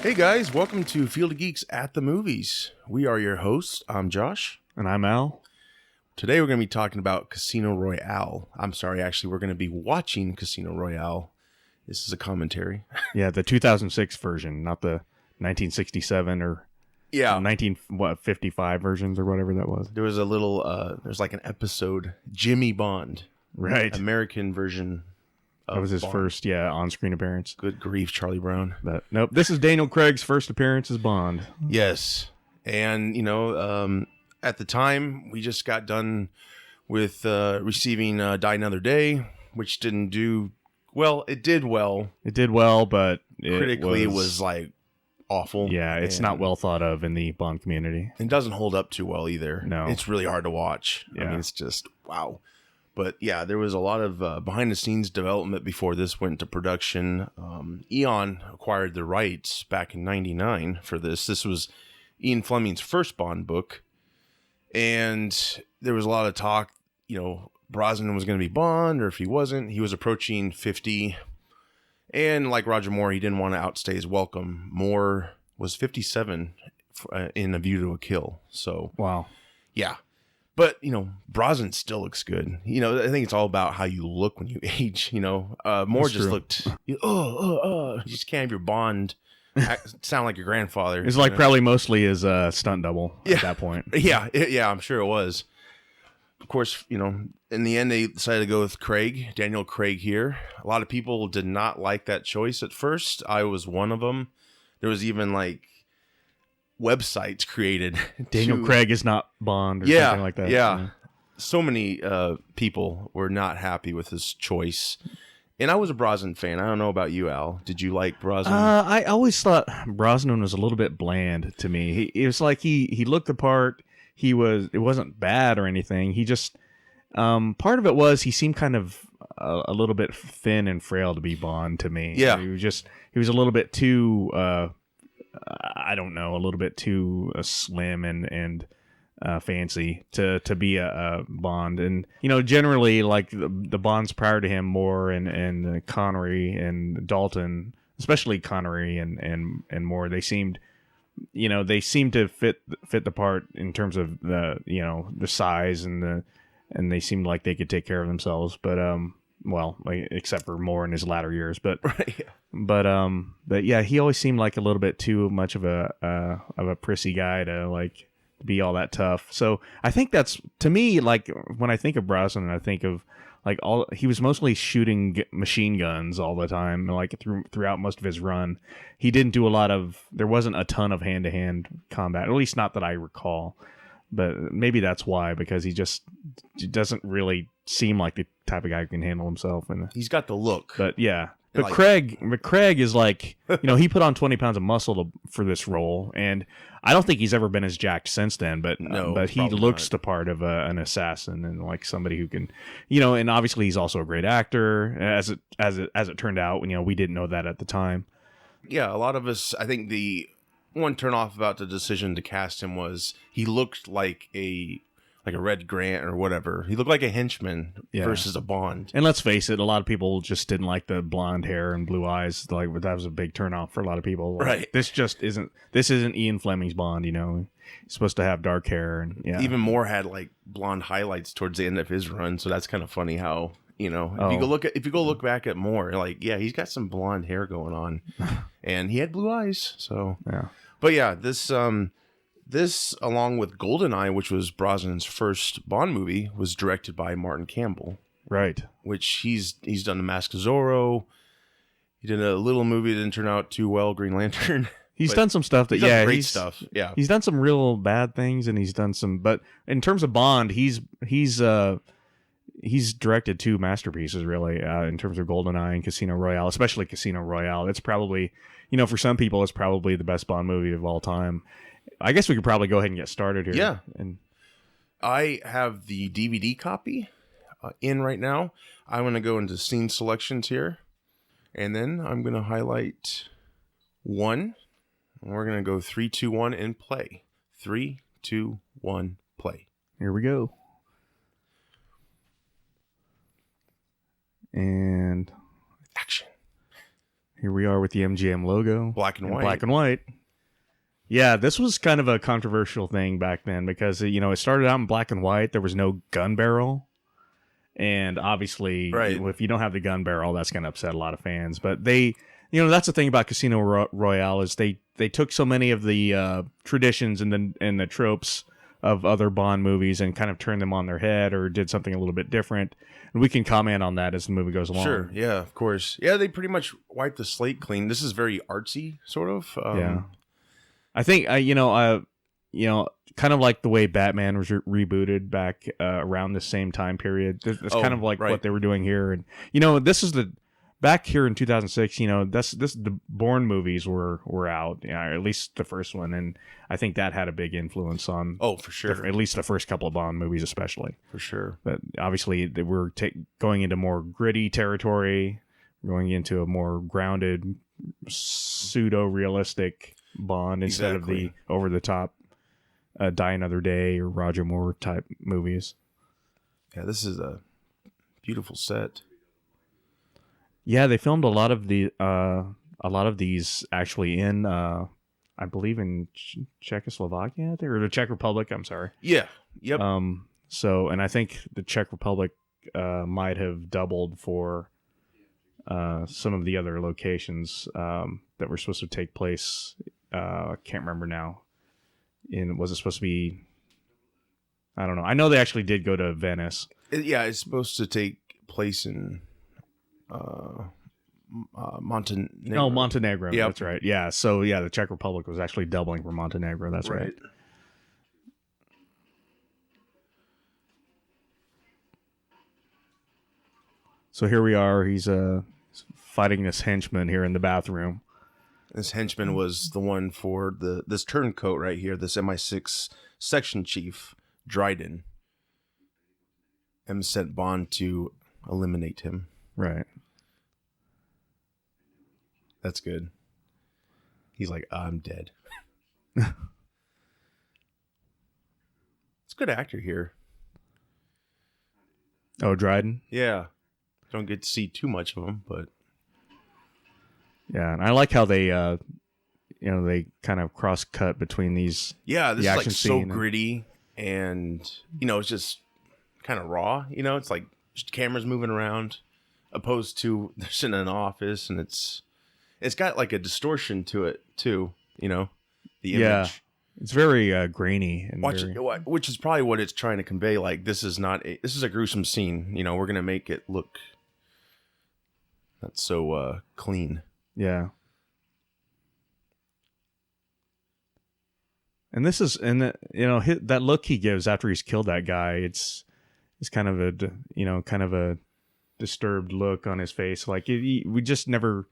Hey guys, welcome to Field of Geeks at the Movies. We are your hosts. I'm Josh. And I'm Al. Today we're going to be talking about Casino Royale. I'm sorry, actually, we're going to be watching Casino Royale. This is a commentary. Yeah, the 2006 version, not the 1967 or 1955 versions or whatever that was. There was a little, there's like an episode, Jimmy Bond. Right. American version of That was his Bond. first, on-screen appearance. Good grief, Charlie Brown. But nope, this is Daniel Craig's first appearance as Bond. Yes. And, at the time, we just got done with receiving Die Another Day, which didn't do well. It did well. It did well, but Critically, it was like awful. Yeah, it's not well thought of in the Bond community. It doesn't hold up too well either. No. It's really hard to watch. Yeah. I mean, it's just, wow. But yeah, there was a lot of behind-the-scenes development before this went to production. Eon acquired the rights back in '99 for this. This was Ian Fleming's first Bond book. And there was a lot of talk, Brosnan was going to be Bond, or if he wasn't, he was approaching 50. And like Roger Moore, he didn't want to outstay his welcome. Moore was 57 in A View to a Kill. So, wow. Yeah. But, Brosnan still looks good. I think it's all about how you look when you age, Moore That's just true. looked, you just can't have your Bond sound like your grandfather. It's like probably mostly his stunt double at that point. Yeah, I'm sure it was. Of course, in the end, they decided to go with Daniel Craig here. A lot of people did not like that choice at first. I was one of them. There was even websites created. Daniel Craig is not Bond or something like that. Yeah. So many people were not happy with his choice. And I was a Brosnan fan. I don't know about you, Al. Did you like Brosnan? I always thought Brosnan was a little bit bland to me. It was like he looked the part. It wasn't bad or anything. He just part of it was he seemed kind of a little bit thin and frail to be Bond to me. Yeah. He was a little bit too I don't know, a little bit too slim and fancy to be a Bond. And generally like the Bonds prior to him, Moore and Connery and Dalton, especially Connery and Moore, they seemed to fit the part in terms of the size and they seemed like they could take care of themselves. But except for Moore in his latter years, but Right, yeah. but yeah, he always seemed like a little bit too much of a prissy guy to be all that tough. So I think that's, to me, like when I think of Brosnan, I think of he was mostly shooting machine guns all the time, throughout most of his run. He didn't do there wasn't a ton of hand-to-hand combat, at least not that I recall. But maybe that's why, because he just doesn't really seem like the type of guy who can handle himself. And He's got the look. but yeah. But Craig is he put on 20 pounds of muscle for this role, and I don't think he's ever been as jacked since then. But but he looks the part of an assassin and like somebody who can, and obviously he's also a great actor. As it turned out, we didn't know that at the time. Yeah, a lot of us, I think the one turn off about the decision to cast him was he looked like a Red Grant or whatever. He looked like a henchman versus a Bond. And let's face it, a lot of people just didn't like the blonde hair and blue eyes. Like that was a big turnoff for a lot of people. Right. This isn't Ian Fleming's Bond. He's supposed to have dark hair and Even Moore had blonde highlights towards the end of his run, so that's kind of funny how if you go look back at Moore, he's got some blonde hair going on, and he had blue eyes. So yeah. But yeah, this along with GoldenEye, which was Brosnan's first Bond movie, was directed by Martin Campbell. Right. Which he's done The Mask of Zorro. He did a little movie that didn't turn out too well, Green Lantern. He's done some stuff that great stuff. Yeah. He's done some real bad things, and he's done some. But in terms of Bond, he's directed two masterpieces, really, in terms of GoldenEye and Casino Royale, especially Casino Royale. It's probably, for some people, it's probably the best Bond movie of all time. I guess we could probably go ahead and get started here. Yeah. And I have the DVD copy in right now. I'm going to go into scene selections here, and then I'm going to highlight one. And we're going to go 3, 2, 1 and play. 3, 2, 1, play. Here we go. And action. Here we are with the MGM logo. Black and white. Black and white. Yeah, this was kind of a controversial thing back then because, you know, it started out in black and white. There was no gun barrel. And obviously, if you don't have the gun barrel, that's going to upset a lot of fans. But they, you know, that's the thing about Casino Royale is they took so many of the traditions and the tropes of other Bond movies and kind of turned them on their head or did something a little bit different. And we can comment on that as the movie goes along. Sure, yeah, of course. Yeah, they pretty much wiped the slate clean. This is very artsy, sort of. Yeah. I think, kind of like the way Batman was rebooted back around the same time period. That's kind of like what they were doing here. And, you know, this is back here in 2006, you know, the Bourne movies were out, you know, or at least the first one. And I think that had a big influence on. Oh, for sure. At least the first couple of Bond movies, especially. For sure. But obviously they were going into more gritty territory, going into a more grounded, pseudo-realistic Bond instead of the over-the-top Die Another Day or Roger Moore type movies. Yeah, this is a beautiful set. Yeah, they filmed a lot of these actually in I believe in Czechoslovakia or the Czech Republic. I'm sorry. Yeah. Yep. So, and I think the Czech Republic might have doubled for some of the other locations that were supposed to take place. I can't remember now. Was it supposed to be? I don't know. I know they actually did go to Venice. It's supposed to take place in Montenegro. Oh, Montenegro. Yep. That's right. Yeah. So yeah, the Czech Republic was actually doubling for Montenegro. That's right. So here we are. He's fighting this henchman here in the bathroom. This henchman was the one for this turncoat right here, this MI6 section chief, Dryden. M sent Bond to eliminate him. Right. That's good. He's like, I'm dead. It's a good actor here. Oh, Dryden? Yeah. Don't get to see too much of him, but... Yeah, and I like how they, they kind of cross-cut between these... Yeah, this is like so scene gritty, and, it's just kind of raw, It's like just cameras moving around, opposed to they're sitting in an office, and it's got like a distortion to it, too, the image. Yeah, it's very grainy. And which is probably what it's trying to convey, like, this is a gruesome scene, we're going to make it look not so clean. Yeah. And this is, that look he gives after he's killed that guy, it's kind of a disturbed look on his face. Like we just never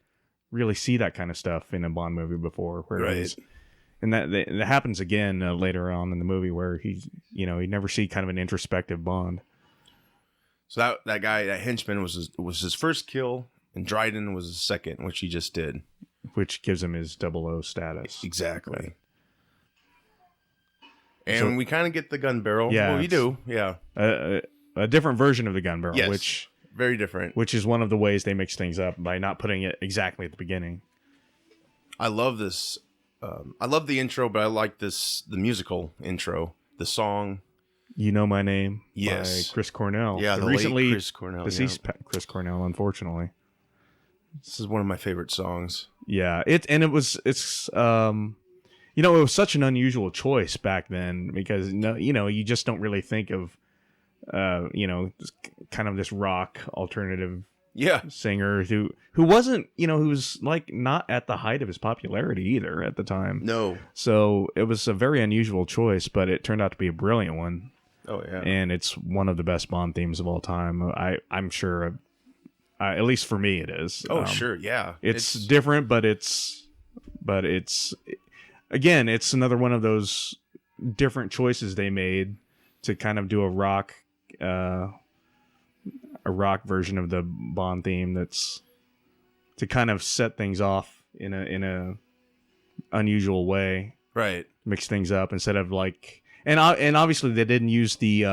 really see that kind of stuff in a Bond movie before. Right. And that happens again later on in the movie where you never see kind of an introspective Bond. So that guy, that henchman was his first kill. And Dryden was the second, which he just did. Which gives him his 00 status. Exactly. Right. And we kind of get the gun barrel. Yeah. Well, we do. Yeah. A different version of the gun barrel. Yes. Which very different. Which is one of the ways they mix things up by not putting it exactly at the beginning. I love this. I love the intro, but I like the musical intro. The song. You Know My Name. Yes. By Chris Cornell. Yeah, the recently late Chris Cornell. Deceased Chris Cornell, unfortunately. This is one of my favorite songs. Yeah, it was such an unusual choice back then because you just don't really think of kind of this rock alternative singer who wasn't who was like not at the height of his popularity either at the time. No. So it was a very unusual choice, but it turned out to be a brilliant one. Oh yeah. And it's one of the best Bond themes of all time. I'm sure. At least for me, it is. Oh, sure, yeah. It's different, but it's again, it's another one of those different choices they made to kind of do a rock version of the Bond theme. That's to kind of set things off in a unusual way, right? Mix things up instead of like, and obviously they didn't use the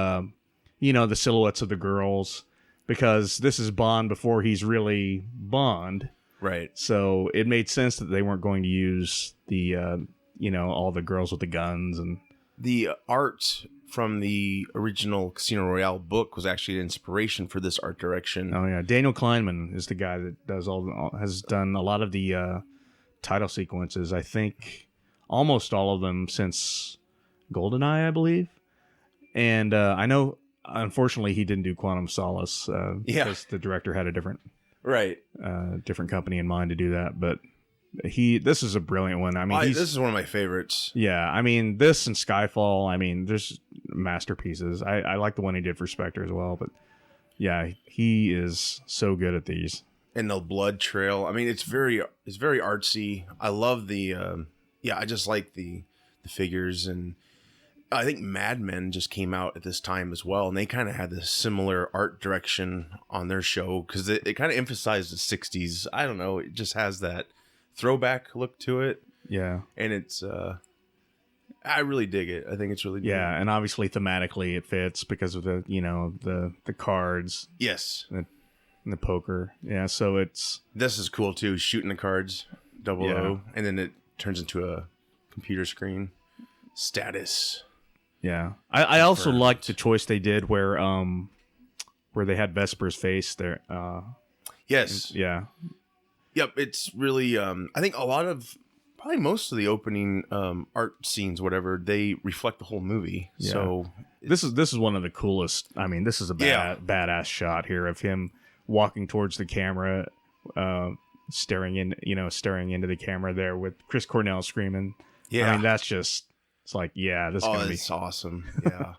the silhouettes of the girls. Because this is Bond before he's really Bond. Right. So it made sense that they weren't going to use the all the girls with the guns. And the art from the original Casino Royale book was actually an inspiration for this art direction. Oh yeah, Daniel Kleinman is the guy that does has done a lot of the title sequences. I think almost all of them since GoldenEye, I believe. And I know, unfortunately, he didn't do Quantum Solace because the director had a different company in mind to do that. But this is a brilliant one. I mean, this is one of my favorites. Yeah, I mean, this and Skyfall. I mean, there's masterpieces. I like the one he did for Spectre as well. But yeah, he is so good at these. And the blood trail. I mean, it's very artsy. I love the I just like the figures. And I think Mad Men just came out at this time as well, and they kind of had this similar art direction on their show because it kind of emphasized the 60s. I don't know, it just has that throwback look to it. Yeah, and it's I really dig it. I think it's really good. And obviously thematically it fits because of the the cards. Yes, and the poker. Yeah, so this is cool too. Shooting the cards, 00, and then it turns into a computer screen. Status. Yeah, I also liked the choice they did where they had Vesper's face there. Yes. Yeah. Yep. It's really I think a lot of probably most of the opening art scenes, whatever, they reflect the whole movie. Yeah. So this is one of the coolest. I mean, this is a badass shot here of him walking towards the camera, staring into the camera there with Chris Cornell screaming. Yeah. I mean, that's just. It's like, yeah, this is going to be... it's awesome. Yeah.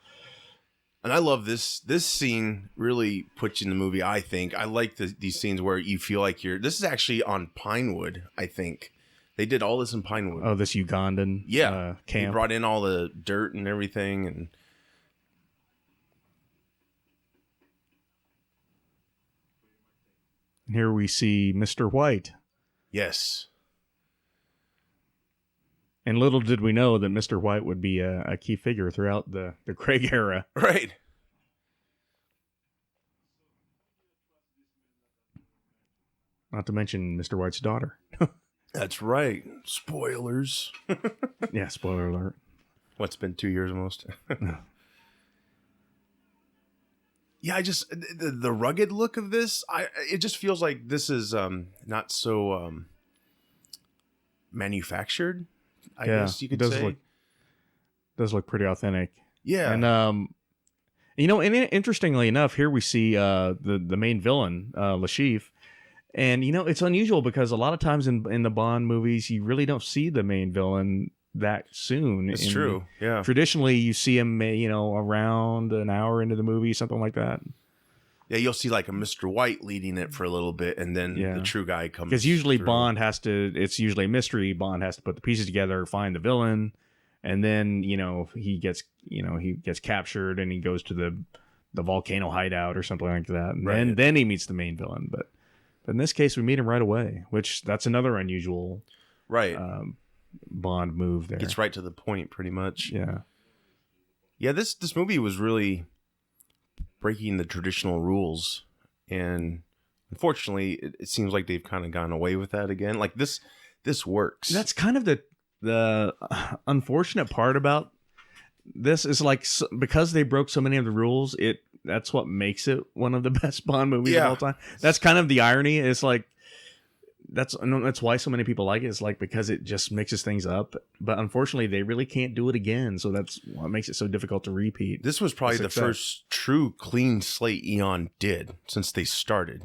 And I love this. This scene really puts you in the movie, I think. I like these scenes where you feel like this is actually on Pinewood, I think. They did all this in Pinewood. Oh, this Ugandan camp. They brought in all the dirt and everything. And here we see Mr. White. Yes. And little did we know that Mr. White would be a key figure throughout the Craig era. Right. Not to mention Mr. White's daughter. That's right. Spoilers. Yeah, spoiler alert. What's been 2 years almost? Yeah, I just the rugged look of this. It just feels like this is not so manufactured. I guess you could say. Does look pretty authentic. Yeah, and interestingly enough, here we see the main villain, Lashif, and it's unusual because a lot of times in the Bond movies you really don't see the main villain that soon. It's true. Yeah, traditionally you see him around an hour into the movie, something like that. Yeah, you'll see like a Mr. White leading it for a little bit, and then the true guy comes. Because usually through. It's usually a mystery. Bond has to put the pieces together, find the villain, and then he gets captured and he goes to the volcano hideout or something like that, and then he meets the main villain. But in this case, we meet him right away, which that's another unusual Bond move. There gets right to the point, pretty much. Yeah. This movie was really breaking the traditional rules, and unfortunately it seems like they've kind of gone away with that again. Like this works. That's kind of the unfortunate part about this is like, because they broke so many of the rules, that's what makes it one of the best Bond movies of all time. That's kind of the irony. It's like that's why so many people like it. It's like because it just mixes things up, but unfortunately they really can't do it again, so that's what makes it so difficult to repeat. This was probably the first true clean slate Eon did since they started,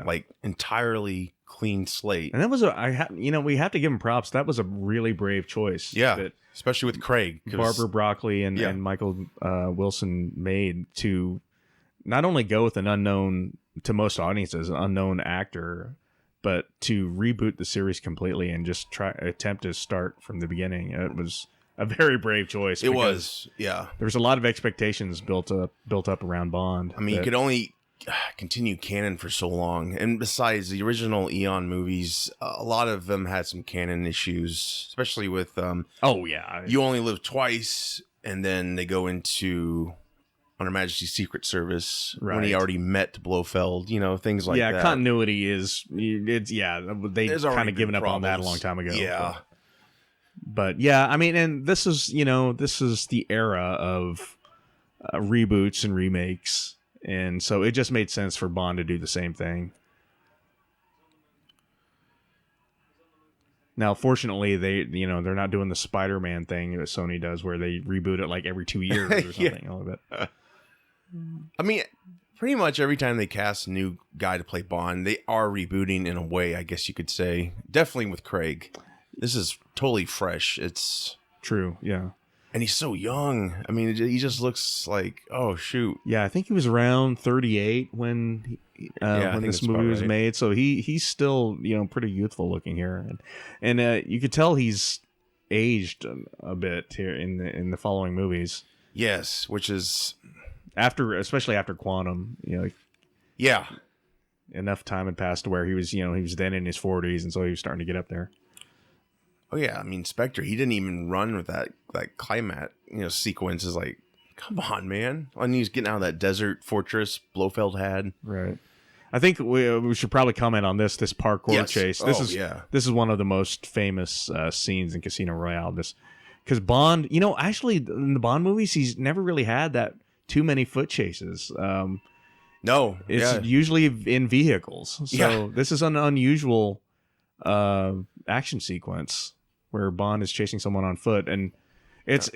like entirely clean slate. And that was we have to give them props. That was a really brave choice. Yeah, especially with Craig, Barbara Broccoli and Michael Wilson made to not only go with an unknown, to most audiences, an unknown actor, but to reboot the series completely and just attempt to start from the beginning. It was a very brave choice. It was, yeah. There was a lot of expectations built up around Bond. I mean, you could only continue canon for so long. And besides, the original Eon movies, a lot of them had some canon issues, especially with You Only Live Twice, and then they go into on Her Majesty's Secret Service when Right. he already met Blofeld, things like that. Yeah, continuity is they There's kind already of given been up on that a problems. long time ago. Yeah. But yeah, I mean, and this is the era of reboots and remakes, and so it just made sense for Bond to do the same thing. Now, fortunately, they're not doing the Spider-Man thing that Sony does, where they reboot it like every 2 years or something. A little bit. I mean, pretty much every time they cast a new guy to play Bond, they are rebooting in a way, I guess you could say. Definitely with Craig. This is totally fresh. It's True, yeah. And he's so young. I mean, he just looks like, oh, shoot. Yeah, I think he was around 38 when this movie was made. So he's still, pretty youthful looking here. And you could tell he's aged a bit here in the following movies. Yes, which is... especially after Quantum, Yeah. enough time had passed to where he was then in his 40s, and so he was starting to get up there. Oh, yeah. I mean, Spectre, he didn't even run with that climax, sequence. Is like, come on, man. And he's getting out of that desert fortress Blofeld had. Right. I think we should probably comment on this parkour chase. This is one of the most famous scenes in Casino Royale. Because Bond, actually in the Bond movies, he's never really had that too many foot chases. No, it's usually in vehicles. So this is an unusual action sequence where Bond is chasing someone on foot, and it's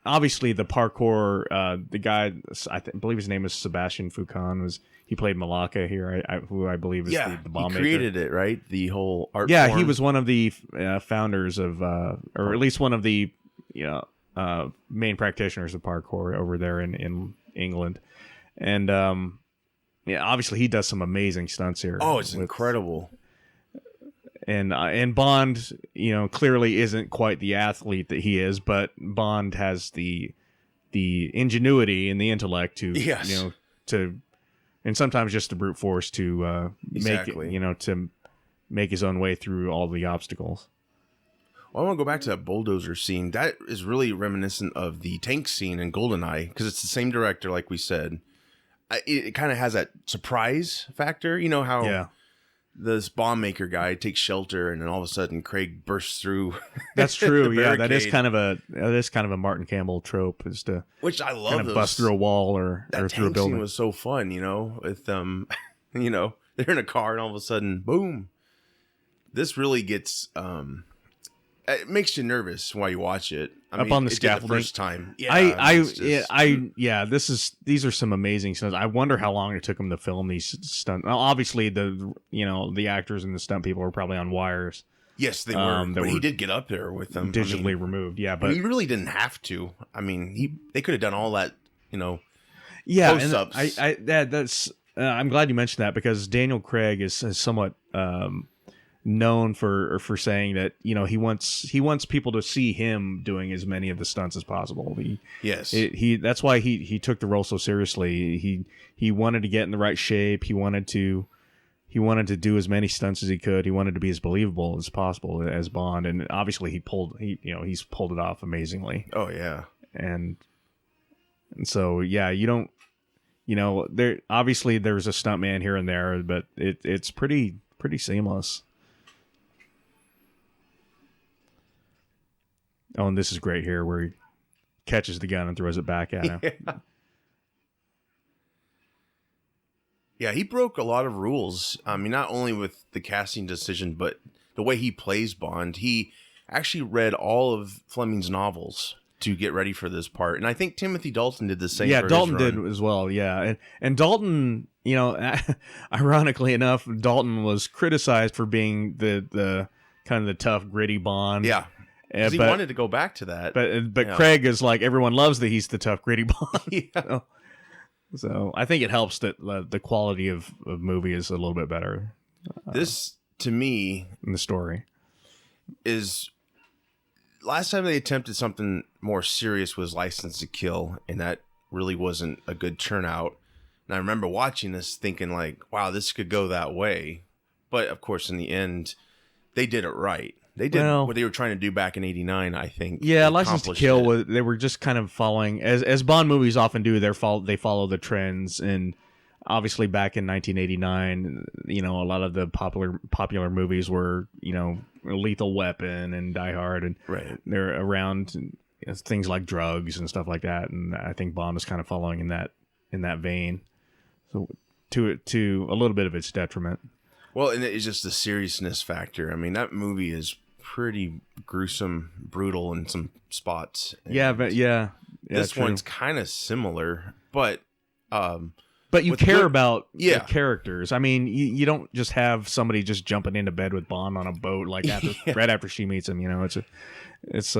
obviously the parkour. The guy, believe his name is Sebastian Foucan. He played Malacca here, who I believe is the bomb maker. He created it, right? The whole art. Yeah, form. he was one of the founders of, or at least one of the main practitioners of parkour over there in England, and obviously he does some amazing stunts here. Oh, it's incredible. And Bond, clearly isn't quite the athlete that he is, but Bond has the ingenuity and the intellect to, and sometimes just the brute force to make his own way through all the obstacles. Well, I want to go back to that bulldozer scene. That is really reminiscent of the tank scene in GoldenEye, because it's the same director, like we said. It kind of has that surprise factor. You know how this bomb maker guy takes shelter, and then all of a sudden Craig bursts through. That's true. Yeah, that is kind of a Martin Campbell trope, is to which I love. Kind of bust through a wall or through a building. That scene was so fun, with they're in a car, and all of a sudden, boom. This really gets it makes you nervous while you watch it. Up on the scaffolding the first time. Yeah, these are some amazing stunts. I wonder how long it took them to film these stunts. Now, obviously, the actors and the stunt people were probably on wires. Yes, they were. But he did get up there with them, digitally removed. Yeah, but he really didn't have to. I mean, they could have done all that. Yeah, close-ups. That's. I'm glad you mentioned that, because Daniel Craig is somewhat known for saying that he wants people to see him doing as many of the stunts as possible. That's why he took the role so seriously. He wanted to get in the right shape. He wanted to do as many stunts as he could. He wanted to be as believable as possible as Bond, and obviously he's pulled it off amazingly. Oh yeah, and so you don't. There obviously there's a stuntman here and there, but it's pretty seamless. Oh, and this is great here, where he catches the gun and throws it back at him. Yeah, he broke a lot of rules. I mean, not only with the casting decision, but the way he plays Bond. He actually read all of Fleming's novels to get ready for this part, and I think Timothy Dalton did the same. Yeah, Dalton did as well. Yeah, and Dalton, ironically enough, Dalton was criticized for being the kind of the tough, gritty Bond. Yeah. He wanted to go back to that. But Craig is like, everyone loves that he's the tough, gritty Bond. Yeah. So I think it helps that the quality of movie is a little bit better. This, to me, in the story, is last time they attempted something more serious was License to Kill, and that really wasn't a good turnout. And I remember watching this thinking like, wow, this could go that way. But of course, in the end, they did it right. They did what they were trying to do back in '89, I think. Yeah, License to Kill. They were just kind of following, as Bond movies often do. They follow the trends, and obviously back in 1989, a lot of the popular movies were, Lethal Weapon and Die Hard, and they're around things like drugs and stuff like that. And I think Bond is kind of following in that vein. So to a little bit of its detriment. Well, and it's just the seriousness factor. I mean, that movie is pretty gruesome, brutal in some spots. Yeah, this true. One's kind of similar, but you care about the characters. I mean, you don't just have somebody just jumping into bed with Bond on a boat like right after she meets him. It's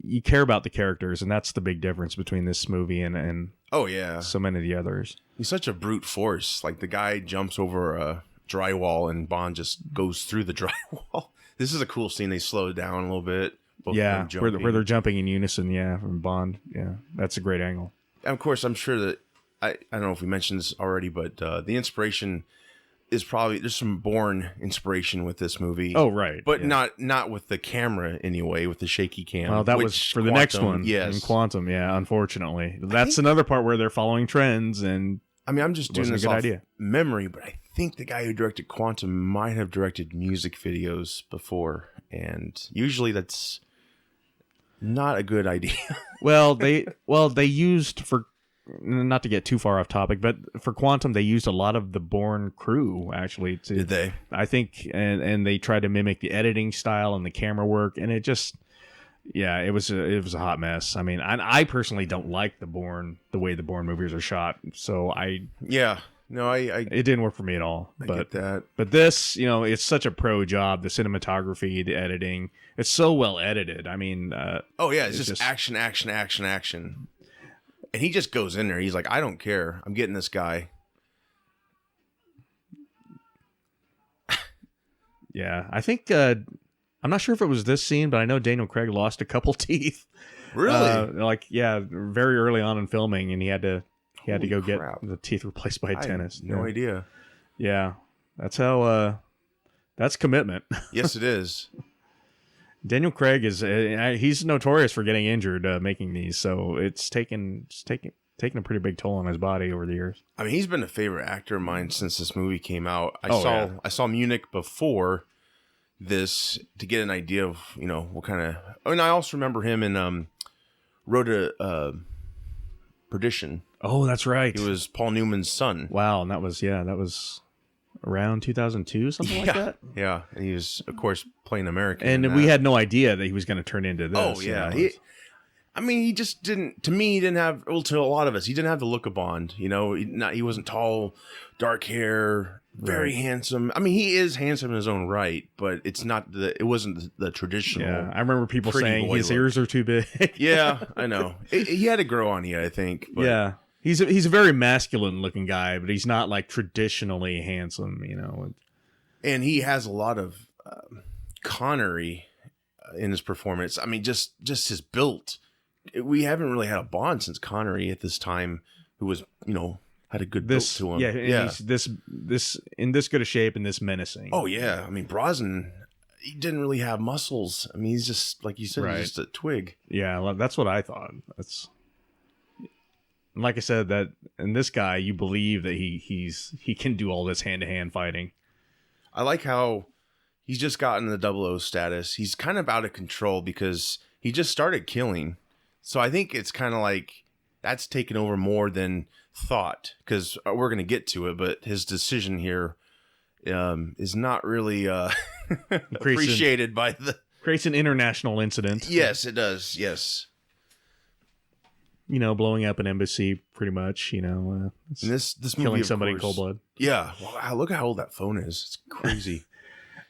you care about the characters, and that's the big difference between this movie and so many of the others. He's such a brute force. Like the guy jumps over a drywall, and Bond just goes through the drywall. This is a cool scene. They slow it down a little bit. Where they're jumping in unison. Yeah, from Bond. Yeah, that's a great angle. And of course, I'm sure that I don't know if we mentioned this already, but the inspiration is probably there's some Bourne inspiration with this movie. Oh, right, but not with the camera anyway, with the shaky cam. Well, that was for the next one. Yes, in Quantum. Yeah, unfortunately, that's another part where they're following trends. And I mean, I'm just doing this off memory, but I think the guy who directed Quantum might have directed music videos before, and usually that's not a good idea. Well, they used, for not to get too far off topic, but for Quantum they used a lot of the Bourne crew actually. Did they? I think, and they tried to mimic the editing style and the camera work, and it just, it was a hot mess. I mean, I personally don't like the way the Bourne movies are shot, so I it didn't work for me at all. I get that. But this, it's such a pro job. The cinematography, the editing, it's so well edited. I mean, it's just action, and he just goes in there. He's like, I don't care. I'm getting this guy. Yeah, I think I'm not sure if it was this scene, but I know Daniel Craig lost a couple teeth. Really? Very early on in filming, and he had to go get the teeth replaced by a dentist. No idea. Yeah, that's how. That's commitment. Yes, it is. Daniel Craig he's notorious for getting injured making these, so it's taken a pretty big toll on his body over the years. I mean, he's been a favorite actor of mine since this movie came out. I saw Munich before this to get an idea of what kind of. And I also remember him in Road to Perdition. Oh, that's right. He was Paul Newman's son. Wow, and that was around 2002, something like that. Yeah, and he was, of course, playing American. And we had no idea that he was going to turn into this. Oh, yeah. He just didn't, to me, he didn't have, well, to a lot of us, he didn't have the look of Bond. He wasn't tall, dark hair, very handsome. I mean, he is handsome in his own right, but it wasn't the traditional. Yeah, I remember people saying his ears are too big. Yeah, I know. He had to grow on you, I think. But. Yeah. He's a very masculine looking guy, but he's not like traditionally handsome, And he has a lot of Connery in his performance. I mean, just his build. We haven't really had a Bond since Connery at this time, who was had a good build to him. Yeah. He's this in this good a shape and this menacing. Oh yeah, I mean Brosnan. He didn't really have muscles. I mean, he's just like you said, he's just a twig. Yeah, that's what I thought. Like I said, that in this guy, you believe that he can do all this hand-to-hand fighting. I like how he's just gotten the 00 status. He's kind of out of control because he just started killing. So I think it's kind of like that's taken over more than thought, because we're going to get to it, but his decision here is not really appreciated by the... Creates an international incident. Yes, it does. Yes. Blowing up an embassy, pretty much. This killing movie, somebody in cold blood. Yeah, wow, look at how old that phone is. It's crazy.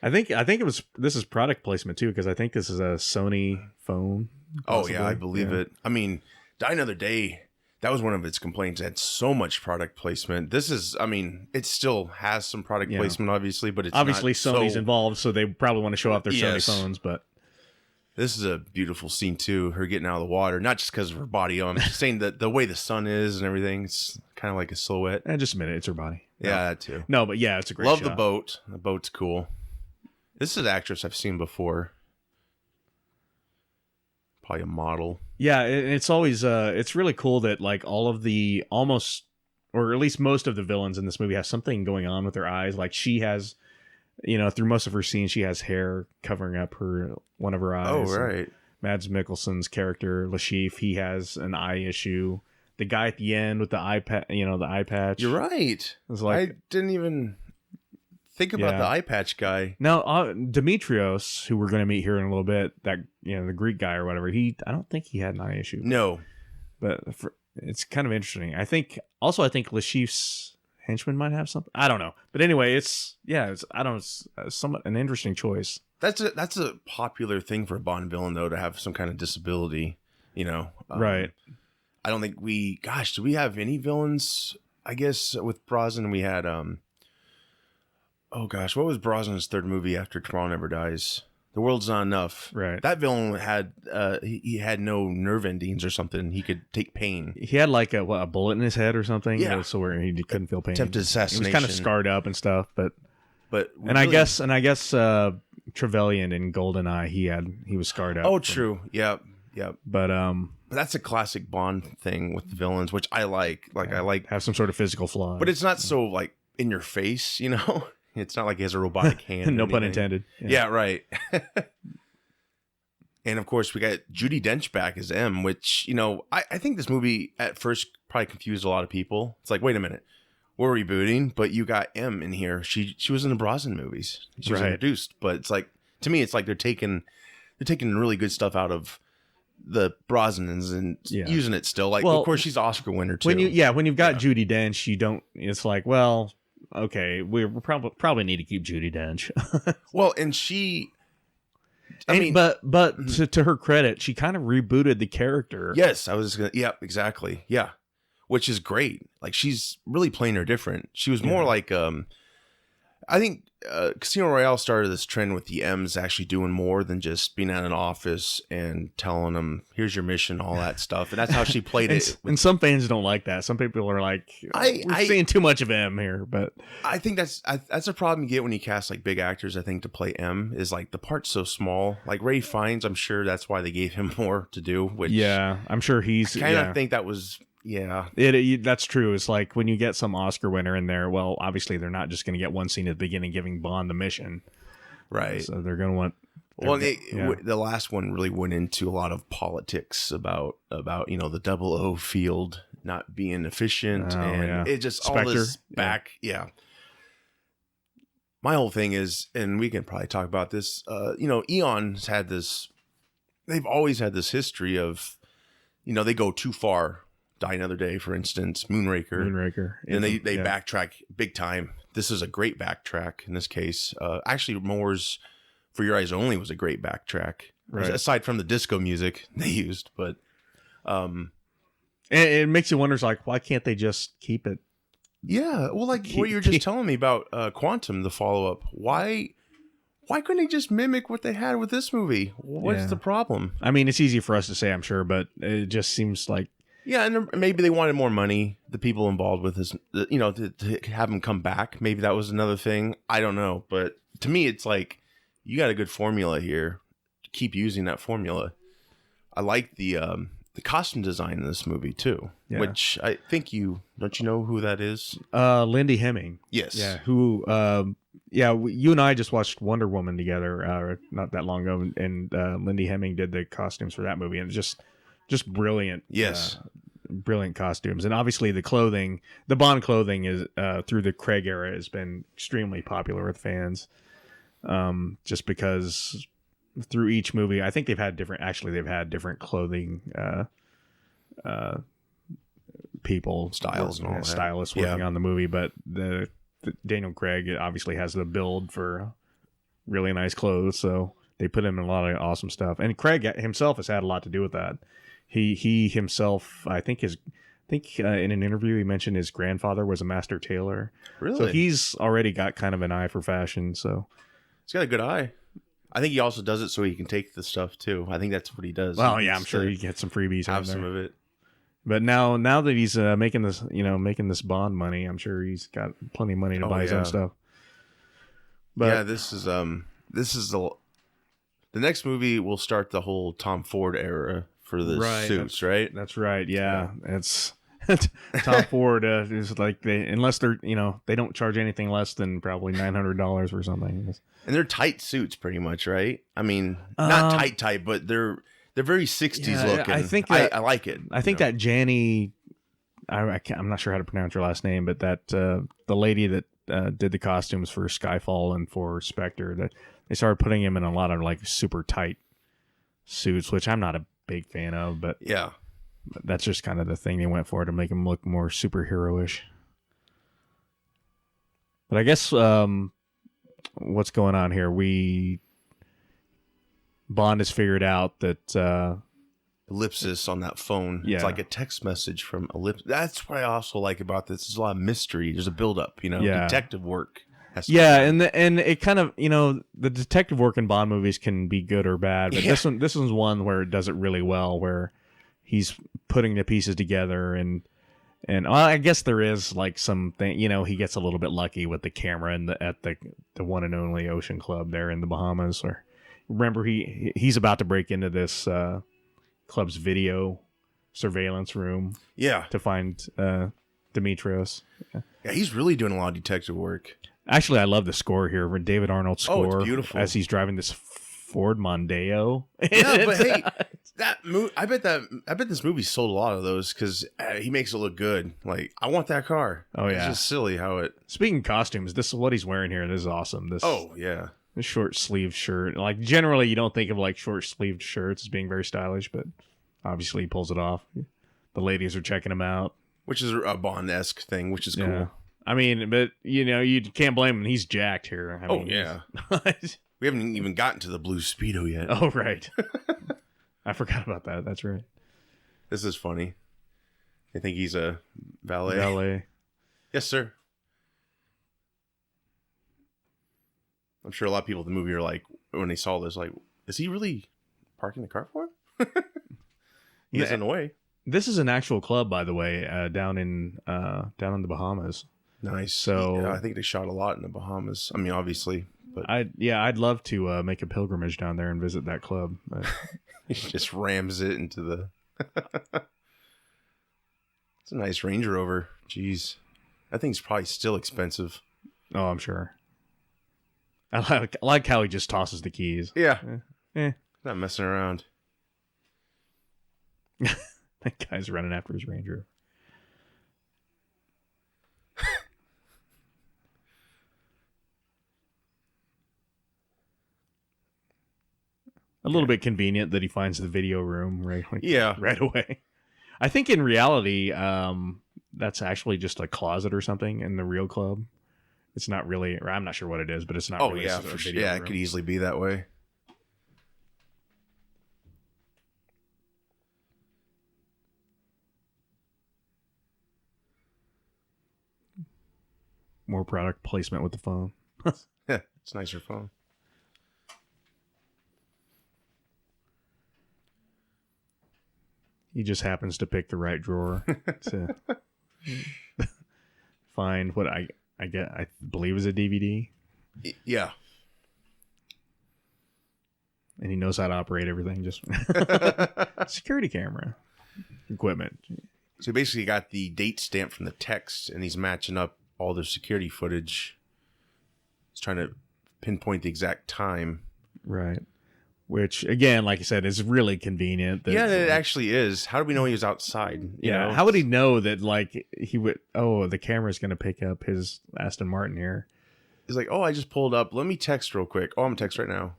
I think this is product placement too, because I think this is a Sony phone. Possibly. Oh yeah, I believe it. I mean, Die Another Day. That was one of its complaints. It had so much product placement. This is, I mean, it still has some product placement, obviously, but it's obviously not Sony's involved, so they probably want to show off their Sony phones, but. This is a beautiful scene too. Her getting out of the water, not just because of her body. I'm just saying that the way the sun is and everything, it's kind of like a silhouette. Just a minute, it's her body. Yeah, that too. No, but yeah, it's a great shot. shot. The boat. The boat's cool. This is an actress I've seen before. Probably a model. Yeah, it's always it's really cool that like all of the almost, or at least most of the villains in this movie have something going on with their eyes. Like she has, through most of her scenes, she has hair covering up one of her eyes. Oh, right. Mads Mikkelsen's character Lashif, he has an eye issue. The guy at the end with the eye the eye patch. You're right. It's like, I didn't even think about the eye patch guy. Now, Demetrios, who we're going to meet here in a little bit, that the Greek guy or whatever, I don't think he had an eye issue. No, but it's kind of interesting. I think Lashif's henchman might have something. I don't know, but anyway, it's somewhat an interesting choice. That's a popular thing for a Bond villain though, to have some kind of disability. Right. I don't think do we have any villains? I guess with Brosnan we had oh gosh, what was Brosnan's third movie after Tomorrow Never Dies? The World's Not Enough. Right. That villain had he had no nerve endings or something. He could take pain. He had like a bullet in his head or something. Yeah. So where he couldn't feel pain. Attempted assassination. He was kind of scarred up and stuff, but really, I guess Trevelyan in GoldenEye he was scarred up. Oh, true. Yeah. But that's a classic Bond thing with the villains, which I like. Like I like have some sort of physical flaw. But it's not so like in your face, It's not like he has a robotic hand. No pun intended. Yeah, right. And of course, we got Judi Dench back as M, which, I think this movie at first probably confused a lot of people. It's like, wait a minute, we're rebooting, but you got M in here. She was in the Brosnan movies. She was introduced, but it's like, to me, it's like they're taking really good stuff out of the Brosnans and using it still. Like, of course, she's an Oscar winner too. When you've got Judi Dench, you don't. It's like, well, okay, we probably need to keep Judi Dench. Well, and she, to her credit, she kind of rebooted the character. Yes, I was gonna. Yeah, exactly. Yeah, which is great. Like she's really playing her different. She was more like I think Casino Royale started this trend with the M's actually doing more than just being at an office and telling them, here's your mission, all that stuff. And that's how she played it. And some fans don't like that. Some people are like, we're seeing too much of M here. But I think that's a problem you get when you cast like big actors, I think, to play M, is like the part's so small. Like Ray Fiennes, I'm sure that's why they gave him more to do. Which I'm sure he's... I kind of think that was... Yeah, that's true. It's like when you get some Oscar winner in there, well, obviously they're not just going to get one scene at the beginning giving Bond the mission, right? So they're going to want. The last one really went into a lot of politics about the 00 field not being efficient, it just Spectre, all this back. Yeah. My whole thing is, and we can probably talk about this. Eon's had this. They've always had this history of, they go too far. Die Another Day, for instance, Moonraker. And they backtrack big time. This is a great backtrack in this case. Actually, Moore's For Your Eyes Only was a great backtrack, aside from the disco music they used. But and it makes you wonder, like, why can't they just keep it? Yeah, well, like what you were just telling me about Quantum, the follow-up. Why couldn't they just mimic what they had with this movie? What's the problem? I mean, it's easy for us to say, I'm sure, but it just seems like... Yeah, and maybe they wanted more money, the people involved with this, to have him come back. Maybe that was another thing. I don't know. But to me, it's like, you got a good formula here. Keep using that formula. I like the costume design in this movie, too, which I think don't you know who that is? Lindy Hemming. Yes. Yeah, who... you and I just watched Wonder Woman together not that long ago, and Lindy Hemming did the costumes for that movie, and it's just brilliant. Yes. Brilliant costumes. And obviously the Bond clothing is through the Craig era has been extremely popular with fans. Just because through each movie, I think they've had different clothing people, styles and all that. Stylists working on the movie, but the Daniel Craig obviously has the build for really nice clothes, so they put him in a lot of awesome stuff. And Craig himself has had a lot to do with that. He himself, I think in an interview he mentioned his grandfather was a master tailor. Really? So he's already got kind of an eye for fashion. So he's got a good eye. I think he also does it so he can take the stuff too. I think that's what he does. Well, yeah, I'm sure he gets some freebies. Have some of it. But now that he's making this Bond money, I'm sure he's got plenty of money to buy his own stuff. But this is this is the next movie will start the whole Tom Ford era for the suits, right? That's right. Yeah. It's Tom Ford is like unless they're they don't charge anything less than probably $900 for something. And they're tight suits, pretty much, right? I mean, not tight, but they're very 60s looking. I think I like it. I think that Janny, I'm not sure how to pronounce her last name, but that the lady that did the costumes for Skyfall and for Spectre, that they started putting him in a lot of like super tight suits, which I'm not a big fan of, but yeah, that's just kind of the thing they went for to make him look more superhero-ish. But I guess what's going on here? Bond has figured out that ellipsis on that phone. Yeah. It's like a text message from ellipsis. That's what I also like about this. There's a lot of mystery. There's a buildup, detective work. And it kind of, the detective work in Bond movies can be good or bad, but this one's one where it does it really well, where he's putting the pieces together and I guess there is like something, he gets a little bit lucky with the camera at the one and only Ocean Club there in the Bahamas. Or remember he's about to break into this club's video surveillance room. Yeah. To find Demetrios. Yeah, he's really doing a lot of detective work. Actually, I love the score here. David Arnold's score. Oh, it's beautiful. As he's driving this Ford Mondeo. Yeah, but hey, that movie. I bet this movie sold a lot of those because he makes it look good. Like, I want that car. Oh yeah, it's just silly how it. Speaking of costumes, this is what he's wearing here. This is awesome. This short sleeve shirt. Like generally, you don't think of like short sleeved shirts as being very stylish, but obviously he pulls it off. The ladies are checking him out, which is a Bond-esque thing, which is cool. I mean, but you can't blame him. He's jacked here. I mean, yeah. We haven't even gotten to the blue Speedo yet. Oh, right. I forgot about that. That's right. This is funny. I think he's a valet. Valet. Yes, sir. I'm sure a lot of people in the movie are like, when they saw this, like, is he really parking the car for him? He is in the way. This is an actual club, by the way, down in the Bahamas. Nice. So yeah, I think they shot a lot in the Bahamas. I mean, obviously, but I'd love to make a pilgrimage down there and visit that club. He just rams it into the. It's a nice Range Rover. Jeez, that thing's probably still expensive. Oh, I'm sure. I like how he just tosses the keys. Yeah, not messing around. That guy's running after his Range Rover. A little bit convenient that he finds the video room right away. I think in reality, that's actually just a closet or something in the real club. It's not really, or I'm not sure what it is, but it's not. Oh really yeah, for sure. Yeah, it could easily be that way. More product placement with the phone. Yeah, it's a nicer phone. He just happens to pick the right drawer to find what I believe is a DVD. Yeah. And he knows how to operate everything. Just security camera equipment. So he basically got the date stamp from the text, and he's matching up all the security footage. He's trying to pinpoint the exact time. Right. Which, again, like I said, is really convenient. It actually is. How do we know he was outside? You know? How would he know that, like, he would... Oh, the camera's going to pick up his Aston Martin here. He's like, I just pulled up. Let me text real quick. I'm going to text right now.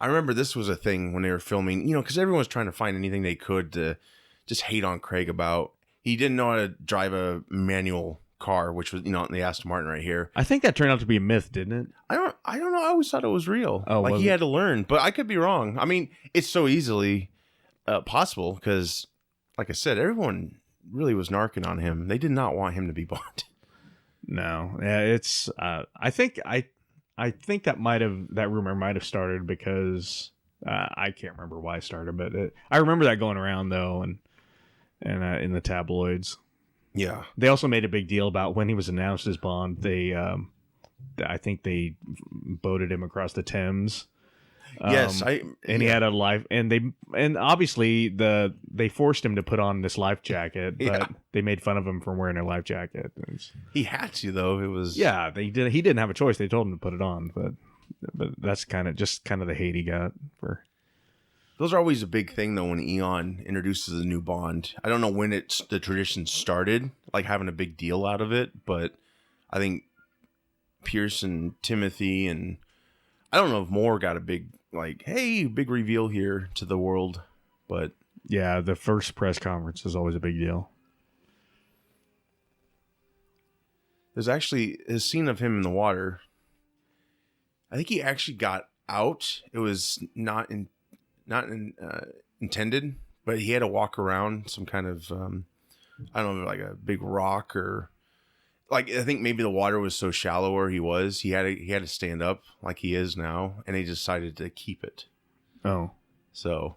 I remember this was a thing when they were filming, because everyone was trying to find anything they could to just hate on Craig about. He didn't know how to drive a manual car, which was, in the Aston Martin right here. I think that turned out to be a myth, didn't it? I don't know. I always thought it was real. Oh, like he had to learn, but I could be wrong. I mean, it's so easily possible because, like I said, everyone really was narking on him. They did not want him to be Bond. No, yeah, it's. I think that rumor might have started because I can't remember why it started, but I remember that going around though, and in the tabloids. Yeah. They also made a big deal about when he was announced as Bond. They I think they boated him across the Thames. Yes, and he had a life, and obviously they forced him to put on this life jacket, but they made fun of him for wearing a life jacket. He had to, though. It was they did. He didn't have a choice. They told him to put it on, but that's kind of the hate he got for. Those are always a big thing, though, when Eon introduces a new Bond. I don't know when the tradition started, like having a big deal out of it, but I think Pierce and Timothy, and I don't know if Moore got a big, like, hey, big reveal here to the world, but... Yeah, the first press conference is always a big deal. There's actually a scene of him in the water. I think he actually got out. It was not intended, but he had to walk around some kind of I don't know, like a big rock, or like I think maybe the water was so shallow where he was. He had to stand up like he is now, and he decided to keep it. Oh, so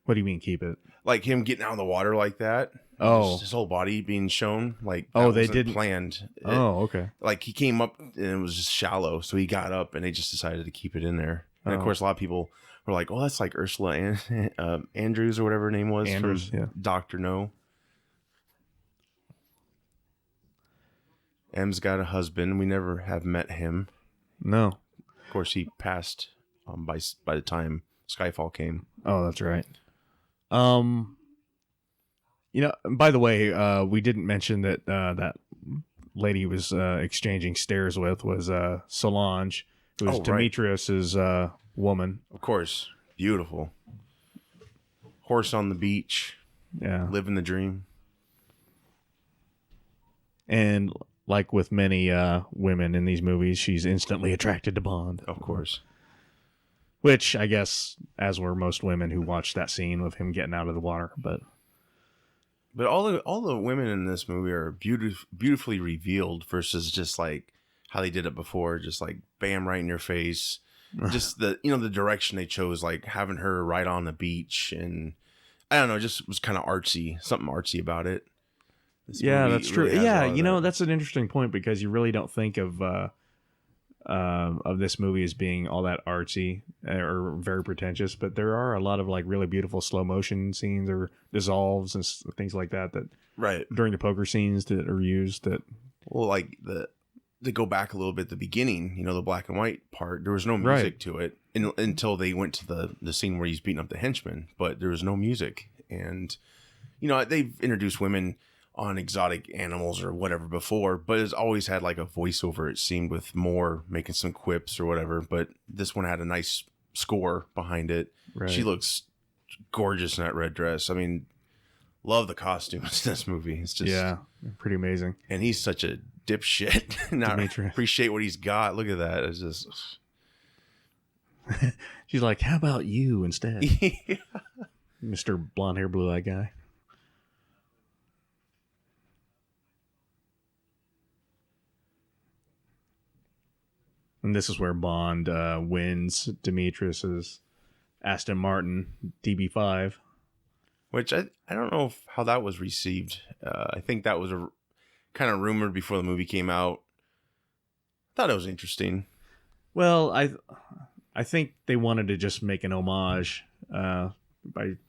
what do you mean keep it? Like him getting out of the water like that. Oh, his whole body being shown. Like they didn't planned. Okay. Like he came up and it was just shallow, so he got up and they just decided to keep it in there. And of course, a lot of people were like, "Oh, that's like Ursula Andrews or whatever her name was, Andrews, from Doctor No." M's got a husband. We never have met him. No. Of course, he passed by the time Skyfall came. Oh, that's right. By the way, we didn't mention that that lady he was exchanging stares with was Solange, who was Demetrius's woman. Of course. Beautiful. Horse on the beach. Yeah. Living the dream. And like with many women in these movies, she's instantly attracted to Bond. Of course. Which, I guess, as were most women who watched that scene with him getting out of the water. But all the women in this movie are beautifully revealed versus just like how they did it before, just like bam, right in your face. Just the direction they chose, like having her right on the beach, and I don't know, just was kind of artsy, something artsy about it. Yeah, that's true. Yeah, that's an interesting point because you really don't think of this movie as being all that artsy or very pretentious, but there are a lot of like really beautiful slow motion scenes or dissolves and things like that during the poker scenes that are used. That like to go back a little bit, the beginning, the black and white part, there was no music to it until they went to the scene where he's beating up the henchman, but there was no music. And they've introduced women on exotic animals or whatever before, but it's always had like a voiceover, it seemed, with Moore making some quips or whatever. But this one had a nice score behind it. Right. She looks gorgeous in that red dress. I mean, love the costumes in this movie. It's just pretty amazing. And he's such a dipshit. Not appreciate what he's got. Look at that. It's just she's like, how about you instead? Mr. Blonde hair, blue eye guy. And this is where Bond wins Demetrius's Aston Martin DB5. Which I don't know how that was received. I think that was kind of rumored before the movie came out. I thought it was interesting. Well, I think they wanted to just make an homage by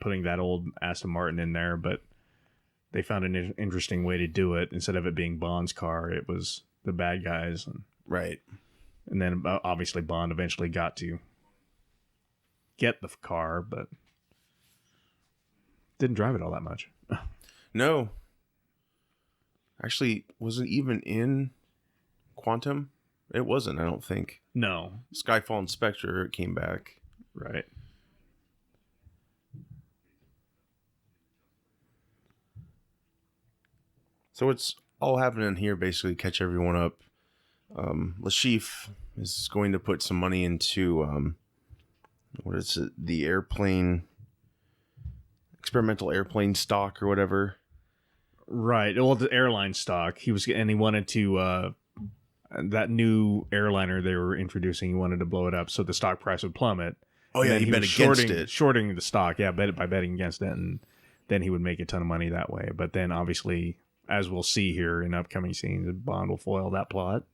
putting that old Aston Martin in there, but they found an interesting way to do it. Instead of it being Bond's car, it was the bad guys. Right. And then obviously Bond eventually got to get the car, but didn't drive it all that much. No. Actually, was it even in Quantum? It wasn't, I don't think. No. Skyfall and Spectre, it came back. Right. So it's all happening here, basically, catch everyone up. Lashif is going to put some money into the experimental airplane stock or whatever. Right. Well, the airline stock. He wanted to that new airliner they were introducing. He wanted to blow it up so the stock price would plummet. Oh yeah, he bet against it, shorting the stock. Yeah, by betting against it, and then he would make a ton of money that way. But then, obviously, as we'll see here in upcoming scenes, Bond will foil that plot.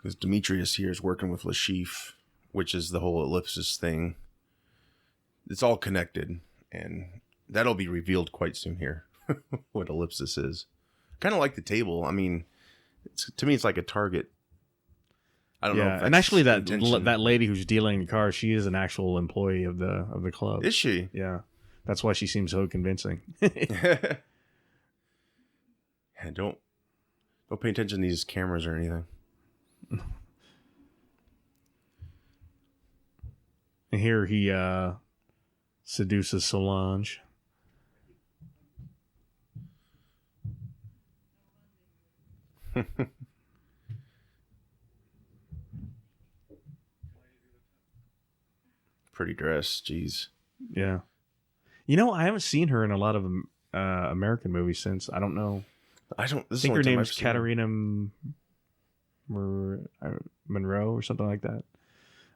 Because Demetrius here is working with Lashif, which is the whole ellipsis thing. It's all connected, and that'll be revealed quite soon here, what ellipsis is. Kind of like the table. I mean, to me, it's like a target. I don't know. If and actually, that lady who's dealing in cars, she is an actual employee of the club. Is she? Yeah, that's why she seems so convincing. Yeah, don't pay attention to these cameras or anything. And here he seduces Solange. Pretty dress, jeez. Yeah. I haven't seen her in a lot of American movies since. I don't know. I think her name's Katarina Monroe or something like that.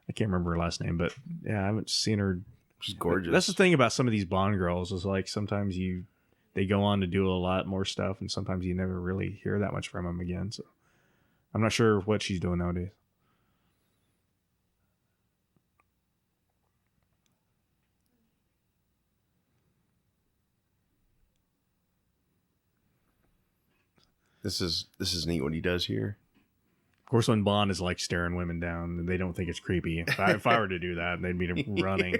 I can't remember her last name, but yeah, I haven't seen her. She's gorgeous. That's the thing about some of these Bond girls is like sometimes they go on to do a lot more stuff, and sometimes you never really hear that much from them again. So I'm not sure what she's doing nowadays. This is neat what he does here. Of course, when Bond is like staring women down, they don't think it's creepy. If I were to do that, they'd be running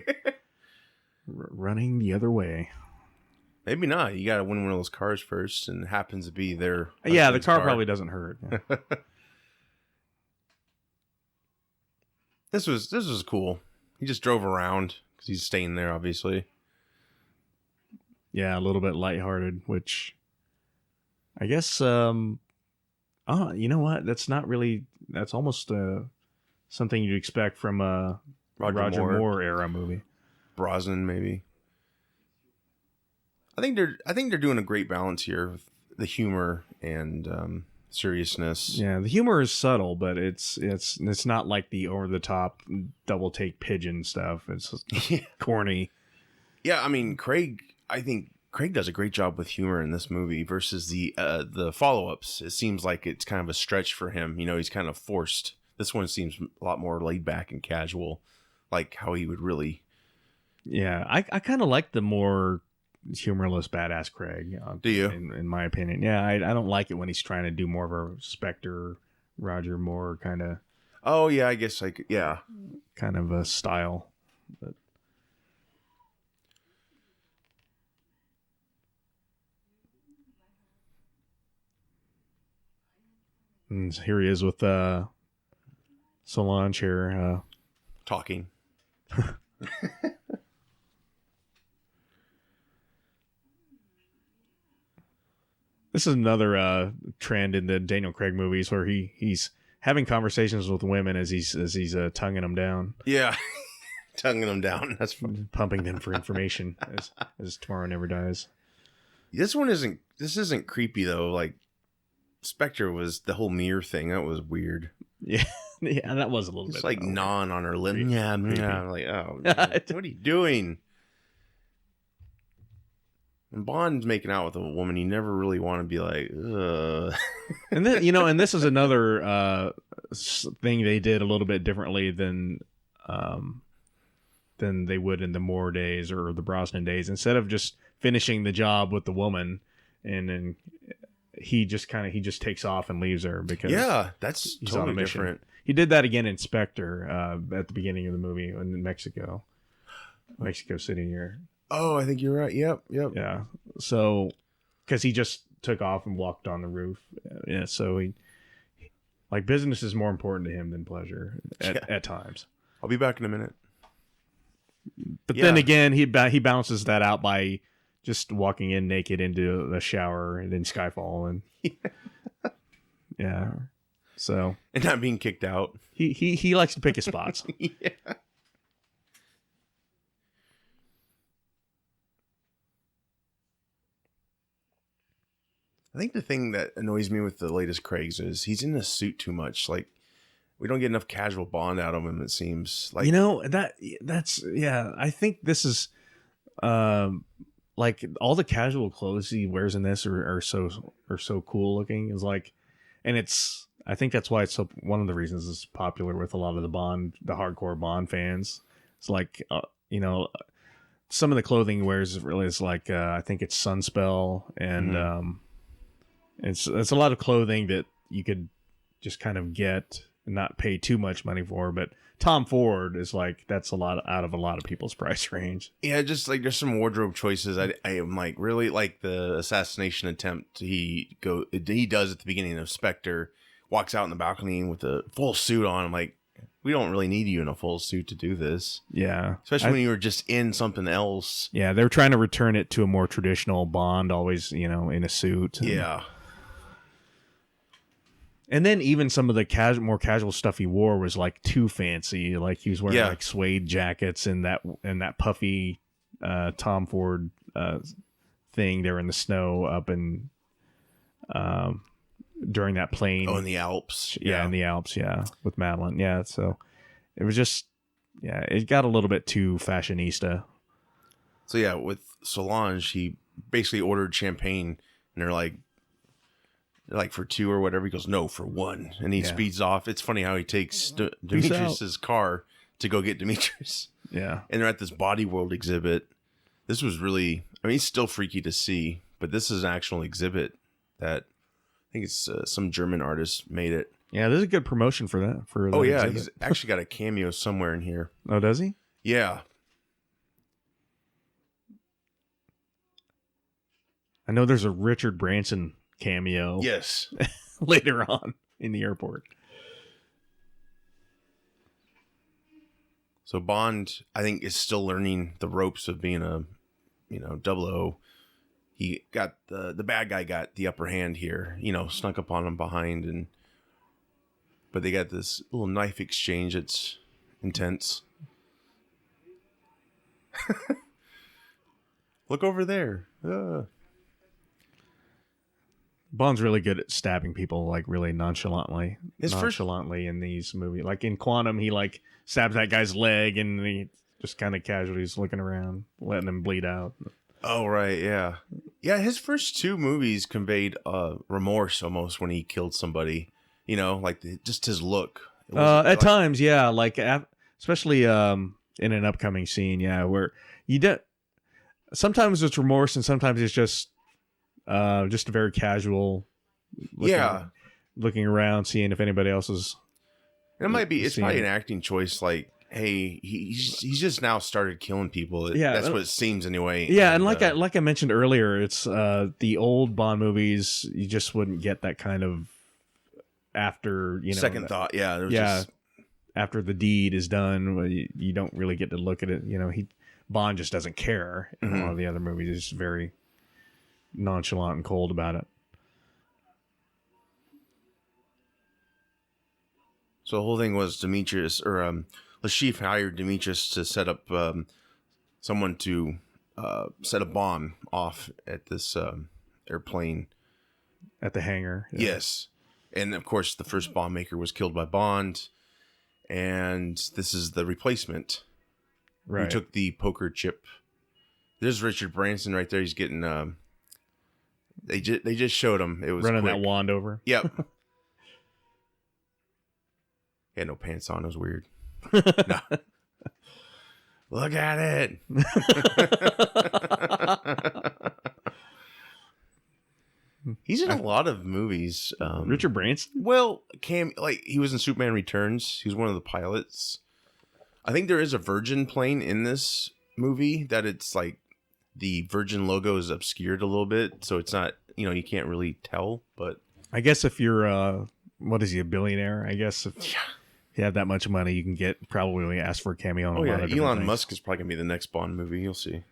the other way. Maybe not. You got to win one of those cars first, and it happens to be their. Yeah, the car probably doesn't hurt. Yeah. This was cool. He just drove around because he's staying there, obviously. Yeah, a little bit lighthearted, which I guess. You know what? That's not really. That's almost something you'd expect from a Roger Moore era movie. Brosnan, maybe. I think they're doing a great balance here with the humor and seriousness. Yeah, the humor is subtle, but it's not like the over the top double take pigeon stuff. It's corny. Yeah, I mean I think Craig does a great job with humor in this movie versus the follow-ups. It seems like it's kind of a stretch for him. He's kind of forced. This one seems a lot more laid back and casual, like how he would really. Yeah, I kind of like the more humorless badass Craig. Do you? In my opinion, yeah, I don't like it when he's trying to do more of a Spectre, Roger Moore kind of. Oh yeah, I guess kind of a style, but. And here he is with Solange here. Talking. This is another trend in the Daniel Craig movies where he's having conversations with women as he's tonguing them down. Yeah, tonguing them down. That's fun. Pumping them for information as Tomorrow Never Dies. This isn't creepy though. Like Spectre was the whole mirror thing. That was weird. Yeah, yeah, that was a little Just bit. Like gnawing on her lip. Yeah, I'm like, oh, what are you doing? When Bond's making out with a woman, you never really want to be like, ugh. And then and this is another thing they did a little bit differently than they would in the Moore days or the Brosnan days. Instead of just finishing the job with the woman, and then he just takes off and leaves her because that's he's totally on a mission. different. He did that again in Spectre at the beginning of the movie in Mexico City here. Oh, I think you're right. Yep. Yeah. So, because he just took off and walked on the roof. Yeah. So he business is more important to him than pleasure at times. I'll be back in a minute. But then again, he balances that out by just walking in naked into the shower and then Skyfall and yeah. So and not being kicked out. He likes to pick his spots. Yeah. I think the thing that annoys me with the latest Craigs is he's in a suit too much. Like we don't get enough casual Bond out of him. It seems like that's I think this is like all the casual clothes he wears in this are so cool looking. Is like, and it's I think that's why it's one of the reasons it's popular with a lot of the hardcore Bond fans. It's like, some of the clothing he wears is like, I think it's Sunspell, and it's a lot of clothing that you could just kind of get and not pay too much money for. But Tom Ford is like, that's a lot out of a lot of people's price range. Yeah, just like there's some wardrobe choices. I am like really like the assassination attempt he does at the beginning of Spectre, walks out in the balcony with a full suit on. I'm like, we don't really need you in a full suit to do this. Yeah. Especially when you were just in something else. Yeah, they're trying to return it to a more traditional Bond, always, in a suit. Yeah. And then even some of the more casual stuff he wore was like too fancy. Like he was wearing like suede jackets and that puffy Tom Ford thing there in the snow up in during that plane. Oh, in the Alps. Yeah, in the Alps, with Madeline. Yeah, so it was just, it got a little bit too fashionista. So yeah, with Solange, he basically ordered champagne, and they're like for two or whatever. He goes, no, for one, and he speeds off. It's funny how he takes Demetrius's car to go get Demetrius. Yeah, and they're at this Body World exhibit. This was really, it's still freaky to see, but this is an actual exhibit that I think it's some German artist made it. Yeah, there's a good promotion for that. Oh yeah, exhibit. He's actually got a cameo somewhere in here. Oh, does he? Yeah. I know there's a Richard Branson cameo. Yes. Later on in the airport. So Bond, I think, is still learning the ropes of being a, 00. He got the bad guy got the upper hand here, snuck up on him behind, but they got this little knife exchange. It's intense. Look over there. Bond's really good at stabbing people, like really nonchalantly in these movies. Like in Quantum, he like stabs that guy's leg, and he just kind of casually is looking around, letting him bleed out. Oh, right, yeah. Yeah, his first two movies conveyed remorse almost when he killed somebody. Like just his look. At times, yeah. Like, especially in an upcoming scene, yeah, where sometimes it's remorse and sometimes it's just a very casual looking around, seeing if anybody else is... It's probably an acting choice, like, hey, he's just now started killing people. That's what it seems anyway. Yeah, and like I mentioned earlier, it's the old Bond movies. You just wouldn't get that kind of after second thought. Yeah, just... after the deed is done, you don't really get to look at it. Bond just doesn't care. In a lot of the other movies, it's just very nonchalant and cold about it. So the whole thing was Demetrius or Lashif hired Demetrius to set up someone to set a bomb off at this airplane. At the hangar. Yeah. Yes. And, of course, the first bomb maker was killed by Bond. And this is the replacement. Right. Who took the poker chip. There's Richard Branson right there. He's getting... They just showed him. It was running quick. That wand over. Yep. He had no pants on. It was weird. No. Look at it. He's in a lot of movies. Richard Branson? Well, he was in Superman Returns. He was one of the pilots. I think there is a Virgin plane in this movie that it's like the Virgin logo is obscured a little bit, so it's not, you can't really tell, but I guess if you're what is he, a billionaire? I guess if you have that much money, you can probably ask for a cameo on a lot of different Elon things. Musk is probably gonna be the next Bond movie. You'll see.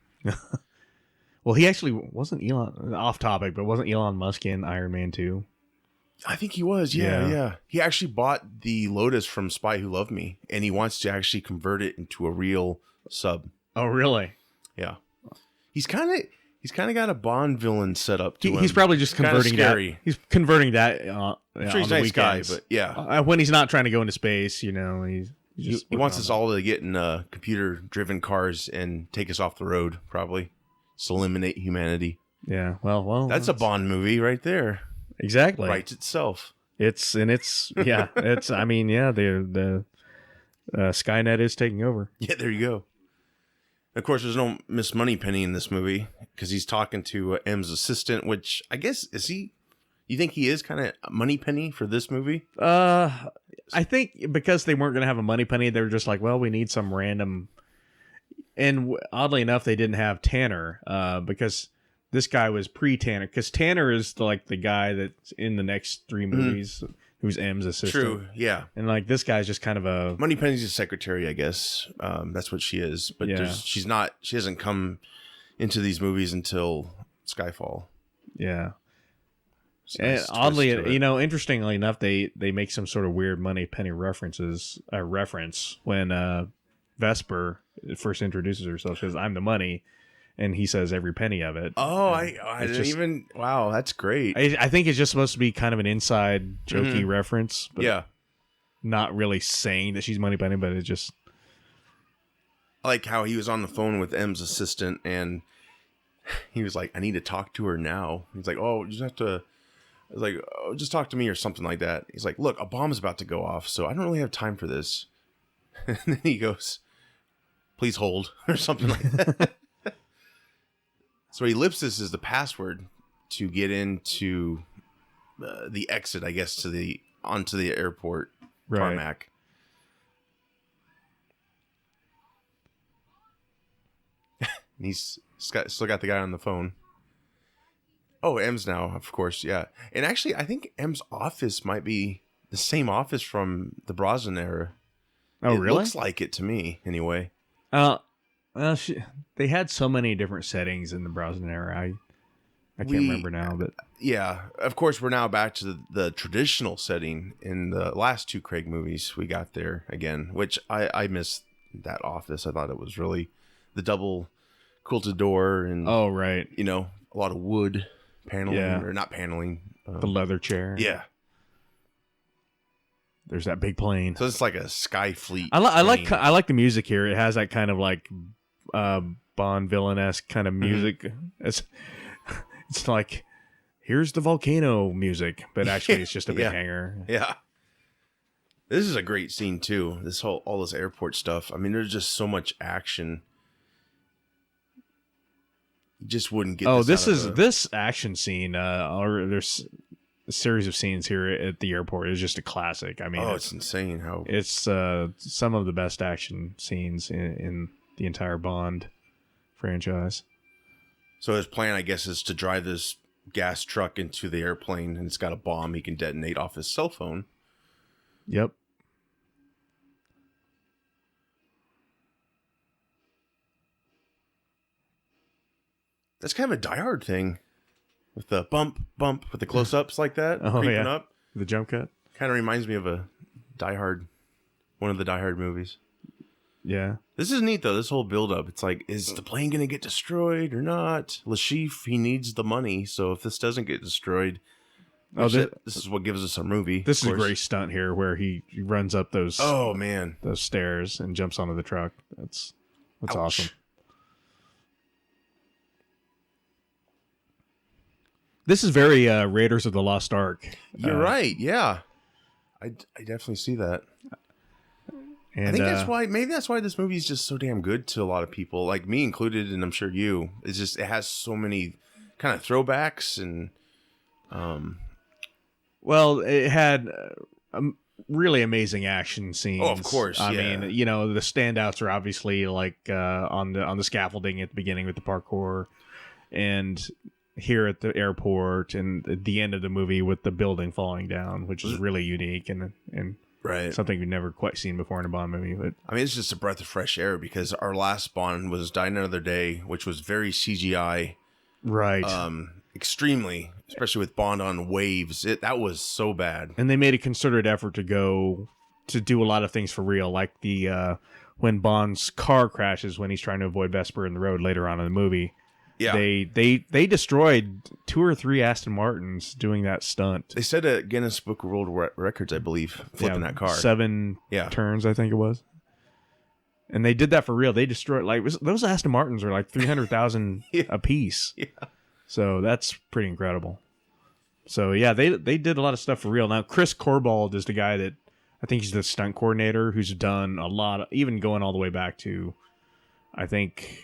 Well, he actually wasn't off topic, but wasn't Elon Musk in Iron Man 2? I think he was. Yeah. He actually bought the Lotus from Spy Who Loved Me, and he wants to actually convert it into a real sub. Oh, really? Yeah. He's kind of got a Bond villain set up to him. He's probably just converting that. He's converting that. I'm sure he's a nice guy, but yeah. When he's not trying to go into space, he wants us all to get in computer-driven cars and take us off the road, probably. Just eliminate humanity. Yeah, well. That's a Bond movie right there. Exactly. Writes itself. It's I mean, yeah, the Skynet is taking over. Yeah, there you go. Of course, there's no Miss Moneypenny in this movie because he's talking to M's assistant, which I guess is he. You think he is kind of Moneypenny for this movie? I think because they weren't going to have a Moneypenny, they were just like, well, we need some random. And oddly enough, they didn't have Tanner because this guy was pre-Tanner. Because Tanner is the guy that's in the next three movies, who's M's assistant. True, yeah. And like this guy's just kind of a Moneypenny's a secretary, I guess. That's what she is. But she's not. She hasn't come into these movies until Skyfall. Yeah. Nice and oddly, interestingly enough, they make some sort of weird Moneypenny reference when Vesper first introduces herself. She says, "I'm the money," and he says every penny of it. Oh, I didn't even. Wow, that's great. I think it's just supposed to be kind of an inside jokey reference, but yeah, not really saying that she's Moneypenny, but it just. I like how he was on the phone with M's assistant, and he was like, "I need to talk to her now." He's like, "Oh, you just have to." I was like, "Oh, just talk to me," or something like that. He's like, "Look, a bomb's about to go off, so I don't really have time for this." And then he goes, "Please hold," or something like that. So ellipsis is the password to get into the exit, I guess, onto the airport tarmac. He's still got the guy on the phone. Oh, M's now, of course, yeah. And actually, I think M's office might be the same office from the Brosnan era. Oh, it really? Looks like it to me, anyway. Well, they had so many different settings in the Brosnan era. I can't remember now, but yeah, of course, we're now back to the traditional setting in the last two Craig movies. We got there again, which I miss that office. I thought it was really the double quilted door and right, a lot of wood paneling or not paneling, the leather chair. Yeah. There's that big plane. So it's like a Skyfleet. I like the music here. It has that kind of like Bond villain-esque kind of music. It's like, here's the volcano music, but actually it's just a big hangar. Yeah. This is a great scene too. All this airport stuff. I mean, there's just so much action. You just wouldn't get. This action scene. Or there's a series of scenes here at the airport is just a classic. I mean, it's insane how it's some of the best action scenes in the entire Bond franchise. So his plan, I guess, is to drive this gas truck into the airplane, and it's got a bomb he can detonate off his cell phone. Yep. That's kind of a Die Hard thing, with the bump with the close-ups like that, creeping up. The jump cut kind of reminds me of one of the Die Hard movies. Yeah. This is neat, though, this whole build-up. It's like, is the plane going to get destroyed or not? Lashif, he needs the money, so if this doesn't get destroyed... this is what gives us a movie. This is a great stunt here where he runs up those... Oh, man. Those stairs and jumps onto the truck. That's awesome. This is very Raiders of the Lost Ark. You're right, yeah. I definitely see that. And, I think that's why this movie is just so damn good to a lot of people, like me included, and I'm sure you. It's just, it has so many kind of throwbacks and well, it had really amazing action scenes. Oh, of course. I mean, the standouts are obviously like on the scaffolding at the beginning with the parkour, and here at the airport, and at the end of the movie with the building falling down, which is really unique and right, something we've never quite seen before in a Bond movie. But I mean, it's just a breath of fresh air because our last Bond was Die Another Day, which was very CGI, right? Extremely, especially with Bond on waves. That was so bad. And they made a concerted effort to do a lot of things for real, like the when Bond's car crashes when he's trying to avoid Vesper in the road later on in the movie. Yeah, they destroyed 2 or 3 Aston Martins doing that stunt. They said at Guinness Book of World Records, I believe, flipping that car. 7 turns, I think it was. And they did that for real. They destroyed those Aston Martins are like 300,000 a piece. Yeah. So that's pretty incredible. So yeah, they did a lot of stuff for real. Now Chris Corbold is the guy that I think he's the stunt coordinator who's done a lot of, even going all the way back to, I think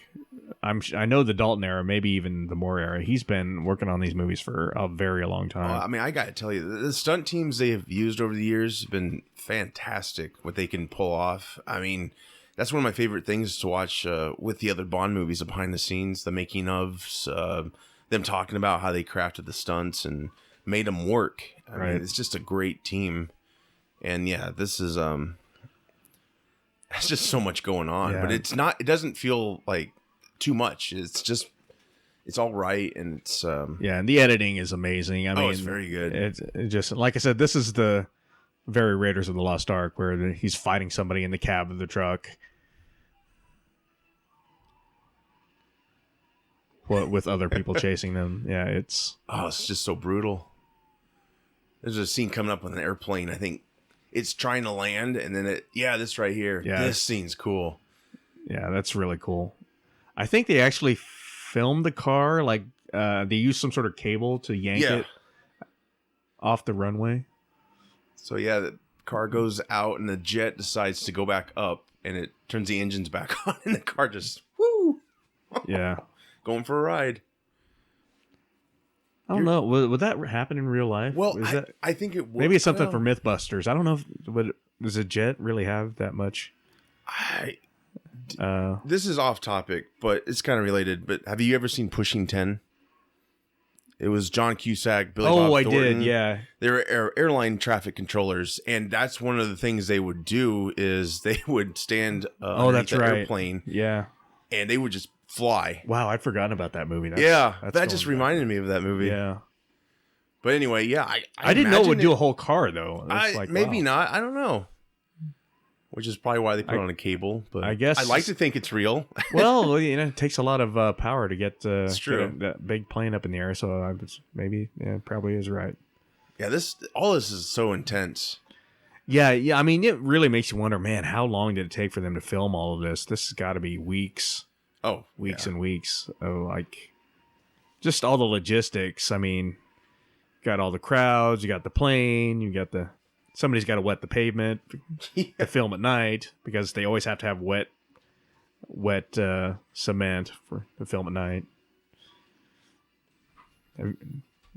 I know the Dalton era, maybe even the Moore era. He's been working on these movies for a very long time. I mean, I got to tell you, the stunt teams they have used over the years have been fantastic. What they can pull off. I mean, that's one of my favorite things to watch with the other Bond movies, the behind the scenes, the making ofs, them talking about how they crafted the stunts and made them work. I mean, it's just a great team. And yeah, this is there's just so much going on, but it doesn't feel like too much. It's all right, and it's and the editing is amazing. I mean, it's very good. It just, like I said, this is the very Raiders of the Lost Ark where he's fighting somebody in the cab of the truck. With other people chasing them. Yeah, it's just so brutal. There's a scene coming up with an airplane. I think it's trying to land, and then this right here. Yeah, this scene's cool. Yeah, that's really cool. I think they actually filmed the car, like they used some sort of cable to yank it off the runway. So yeah, the car goes out, and the jet decides to go back up, and it turns the engines back on, and the car just going for a ride. I don't know. Would that happen in real life? Well, I think it would. Maybe it's something for Mythbusters. I don't know. Does a jet really have that much? This is off topic, but it's kind of related. But have you ever seen Pushing 10? It was John Cusack, Billy Bob Thornton. Did, yeah. They were airline traffic controllers, and that's one of the things they would do is they would stand underneath the airplane. Yeah. And they would just fly. Wow, I'd forgotten about that movie. That just reminded me of that movie. Yeah. But anyway, I didn't know it would do a whole car, though. Maybe not. I don't know. Which is probably why they put it on a cable. But I guess I like to think it's real. Well, it takes a lot of power to get true. That big plane up in the air. So it probably is right. Yeah, all this is so intense. Yeah. I mean, it really makes you wonder, man, how long did it take for them to film all of this? This has got to be weeks. Oh, weeks and weeks. Just all the logistics. I mean, got all the crowds. You got the plane. You got somebody's got to wet the pavement to film at night because they always have to have wet cement to film at night.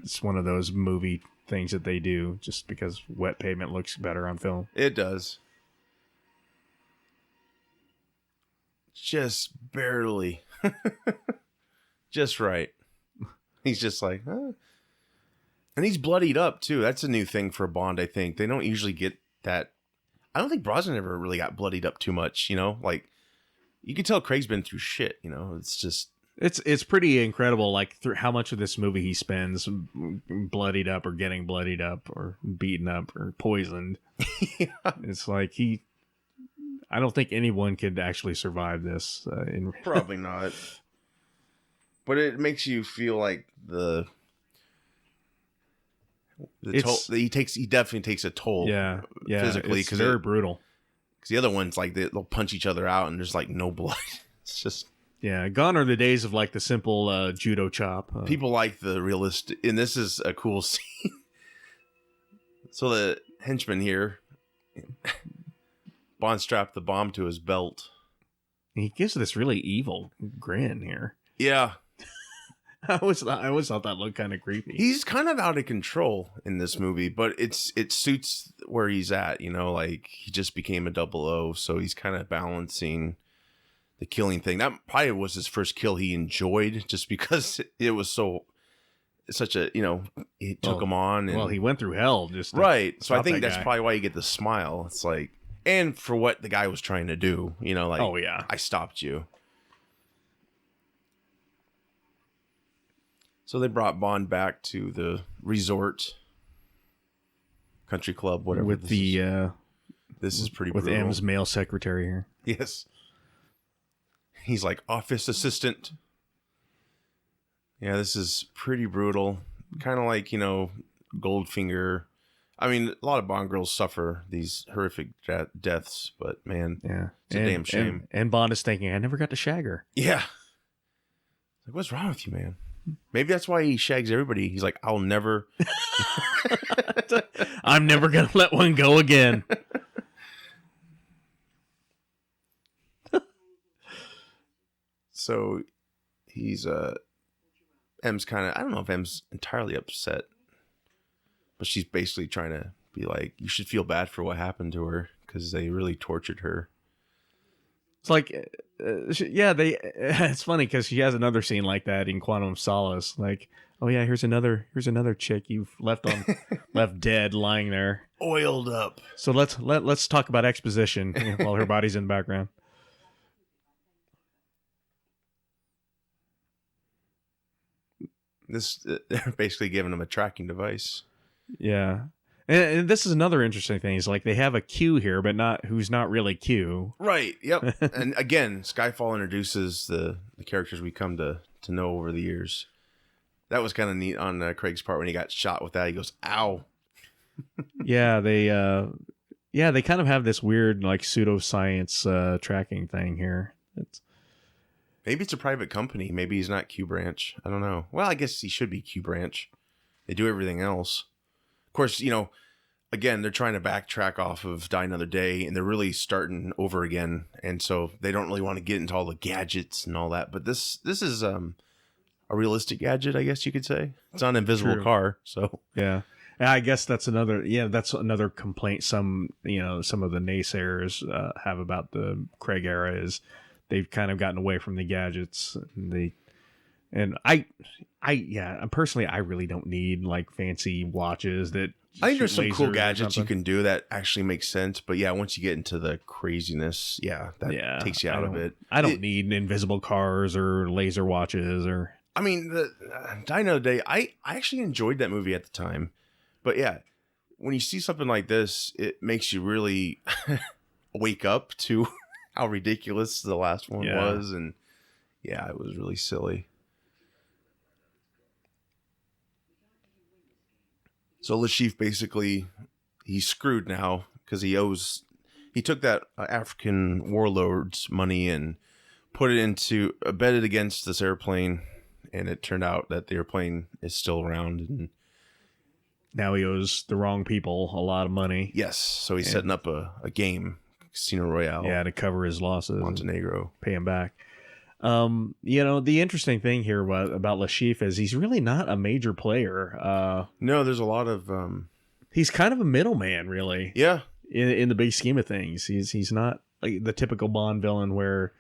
It's one of those movie things that they do just because wet pavement looks better on film. It does. Just barely. Just right. He's just like, huh? And he's bloodied up, too. That's a new thing for Bond, I think. They don't usually get that. I don't think Brosnan ever really got bloodied up too much, Like, you can tell Craig's been through shit, It's just... It's pretty incredible, like, through how much of this movie he spends bloodied up or getting bloodied up or beaten up or poisoned. Yeah. It's like I don't think anyone could actually survive this. Probably not. But it makes you feel like he definitely takes a toll. Yeah, physically, because they're brutal. Because the other ones, like they'll punch each other out, and there's like no blood. It's just gone are the days of like the simple judo chop. People like the realistic, and this is a cool scene. So the henchman here, Bond strapped the bomb to his belt. He gives this really evil grin here. Yeah. I always thought that looked kind of creepy. He's kind of out of control in this movie, but it suits where he's at, like he just became a 00, so he's kind of balancing the killing thing. That probably was his first kill he enjoyed just because it was such a, he took him on. And, he went through hell just right. So I think that's probably why you get the smile. It's like, and for what the guy was trying to do, like, oh yeah, I stopped you. So they brought Bond back to the resort, country club, whatever. With this is pretty brutal. With M's male secretary here. Yes. He's like office assistant. Yeah, this is pretty brutal. Kind of like, Goldfinger. I mean, a lot of Bond girls suffer these horrific deaths, but man, it's a damn shame. And Bond is thinking, I never got to shag her. Yeah. Like, what's wrong with you, man? Maybe that's why he shags everybody. He's like, I'll never. I'm never gonna let one go again. So he's M's kind of, I don't know if M's entirely upset, but she's basically trying to be like, you should feel bad for what happened to her because they really tortured her. It's like, it's funny because she has another scene like that in Quantum of Solace. Like, oh yeah, here's another chick you've left dead lying there, oiled up. So let's talk about exposition while her body's in the background. They're basically giving him a tracking device. Yeah. And this is another interesting thing. Is like they have a Q here, but who's not really Q. Right. Yep. And again, Skyfall introduces the characters we come to know over the years. That was kind of neat on Craig's part when he got shot with that. He goes, "Ow." Yeah, they kind of have this weird like pseudoscience tracking thing here. Maybe it's a private company. Maybe he's not Q Branch. I don't know. Well, I guess he should be Q Branch. They do everything else. Of course, again, they're trying to backtrack off of Die Another Day, and they're really starting over again. And so they don't really want to get into all the gadgets and all that. But this is a realistic gadget, I guess you could say. It's not an invisible car. So yeah. I guess that's another complaint some of the naysayers have about the Craig era is they've kind of gotten away from the gadgets. Personally, I really don't need like fancy watches that. I think there's some cool gadgets you can do that actually make sense, but yeah, once you get into the craziness, that takes you out of it. I don't need invisible cars or laser watches or. I mean, the Die Another Day. I actually enjoyed that movie at the time, but yeah, when you see something like this, it makes you really wake up to how ridiculous the last one was, and yeah, it was really silly. So Lashif basically, he's screwed now because he took that African warlord's money and bet it against this airplane, and it turned out that the airplane is still around, and now he owes the wrong people a lot of money. Yes, so he's setting up a game, Casino Royale. Yeah, to cover his losses. Montenegro. Pay him back. The interesting thing here about Lashif is he's really not a major player. No, there's a lot of. He's kind of a middleman, really. Yeah. In the big scheme of things, he's not like the typical Bond villain where,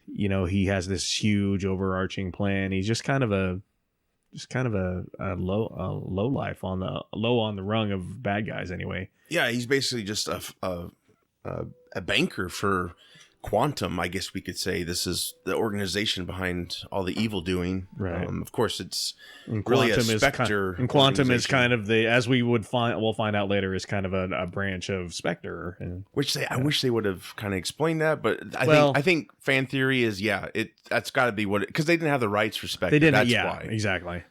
he has this huge overarching plan. He's just kind of a low life on the rung of bad guys anyway. Yeah, he's basically just a banker for Quantum, I guess we could say. This is the organization behind all the evil doing. Right. Of course, it's really a Spectre. And Quantum is kind of as we'll find out later, is kind of a branch of Spectre. I wish they would have kind of explained that, but I think fan theory is that's got to be what because they didn't have the rights for Spectre. They didn't. That's why. Exactly.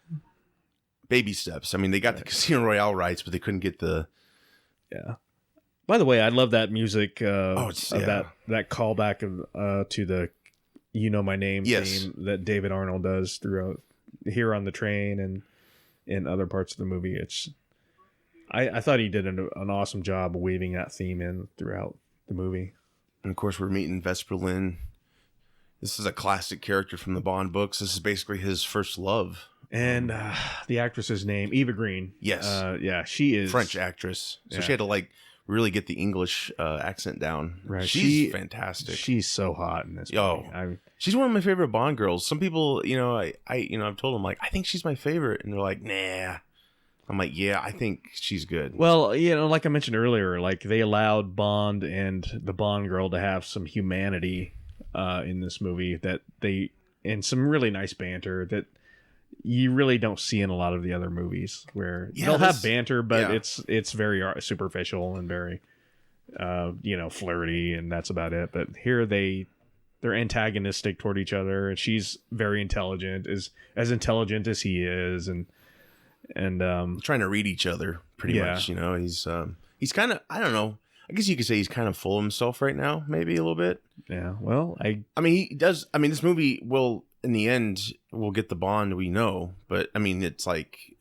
Baby steps. I mean, they got the Casino Royale rights, but they couldn't get the. Yeah. By the way, I love that music. That callback to the "You Know My Name" theme that David Arnold does throughout here on the train and in other parts of the movie. I thought he did an awesome job of weaving that theme in throughout the movie. And of course, we're meeting Vesper Lynn. This is a classic character from the Bond books. This is basically his first love. And the actress's name, Eva Green. Yes. She is French actress. So she had to really get the English accent down. Right. She's fantastic. She's so hot in this movie. She's one of my favorite Bond girls. Some people, I've told them like, I think she's my favorite, and they're like, nah. I'm like, yeah, I think she's good. Well, like I mentioned earlier, like they allowed Bond and the Bond girl to have some humanity in this movie and some really nice banter that you really don't see in a lot of the other movies where they'll have banter, but it's very superficial and very, flirty, and that's about it. But here they're antagonistic toward each other, and she's very intelligent, as intelligent as he is, and trying to read each other pretty much. He's kind of, I don't know. I guess you could say he's kind of full of himself right now, maybe a little bit. Yeah. Well, I mean, he does. I mean, this movie will in the end, we'll get the Bond we know. But I mean, it's like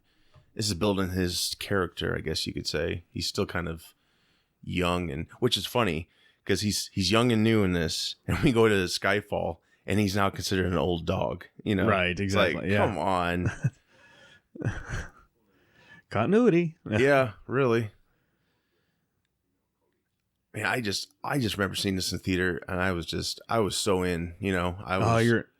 this is building his character, I guess you could say. He's still kind of young, and which is funny because he's young and new in this, and we go to Skyfall, and he's now considered an old dog. You know, right? Exactly. It's like, come on, continuity. Yeah, really. Man, I just remember seeing this in theater, and I was so in, you know. And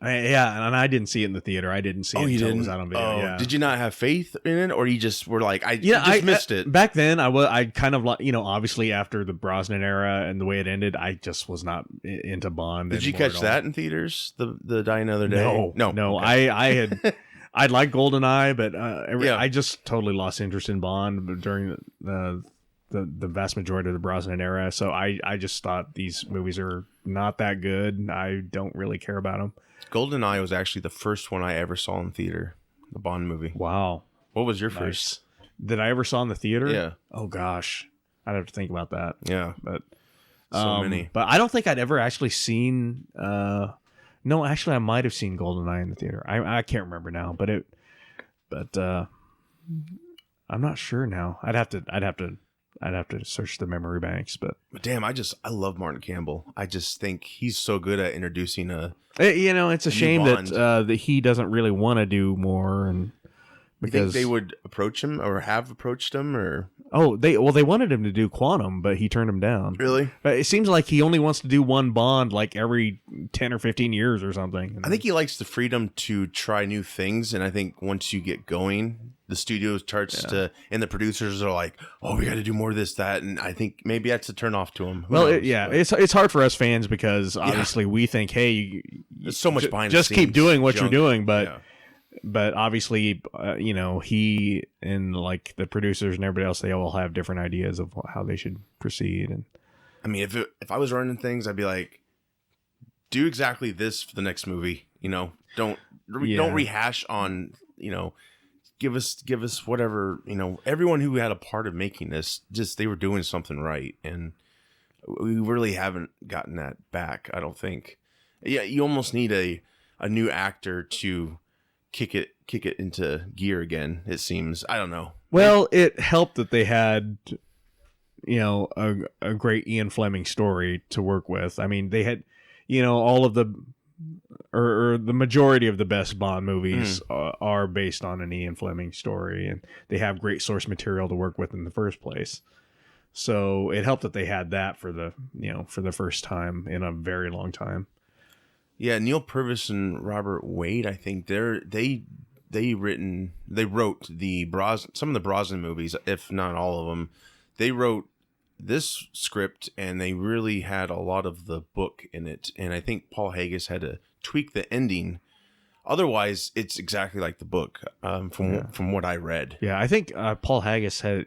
I didn't see it in the theater. I didn't see it until it was out on video. Oh, yeah. Did you not have faith in it, or you just were like, I missed it? Back then, I kind of like, you know, obviously after the Brosnan era and the way it ended, I just was not into Bond. Did you catch that in theaters? The Die Another Day? No. Okay. I had. I liked GoldenEye, but I just totally lost interest in Bond during the vast majority of the Brosnan era. So I just thought these movies are not that good. I don't really care about them. GoldenEye was actually the first one I ever saw in theater, the Bond movie. Wow. What was your first? That I ever saw in the theater? Yeah. Oh, gosh. I'd have to think about that. Yeah. But so many. But I don't think I'd ever actually seen... no, actually, I might have seen GoldenEye in the theater. I can't remember now, but I'm not sure now. I'd have to search the memory banks, but damn, I love Martin Campbell. I just think he's so good at introducing it's a shame that he doesn't really want to do more, and because you think they would approach him or have approached him, or they wanted him to do Quantum, but he turned him down. Really? But it seems like he only wants to do one Bond like every 10 or 15 years or something. I think he likes the freedom to try new things, and I think once you get going, the studio starts to, and the producers are like, "Oh, we got to do more of this, that," and I think maybe that's a turn off to him. It's hard for us fans because obviously we think, hey, there's so much behind. Just keep doing what you're doing, but. Yeah. But obviously, he and like the producers and everybody else, they all have different ideas of how they should proceed. And I mean, if I was running things, I'd be like, do exactly this for the next movie. You know, don't rehash on. You know, give us whatever. You know, everyone who had a part of making this, just they were doing something right, and we really haven't gotten that back. I don't think. Yeah, you almost need a new actor to kick it into gear again, it seems. I don't know. Well, it helped that they had, you know, a great Ian Fleming story to work with. I mean, they had, you know, all of the or the majority of the best Bond movies are based on an Ian Fleming story, and they have great source material to work with in the first place. So it helped that they had that for the first time in a very long time. Yeah, Neil Purvis and Robert Wade, I think they wrote some of the Brosnan movies, if not all of them. They wrote this script, and they really had a lot of the book in it. And I think Paul Haggis had to tweak the ending. Otherwise, it's exactly like the book, from what I read. Yeah, I think Paul Haggis I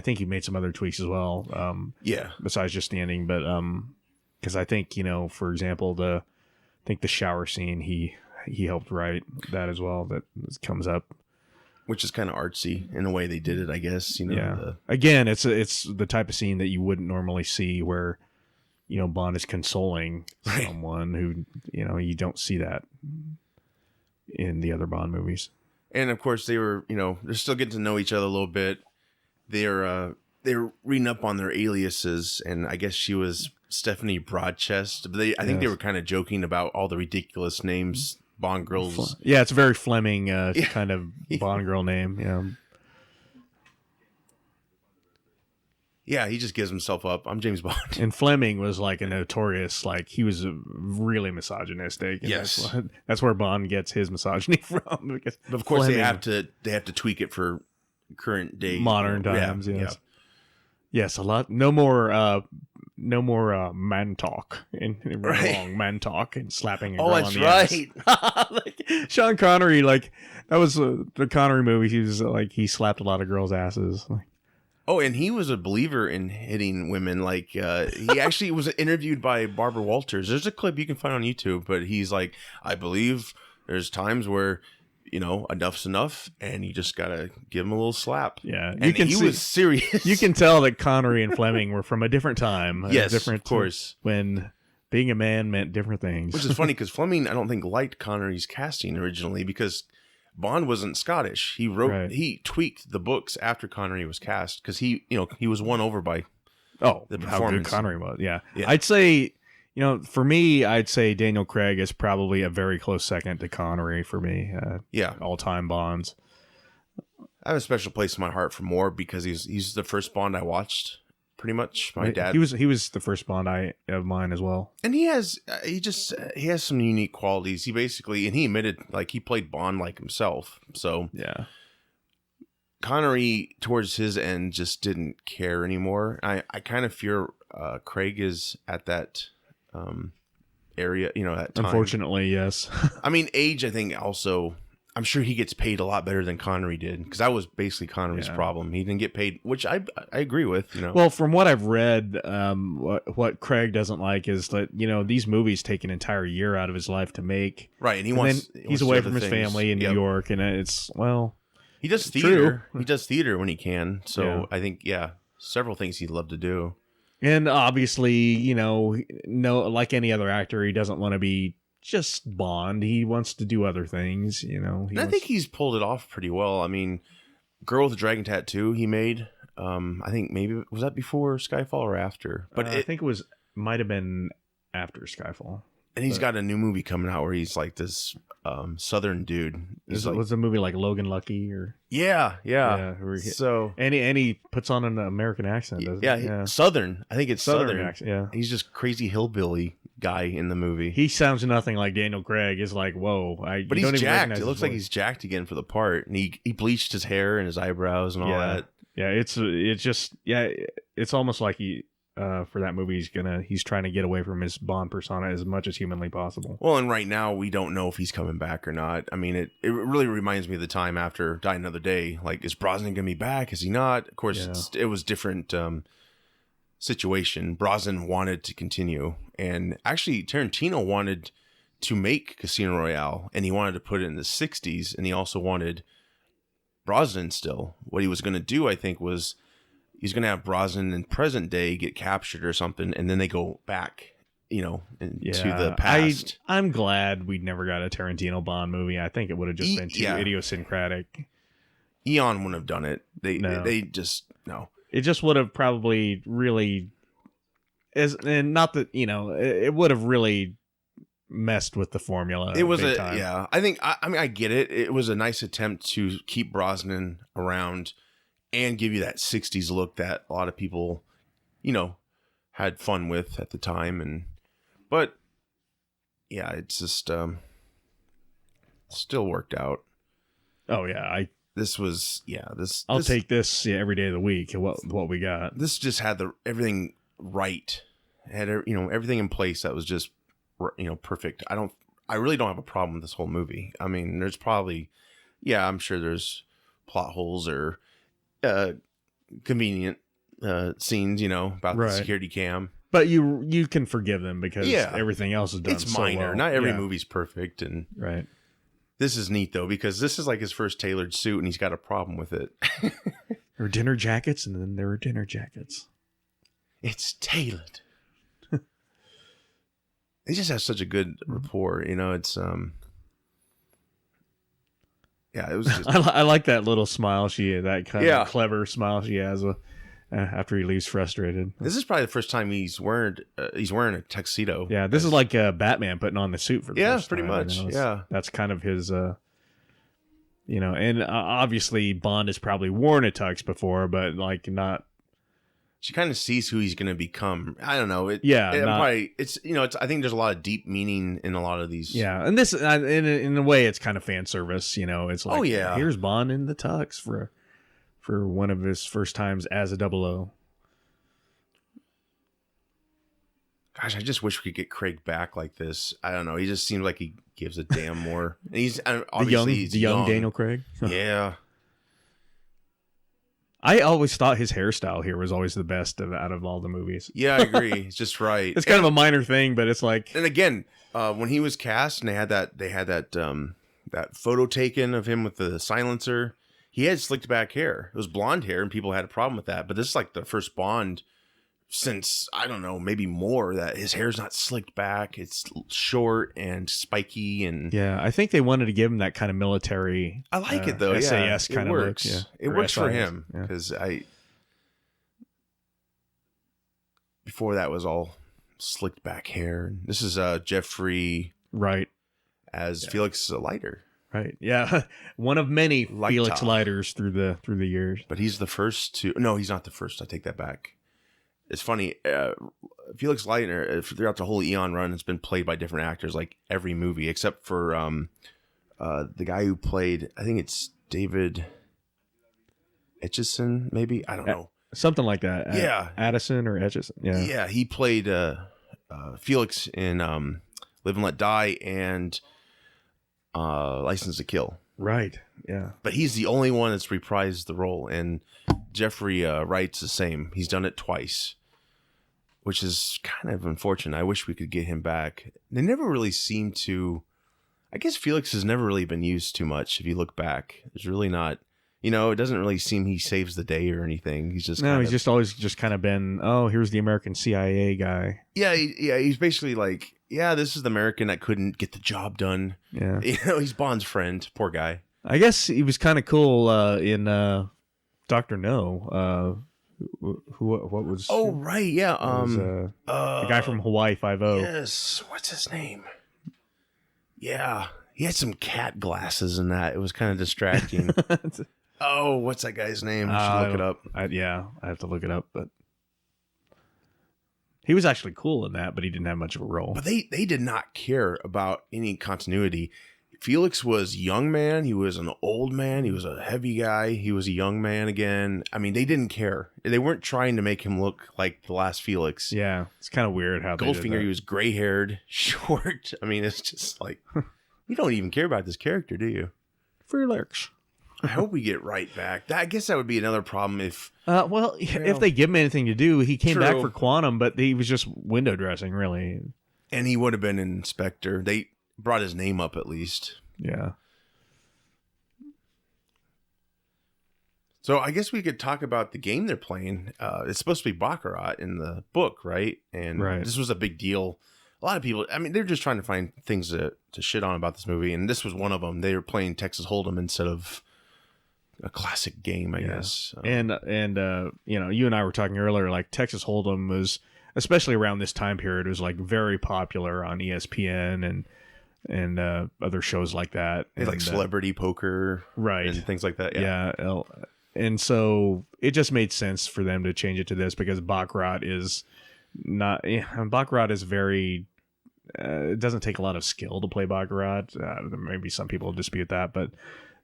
think he made some other tweaks as well. Besides just the ending, but because I think, you know, for example, the shower scene he helped write that as well. That comes up, which is kind of artsy in the way they did it, I guess. You know, yeah. Again, it's the type of scene that you wouldn't normally see, where, you know, Bond is consoling someone who, you know, you don't see that in the other Bond movies. And of course, they were, you know, they're still getting to know each other a little bit. They're reading up on their aliases, and I guess she was Stephanie Broadchest. But I think they were kind of joking about all the ridiculous names Bond girls. Yeah, it's a very Fleming kind of Bond girl name. Yeah. Yeah, he just gives himself up. I'm James Bond. And Fleming was like a notorious, like he was really misogynistic. And yes, that's where Bond gets his misogyny from. But of course, Fleming, they have to tweak it for current day, modern times. Yeah, yes. Yes, a lot. No more man talk and wrong man talk and slapping a girl on the ass. Like Sean Connery, like that was the Connery movie. He was like he slapped a lot of girls' asses. Like, oh, and he was a believer in hitting women. Like he actually was interviewed by Barbara Walters. There's a clip you can find on YouTube, but he's like, I believe there's times where, you know, enough's enough, and you just gotta give him a little slap. Yeah, he was serious. You can tell that Connery and Fleming were from a different time. Yes, of course. When being a man meant different things. Which is funny because Fleming, I don't think, liked Connery's casting originally because Bond wasn't Scottish. He tweaked the books after Connery was cast because he was won over by the performance. How good Connery was. Yeah. Yeah. I'd say, for me, I'd say Daniel Craig is probably a very close second to Connery for me. All-time Bonds. I have a special place in my heart for Moore because he's the first Bond I watched. Pretty much, my dad. He was the first Bond of mine as well. And he has some unique qualities. He basically, and he admitted, like, he played Bond like himself. So yeah, Connery towards his end just didn't care anymore. I kind of fear Craig is at that area, that time. Unfortunately, yes. I mean, age, I think also. I'm sure he gets paid a lot better than Connery did because that was basically Connery's problem. He didn't get paid, which I agree with. Well, from what I've read, what Craig doesn't like is that these movies take an entire year out of his life to make. Right, and he's away from his family in New York, and it's he does theater. He does theater when he can. So I think several things he'd love to do. And obviously, like any other actor, he doesn't want to be just Bond. He wants to do other things, I think he's pulled it off pretty well. I mean, Girl with the Dragon Tattoo he made. I think maybe was that before Skyfall or after? But I think it might have been after Skyfall. And he's got a new movie coming out where he's like this Southern dude. Was the movie like Logan Lucky or? Yeah. So and he puts on an American accent. Doesn't he? Southern. I think it's Southern accent. Yeah, he's just crazy hillbilly guy in the movie. He sounds nothing like Daniel Craig. Is like, whoa. But he's jacked. It looks like he's jacked again for the part, and he bleached his hair and his eyebrows and all that. Yeah, it's almost like he. For that movie, he's trying to get away from his Bond persona as much as humanly possible. Well, and right now we don't know if he's coming back or not. I mean, it really reminds me of the time after Die Another Day. Like, is Brosnan gonna be back? Is he not? Of course, it was different situation. Brosnan wanted to continue, and actually Tarantino wanted to make Casino Royale, and he wanted to put it in the 60s, and he also wanted Brosnan still. What he was going to do, I think, was he's going to have Brosnan in present day get captured or something, and then they go back, into the past. I'm glad we never got a Tarantino Bond movie. I think it would have just been too idiosyncratic. Eon wouldn't have done it. They just no. It just would have probably really, and not that it would have really messed with the formula. It was I think I get it. It was a nice attempt to keep Brosnan around and give you that 60s look that a lot of people, had fun with at the time. But it's just still worked out. Oh yeah, I'll take this every day of the week. What we got. This just had everything right. It had everything in place that was just perfect. I really don't have a problem with this whole movie. I mean, there's probably I'm sure there's plot holes or convenient scenes, about the security cam. But you can forgive them because everything else is done. It's minor. Well. Not every movie's perfect, and right. This is neat though because this is like his first tailored suit, and he's got a problem with it. There are dinner jackets, and then there are dinner jackets. It's tailored. They just have such a good rapport, It's it was just... I like that little smile that kind of clever smile she has after he leaves frustrated. This is probably the first time he's wearing a tuxedo. Yeah, this is like Batman putting on the suit for the first time. Pretty much. That's kind of his and obviously Bond has probably worn a tux before, but like not. She kind of sees who he's going to become. I don't know. I think there's a lot of deep meaning in a lot of these. Yeah, and this, in a way, it's kind of fan service. It's like, here's Bond in the tux for one of his first times as a 00. Gosh, I just wish we could get Craig back like this. I don't know. He just seems like he gives a damn more. And he's obviously the young Daniel Craig. Yeah. I always thought his hairstyle here was always the best out of all the movies. Yeah, I agree. It's just right. It's kind of a minor thing, but it's like. And again, when he was cast, and they had that photo taken of him with the silencer. He had slicked back hair. It was blonde hair, and people had a problem with that. But this is like the first Bond since, I don't know, maybe more, that his hair's not slicked back. It's short and spiky. And Yeah, I think they wanted to give him that kind of military. I like it though. SAS Yeah, kind it of works. look. Yeah, it or works for SIS, him yeah. because before that was all slicked back hair. This is Jeffrey Right. as Felix Leiter. Right. Yeah. One of many Leiter. Felix Leiters through the years. But he's the first to. No, he's not the first. I take that back. It's funny. Felix Leiter, throughout the whole Eon run, has been played by different actors, like every movie, except for the guy who played, I think it's David Etchison, maybe? I don't know. Something like that. Yeah. Addison or Etchison. Yeah. Yeah, he played Felix in Live and Let Die and License to Kill. Right. Yeah. But he's the only one that's reprised the role, and Jeffrey Wright's the same. He's done it twice, which is kind of unfortunate. I wish we could get him back. They never really seem to. I guess Felix has never really been used too much. If you look back, there's really not. It doesn't really seem he saves the day or anything. He's just just always just kind of been. Oh, here's the American CIA guy. Yeah, he's basically like, yeah, this is the American that couldn't get the job done. Yeah, he's Bond's friend. Poor guy. I guess he was kind of cool in Doctor No. What was? Oh right, yeah. The guy from Hawaii 5-0. Yes, what's his name? Yeah, he had some cat glasses in that. It was kind of distracting. Oh, what's that guy's name? I should look it up. I have to look it up, but he was actually cool in that, but he didn't have much of a role. But they did not care about any continuity. Felix was young man. He was an old man. He was a heavy guy. He was a young man again. I mean, they didn't care. They weren't trying to make him look like the last Felix. Yeah, it's kind of weird how Goldfinger, he was gray-haired, short. I mean, it's just like, you don't even care about this character, do you? Felix. I hope we get right back. I guess that would be another problem if... if they give him anything to do, he came back for Quantum, but he was just window dressing, really. And he would have been an inspector. They brought his name up at least. Yeah. So I guess we could talk about the game they're playing. It's supposed to be Baccarat in the book, right? And this was a big deal. A lot of people, I mean, they're just trying to find things to shit on about this movie, and this was one of them. They were playing Texas Hold'em instead of a classic game, I guess. And you and I were talking earlier, like Texas Hold'em was, especially around this time period, was like very popular on ESPN and other shows like that. And like Celebrity Poker, right, and things like that. Yeah. And so it just made sense for them to change it to this because Baccarat is not. Baccarat is very. It doesn't take a lot of skill to play Baccarat. Maybe some people dispute that, but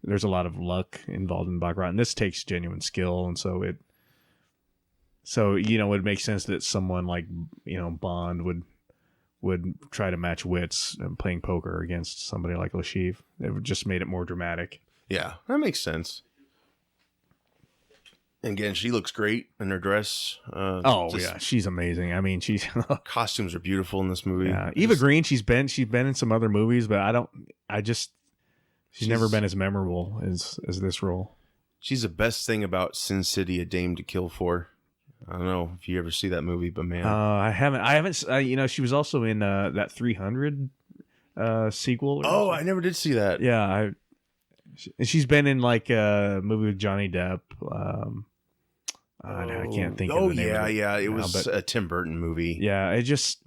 there's a lot of luck involved in Baccarat, and this takes genuine skill, and so it would make sense that someone like Bond would try to match wits playing poker against somebody like Lashif. It just made it more dramatic. Yeah, that makes sense. And again, she looks great in her dress. Yeah, she's amazing. I mean, she's costumes are beautiful in this movie. Yeah, Eva Green, she's been in some other movies, but she's never been as memorable as this role. She's the best thing about Sin City: A Dame to Kill For. I don't know if you ever see that movie, but man, I haven't. She was also in that 300 sequel. I never did see that. Yeah, she's been in like a movie with Johnny Depp. I can't think of the name of it. Yeah. It was a Tim Burton movie. Yeah,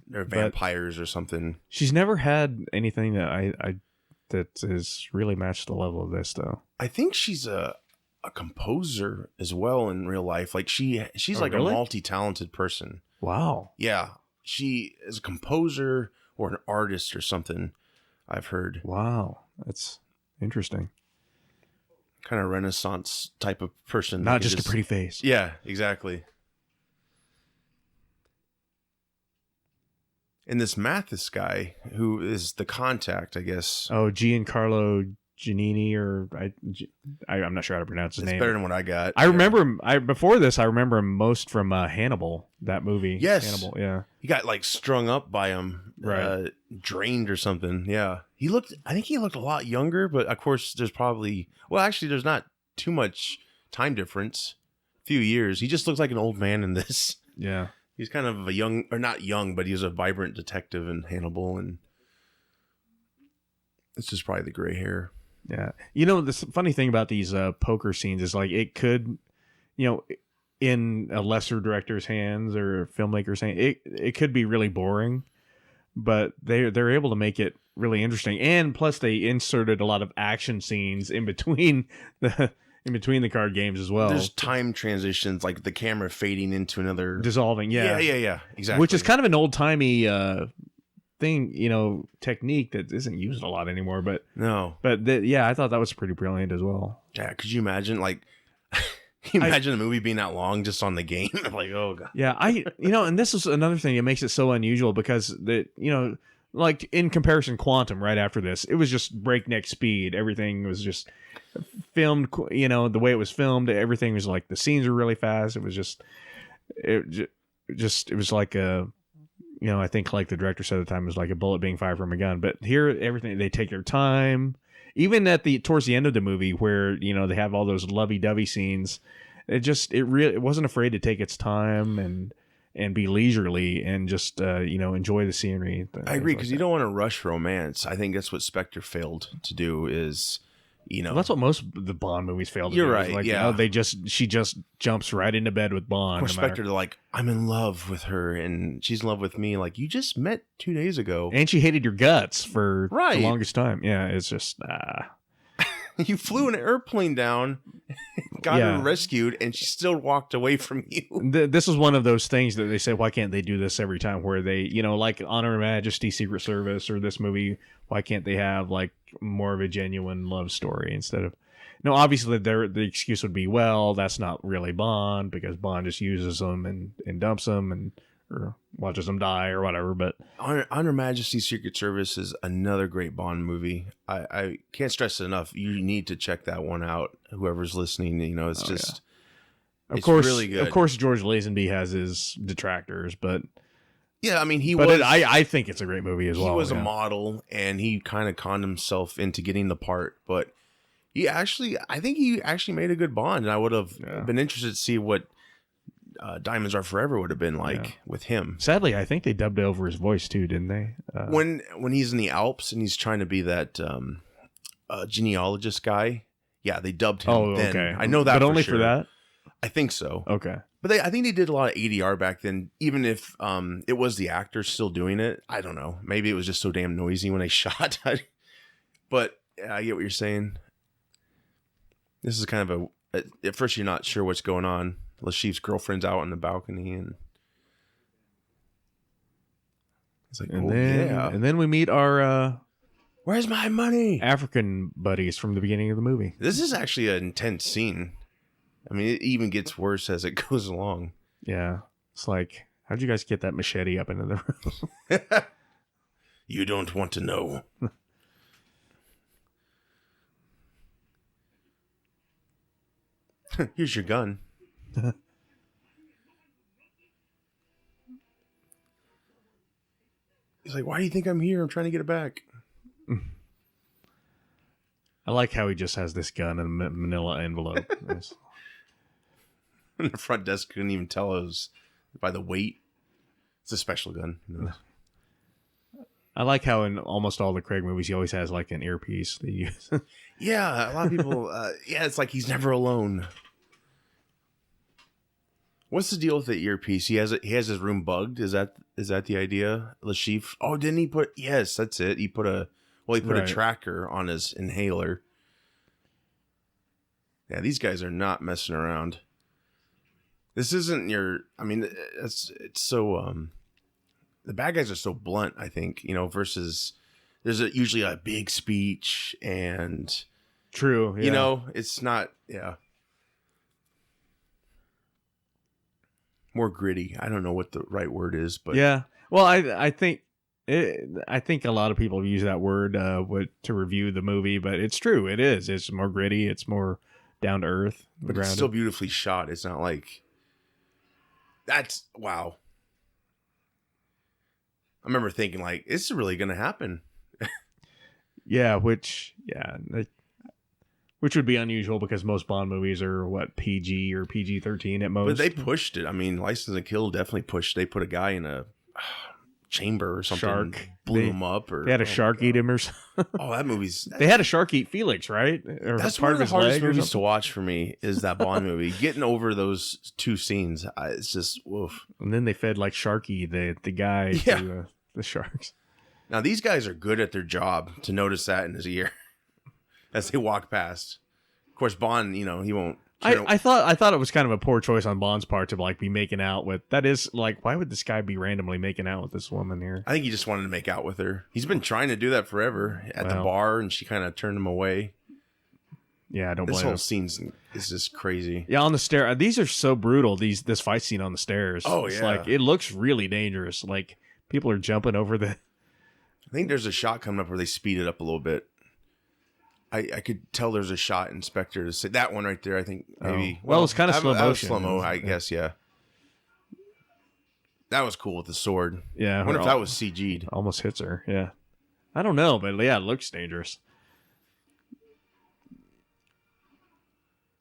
they're vampires or something. She's never had anything that that has really matched the level of this, though. I think she's a composer as well in real life. Like she's like really? A multi-talented person. Wow. Yeah, she is a composer or an artist or something. I've heard. Wow, that's interesting. Kind of Renaissance type of person. Not just a pretty face. Yeah, exactly. And this Mathis guy, who is the contact, I guess. Oh, Giancarlo Giannini, or I'm not sure how to pronounce his name. It's better than what I got. I remember him. Before this, I remember him most from Hannibal, that movie. Yes, Hannibal. Yeah, he got like strung up by him, right? Drained or something. Yeah, I think he looked a lot younger, but of course, there's not too much time difference. A few years. He just looks like an old man in this. Yeah, he He's kind of a young, or not young, but he's a vibrant detective in Hannibal, and it's just probably the gray hair. Yeah. You know, the funny thing about these poker scenes is like it could, you know, in a lesser director's hands or a filmmaker's hand, it could be really boring, but they're able to make it really interesting. And plus they inserted a lot of action scenes in between the card games as well. There's time transitions, like the camera fading into another dissolving. Yeah. Yeah. Exactly. Which is kind of an old-timey thing, you know, technique that isn't used a lot anymore, but I thought that was pretty brilliant as well. Yeah, could you imagine, like, imagine the movie being that long just on the game? Like, oh god. Yeah, and this is another thing that makes it so unusual, because like in comparison, Quantum right after this, it was just breakneck speed. Everything was just filmed, you know, the way it was filmed. Everything was like, the scenes were really fast. It was it was like a, you know, I think like the director said at the time, it was like a bullet being fired from a gun. But here, everything, they take their time. Even towards the end of the movie, where, you know, they have all those lovey-dovey scenes, it wasn't afraid to take its time and be leisurely and just enjoy the scenery. I agree, because you don't want to rush romance. I think that's what Spectre failed to do. Is, you know, well, that's what most of the Bond movies fail to do. You're right. Like, yeah, you know, she just jumps right into bed with Bond. Or Spectre, they're like, I'm in love with her and she's in love with me. Like, you just met 2 days ago, and she hated your guts for the longest time. Yeah, it's just you flew an airplane down, got her rescued, and she still walked away from you. This is one of those things that they say, why can't they do this every time? Where they, you know, like on Her Majesty Secret Service or this movie, why can't they have like more of a genuine love story instead of, no, obviously the excuse would be, well, that's not really Bond, because Bond just uses them and dumps them or watches them die or whatever. But on Her Majesty's Secret Service is another great Bond movie. I can't stress it enough. You need to check that one out. Whoever's listening, you know, it's it's really good. Of course, George Lazenby has his detractors, but yeah, I mean, I think it's a great movie as well. He was a model, and he kind of conned himself into getting the part, but I think he actually made a good Bond, and I would have been interested to see what Diamonds Are Forever would have been like with him. Sadly, I think they dubbed over his voice too, didn't they? When he's in the Alps and he's trying to be that genealogist guy, yeah, they dubbed him. Oh, then. Okay. I know that, but only for that. I think so. Okay, but I think they did a lot of ADR back then. Even if it was the actor still doing it, I don't know. Maybe it was just so damn noisy when they shot. But I get what you're saying. This is kind of at first you're not sure what's going on. Lashif's girlfriend's out on the balcony, and it's like, and then we meet our where's my money? African buddies from the beginning of the movie. This is actually an intense scene. I mean, it even gets worse as it goes along. Yeah, it's like, how'd you guys get that machete up into the room? You don't want to know. Here's your gun. He's like, why do you think I'm here? I'm trying to get it back. I like how he just has this gun in a manila envelope. And the front desk couldn't even tell it was by the weight. It's a special gun. I like how in almost all the Craig movies he always has like an earpiece that he uses. Yeah, a lot of people. It's like he's never alone. What's the deal with the earpiece? He has his room bugged. Is that the idea? Lashif. Oh, didn't he put? Yes, that's it. He put a tracker on his inhaler. Yeah, these guys are not messing around. This isn't your. I mean, it's so. The bad guys are so blunt. I think, you know, versus there's usually a big speech and. True. Yeah. You know, it's not. Yeah. More gritty. I don't know what the right word is, but yeah. Well, I think a lot of people use that word to review the movie, but it's true. It is. It's more gritty. It's more down to earth. But it's still beautifully shot. It's not like that's wow. I remember thinking like, this is really going to happen. Yeah. Which would be unusual because most Bond movies are, what, PG or PG-13 at most. But they pushed it. I mean, License to Kill definitely pushed. They put a guy in a chamber or something. Shark. Blew him up. Or, they had a shark eat him or something. Oh, that movie's... They had a shark eat Felix, right? Or that's part one of the his hardest leg movies to watch for me, is that Bond movie. Getting over those two scenes, it's just, woof. And then they fed, like, Sharky, the guy, to the sharks. Now, these guys are good at their job to notice that in his ear as they walk past. Of course, Bond, he won't. I thought it was kind of a poor choice on Bond's part to like be making out with. That is like, why would this guy be randomly making out with this woman here? I think he just wanted to make out with her. He's been trying to do that forever at the bar, and she kind of turned him away. Yeah, I don't blame him. This whole scene is just crazy. Yeah, on the stair. These are so brutal. This fight scene on the stairs. Oh, it's yeah. like it looks really dangerous. Like people are jumping over the. I think there's a shot coming up where they speed it up a little bit. I could tell there's a shot Inspector to say that one right there. I think maybe. Oh. Well, it's kind of slow motion. Slow mo, I guess. Yeah. That was cool with the sword. Yeah. I wonder if that was CG'd. Almost hits her. Yeah. I don't know, but yeah, it looks dangerous.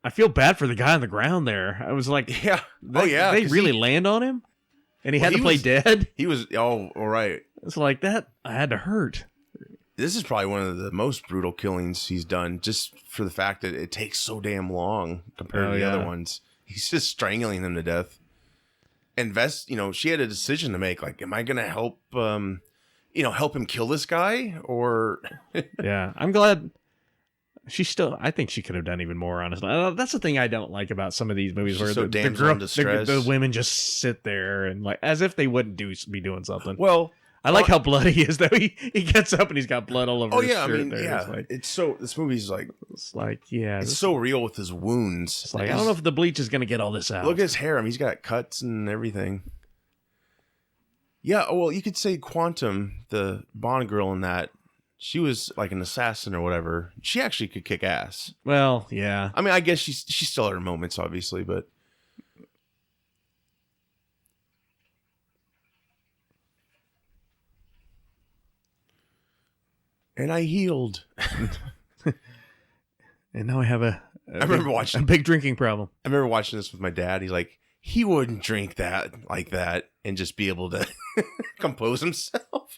I feel bad for the guy on the ground there. I was like, yeah. They really land on him, and he had to play dead. He was. Oh, all right. It's like that. I had to hurt. This is probably one of the most brutal killings he's done, just for the fact that it takes so damn long compared to the other ones. He's just strangling them to death. And Vest, she had a decision to make. Like, am I going to help, help him kill this guy? Or yeah, I'm glad. I think she could have done even more, honestly. That's the thing I don't like about some of these movies where so the women just sit there and like as if they wouldn't be doing something. Well, I like how bloody he is though. He gets up and he's got blood all over his shirt. I mean, there. yeah. This movie's like, it's so real with his wounds. It's like, I don't know if the bleach is going to get all this out. Look at his hair. I mean, he's got cuts and everything. Yeah. Well, you could say Quantum, the Bond girl in that, she was like an assassin or whatever. She actually could kick ass. Well, yeah. I mean, I guess she's still at her moments, obviously, but. And I healed. And now I have I remember watching a big drinking problem. I remember watching this with my dad. He's like, he wouldn't drink that like that and just be able to compose himself.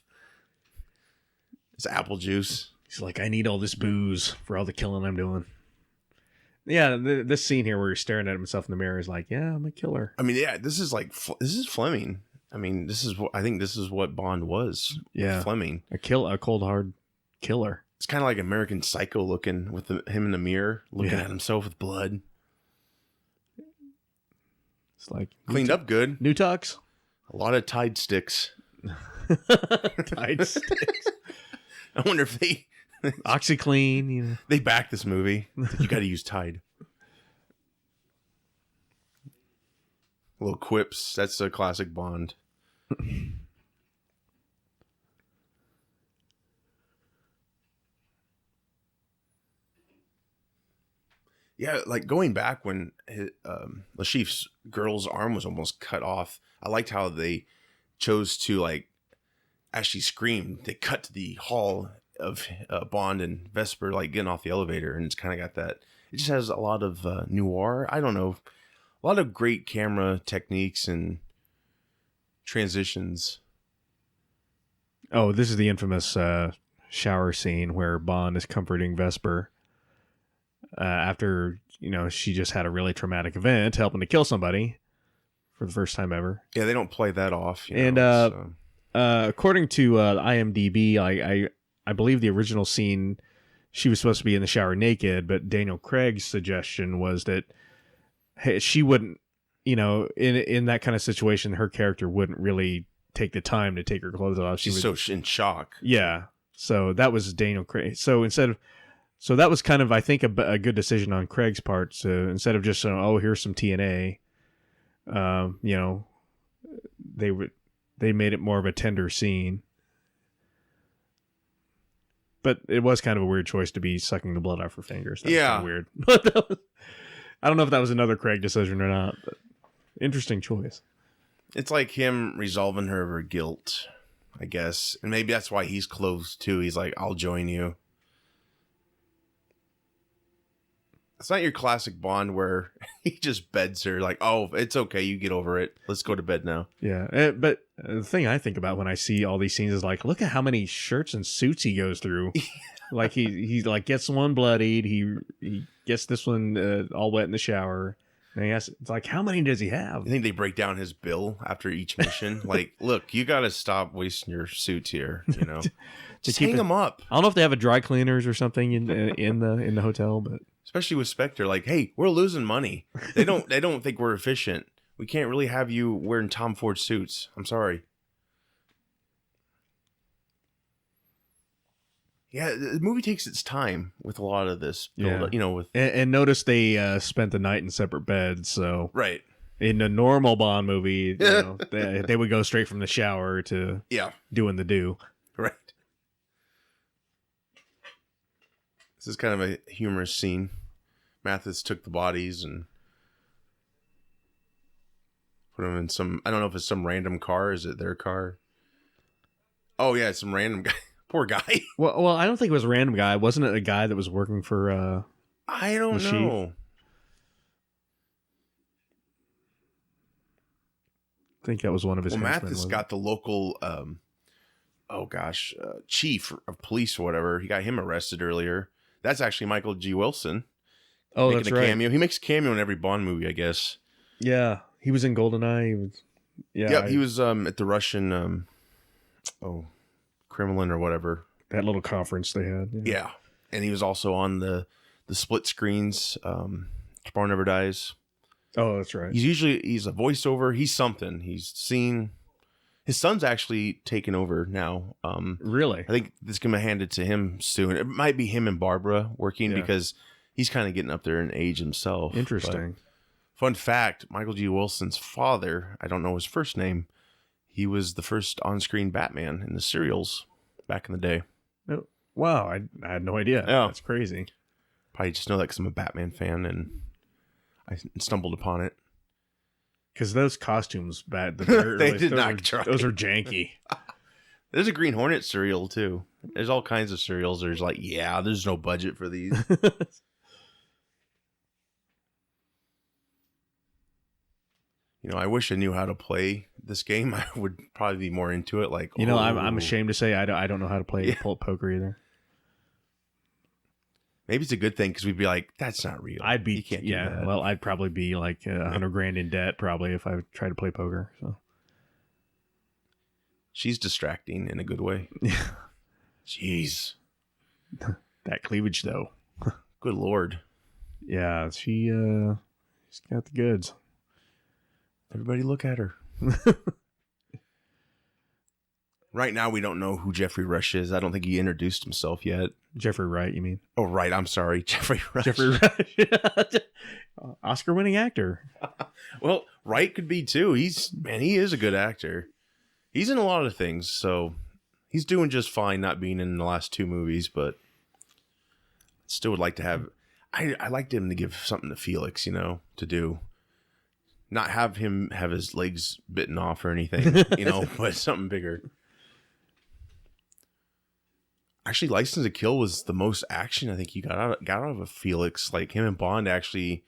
It's apple juice. He's like, I need all this booze for all the killing I'm doing. Yeah, this scene here where he's staring at himself in the mirror is like, yeah, I'm a killer. I mean, yeah, this is Fleming. I mean, I think this is what Bond was. Yeah, Fleming, a cold hard killer. It's kind of like American Psycho looking with him in the mirror, looking at himself with blood. It's like cleaned up good. New Tux. A lot of Tide sticks. Tide sticks. I wonder if they OxyClean. They back this movie. You got to use Tide. Little quips. That's a classic Bond. Yeah, like going back when Lashif's girl's arm was almost cut off. I liked how they chose to, like, as she screamed, they cut to the hall of Bond and Vesper, like, getting off the elevator. And it's kind of got that. It just has a lot of noir. I don't know. A lot of great camera techniques and transitions. Oh, this is the infamous shower scene where Bond is comforting Vesper. After, she just had a really traumatic event, helping to kill somebody for the first time ever. Yeah, they don't play that off. According to IMDb, I believe the original scene, she was supposed to be in the shower naked, but Daniel Craig's suggestion was that she wouldn't, in that kind of situation, her character wouldn't really take the time to take her clothes off. She's so in shock. Yeah. So that was Daniel Craig. So that was kind of, I think, a good decision on Craig's part. So instead of just, here's some TNA, they made it more of a tender scene. But it was kind of a weird choice to be sucking the blood off her fingers. That was kind of weird. I don't know if that was another Craig decision or not, but interesting choice. It's like him resolving her guilt, I guess. And maybe that's why he's close too. He's like, I'll join you. It's not your classic Bond where he just beds her like, oh, it's okay, you get over it. Let's go to bed now. Yeah, but the thing I think about when I see all these scenes is like, look at how many shirts and suits he goes through. Like he like gets one bloodied, he gets this one all wet in the shower. And it's like, how many does he have? I think they break down his bill after each mission. Like, look, you got to stop wasting your suits here. You know, just hang them up. I don't know if they have a dry cleaners or something in the hotel, but especially with Spectre, like, hey, we're losing money. They don't think we're efficient. We can't really have you wearing Tom Ford suits. I'm sorry. Yeah, the movie takes its time with a lot of this. Yeah. You know, with and notice they spent the night in separate beds. So right in a normal Bond movie, you know, they would go straight from the shower to doing the do. Right. This is kind of a humorous scene. Mathis took the bodies and put them in some. I don't know if it's some random car. Is it their car? Oh yeah, it's some random guy. Poor guy. Well, I don't think it was a random guy. Wasn't it a guy that was working for? I don't know. I think that was one of his. Well, Mathis got the local, chief of police or whatever. He got him arrested earlier. That's actually Michael G. Wilson. Oh, making that's a right. Cameo. He makes a cameo in every Bond movie, I guess. Yeah, he was in GoldenEye. He was. Yeah, yep, he was at the Russian. Kremlin or whatever. That little conference they had. Yeah. And he was also on the split screens, Tomorrow Never Dies. Oh, that's right. He's a voiceover. He's something. He's seen. His son's actually taken over now. Really? I think this is going to be handed to him soon. It might be him and Barbara working because he's kind of getting up there in age himself. Interesting. But fun fact, Michael G. Wilson's father, I don't know his first name, he was the first on-screen Batman in the serials back in the day. Oh, wow, I had no idea. Yeah. That's crazy. Probably just know that because I'm a Batman fan and I stumbled upon it. Because those costumes, They did not try. Those are janky. There's a Green Hornet cereal too. There's all kinds of cereals. There's like, there's no budget for these. You know, I wish I knew how to play this game. I would probably be more into it. Like, I'm ashamed to say I don't know how to play poker either. Maybe it's a good thing because we'd be like, that's not real. I'd be, you can't do that. Well, I'd probably be like $100,000 in debt probably if I tried to play poker. So she's distracting in a good way. Yeah. Jeez. That cleavage though. Good Lord. Yeah, she's got the goods. Everybody look at her. Right now, we don't know who Jeffrey Rush is. I don't think he introduced himself yet. Jeffrey Wright, you mean? Oh, right. I'm sorry. Jeffrey Rush. Jeffrey Rush. Oscar-winning actor. Well, Wright could be too. He is a good actor. He's in a lot of things, so he's doing just fine not being in the last two movies, but still would like to have... I liked him to give something to Felix, to do. Not have him have his legs bitten off or anything, but something bigger. Actually, License to Kill was the most action I think he got out of a Felix. Like him and Bond actually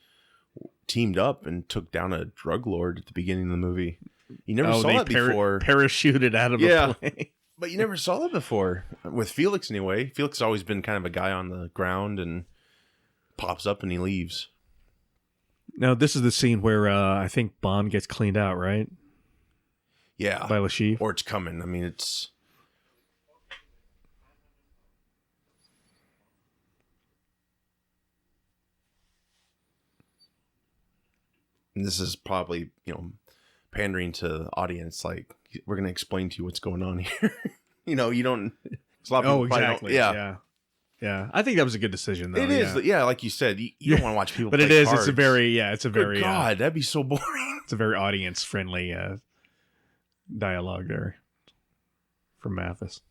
teamed up and took down a drug lord at the beginning of the movie. You never saw that before. Parachuted out of a plane. But you never saw that before with Felix anyway. Felix has always been kind of a guy on the ground and pops up and he leaves. Now, this is the scene where I think Bond gets cleaned out, right? Yeah. By Lashif. Or it's coming. I mean, it's... And this is probably, pandering to the audience. Like, we're going to explain to you what's going on here. You don't... Exactly. Yeah. Yeah, I think that was a good decision, though. It is, like you said, you don't want to watch people. But play it is. cards. It's a very. Good God, that'd be so boring. It's a very audience-friendly dialogue there from Mathis.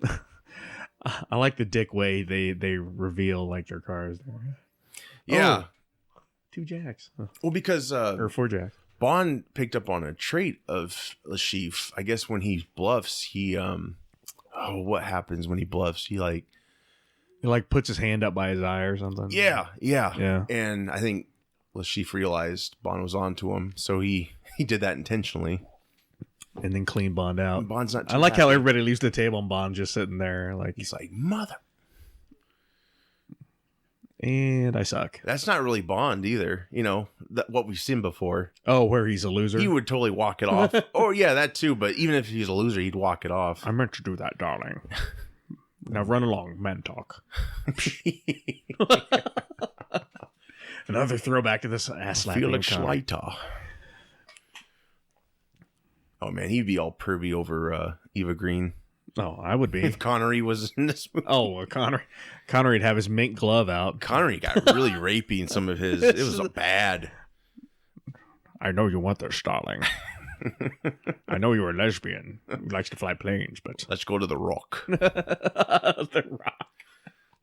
I like the dick way they reveal like their cars. Yeah, 2 jacks. Well, because or 4 jacks. Bond picked up on a trait of Lashif. I guess when he bluffs, he what happens when he bluffs? He He like puts his hand up by his eye or something. Yeah. And I think Le Chiffre realized Bond was onto him, so he did that intentionally. And then clean Bond out. And Bond's not. I like how everybody leaves the table and Bond just sitting there, like he's like, mother. And I suck. That's not really Bond either. You know, what we've seen before. Oh, where he's a loser? He would totally walk it off. Oh, yeah, that too. But even if he's a loser, he'd walk it off. I meant to do that, darling. Now run along, man talk. Another throwback to this ass slapping. Felix Schleiter. Oh, man, he'd be all pervy over Eva Green. Oh, I would be. If Connery was in this movie. Oh, Connery'd have his mink glove out. Connery got really rapey in some of his. It was bad. I know you want this, darling. I know you're a lesbian who likes to fly planes, but let's go to The Rock. The Rock.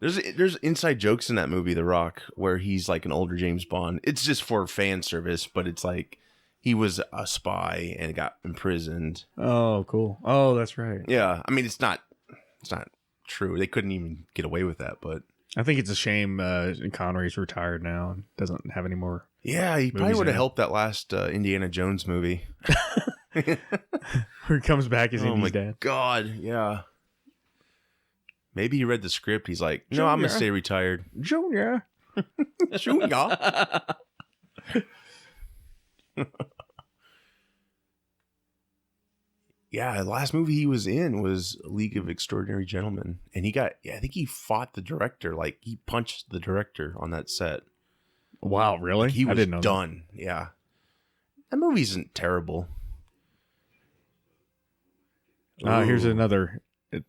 There's inside jokes in that movie, The Rock, where he's like an older James Bond. It's just for fan service, but it's like he was a spy and got imprisoned. Oh, cool. Oh, that's right. Yeah, I mean it's not true. They couldn't even get away with that, but I think it's a shame Connery's retired now and doesn't have any more. Yeah, he probably would have helped that last Indiana Jones movie. Where he comes back as Indy's dad. Oh, God, yeah. Maybe he read the script. He's like, no, Junior. I'm going to stay retired. Junior. Yeah, the last movie he was in was League of Extraordinary Gentlemen. And I think he fought the director. Like, he punched the director on that set. Wow, really? Like, he was I didn't know done. That. Yeah. That movie isn't terrible. Here's another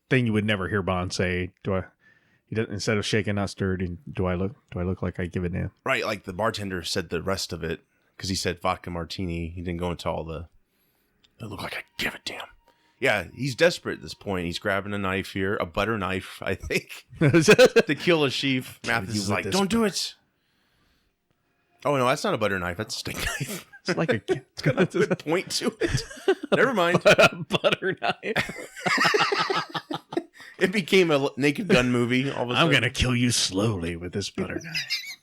thing you would never hear Bond say. He doesn't, instead of shaking not stirred, do I look like I give a damn? Right, like the bartender said the rest of it because he said vodka martini. He didn't go into all the. It looked like I give a damn. Yeah, he's desperate at this point. He's grabbing a knife here, a butter knife, I think, to kill a sheaf. Mathis is like, "Don't do it." Oh no, that's not a butter knife. That's a steak knife. It's like it's got a good point to it. Never mind. Butter knife. It became a Naked Gun movie. All of a sudden. I'm gonna kill you slowly with this butter knife.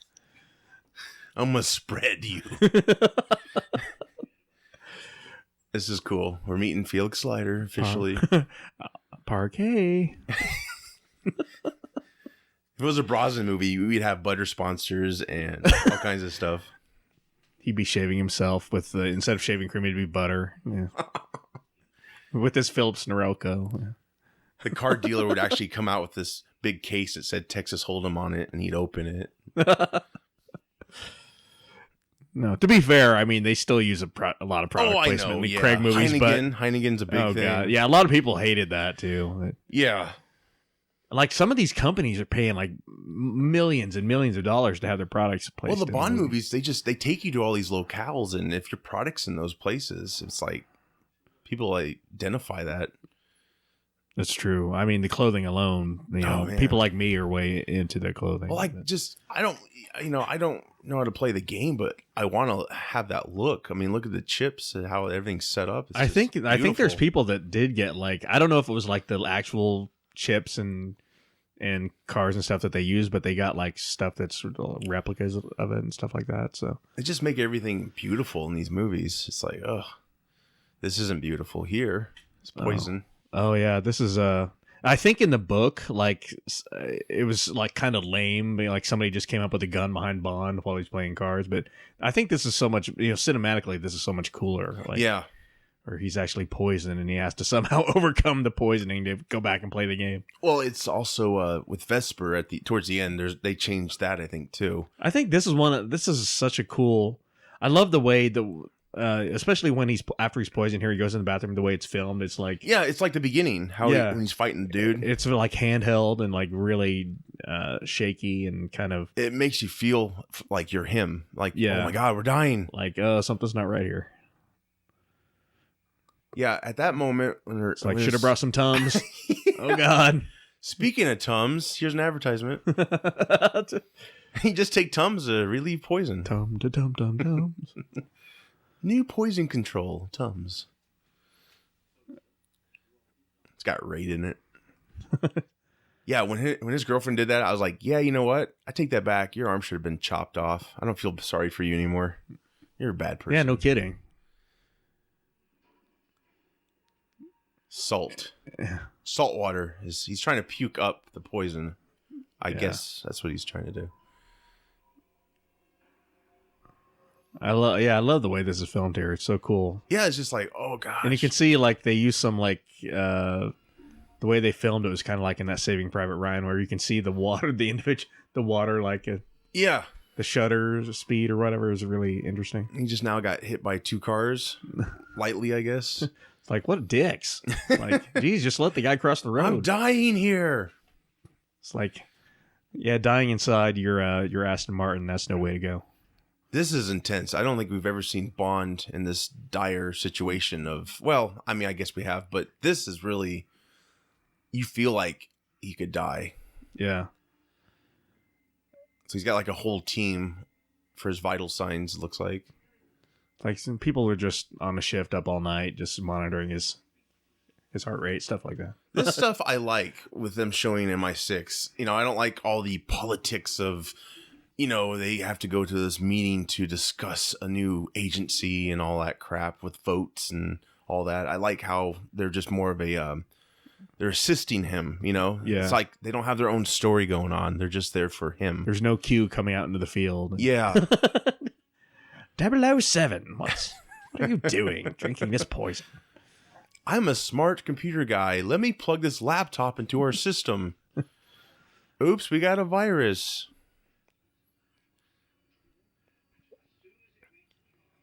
I'm gonna spread you. This is cool. We're meeting Felix Slider officially. Parquet. If it was a Brosnan movie, we'd have butter sponsors and all kinds of stuff. He'd be shaving himself with instead of shaving cream, it'd be butter. Yeah. With this Phillips Norelco. Yeah. The car dealer would actually come out with this big case that said Texas Hold'em on it, and he'd open it. No, to be fair, I mean, they still use a lot of product placement in the Craig movies. Heineken, Heineken's a big thing. God. Yeah, a lot of people hated that too. Yeah. Like some of these companies are paying like millions and millions of dollars to have their products placed. Well, the Bond movies, they take you to all these locales, and if your product's in those places, it's like people identify that. That's true. I mean, the clothing alone, people like me are way into their clothing. Well, I don't know how to play the game, but I want to have that look. I mean, look at the chips and how everything's set up. I think there's people that did get like, I don't know if it was like the actual chips and cars and stuff that they use, but they got like stuff that's sort of replicas of it and stuff like that. So they just make everything beautiful in these movies. It's like, oh, this isn't beautiful here. It's poison. Oh yeah, this is I think in the book, like it was like kind of lame. Like somebody just came up with a gun behind Bond while he's playing cards. But I think this is so much, cinematically, this is so much cooler. Like, yeah. Or he's actually poisoned and he has to somehow overcome the poisoning to go back and play the game. Well, it's also with Vesper towards the end. They changed that, I think, too. I think this is such a cool. I love the way especially when after he's poisoned here, he goes in the bathroom. The way it's filmed, it's like it's like the beginning. When he's fighting the dude, it's like handheld and like really shaky and kind of. It makes you feel like you're him. Like, oh my God, we're dying. Like, something's not right here. Yeah, at that moment, it's like should have brought some Tums. Oh God. Speaking of Tums, here's an advertisement. You just take Tums to relieve poison. Tums. New poison control, Tums. It's got Raid in it. Yeah, when his girlfriend did that, I was like, yeah, you know what? I take that back. Your arm should have been chopped off. I don't feel sorry for you anymore. You're a bad person. Yeah, no kidding. Salt water he's trying to puke up the poison. I guess that's what he's trying to do. I love the way this is filmed here. It's so cool. Yeah, it's just like, oh gosh. And you can see like they use some like the way they filmed it was kind of like in that Saving Private Ryan, where you can see the water, the water like the shutter speed or whatever is really interesting. He just now got hit by 2 cars, lightly, I guess. It's like, what dicks! Like, geez, just let the guy cross the road. I'm dying here. It's like, yeah, dying inside your Aston Martin. That's no way to go. This is intense. I don't think we've ever seen Bond in this dire situation of, well, I mean, I guess we have, but this is really, you feel like he could die. Yeah. So he's got like a whole team for his vital signs, it looks like. Like some people are just on a shift up all night, just monitoring his heart rate, stuff like that. This stuff I like with them showing MI6. You know, I don't like all the politics of, you know, they have to go to this meeting to discuss a new agency and all that crap with votes and all that. I like how they're just more of a, they're assisting him, you know? Yeah. It's like they don't have their own story going on. They're just there for him. There's no Q coming out into the field. Yeah. 007, what are you doing? Drinking this poison? I'm a smart computer guy. Let me plug this laptop into our system. Oops, we got a virus.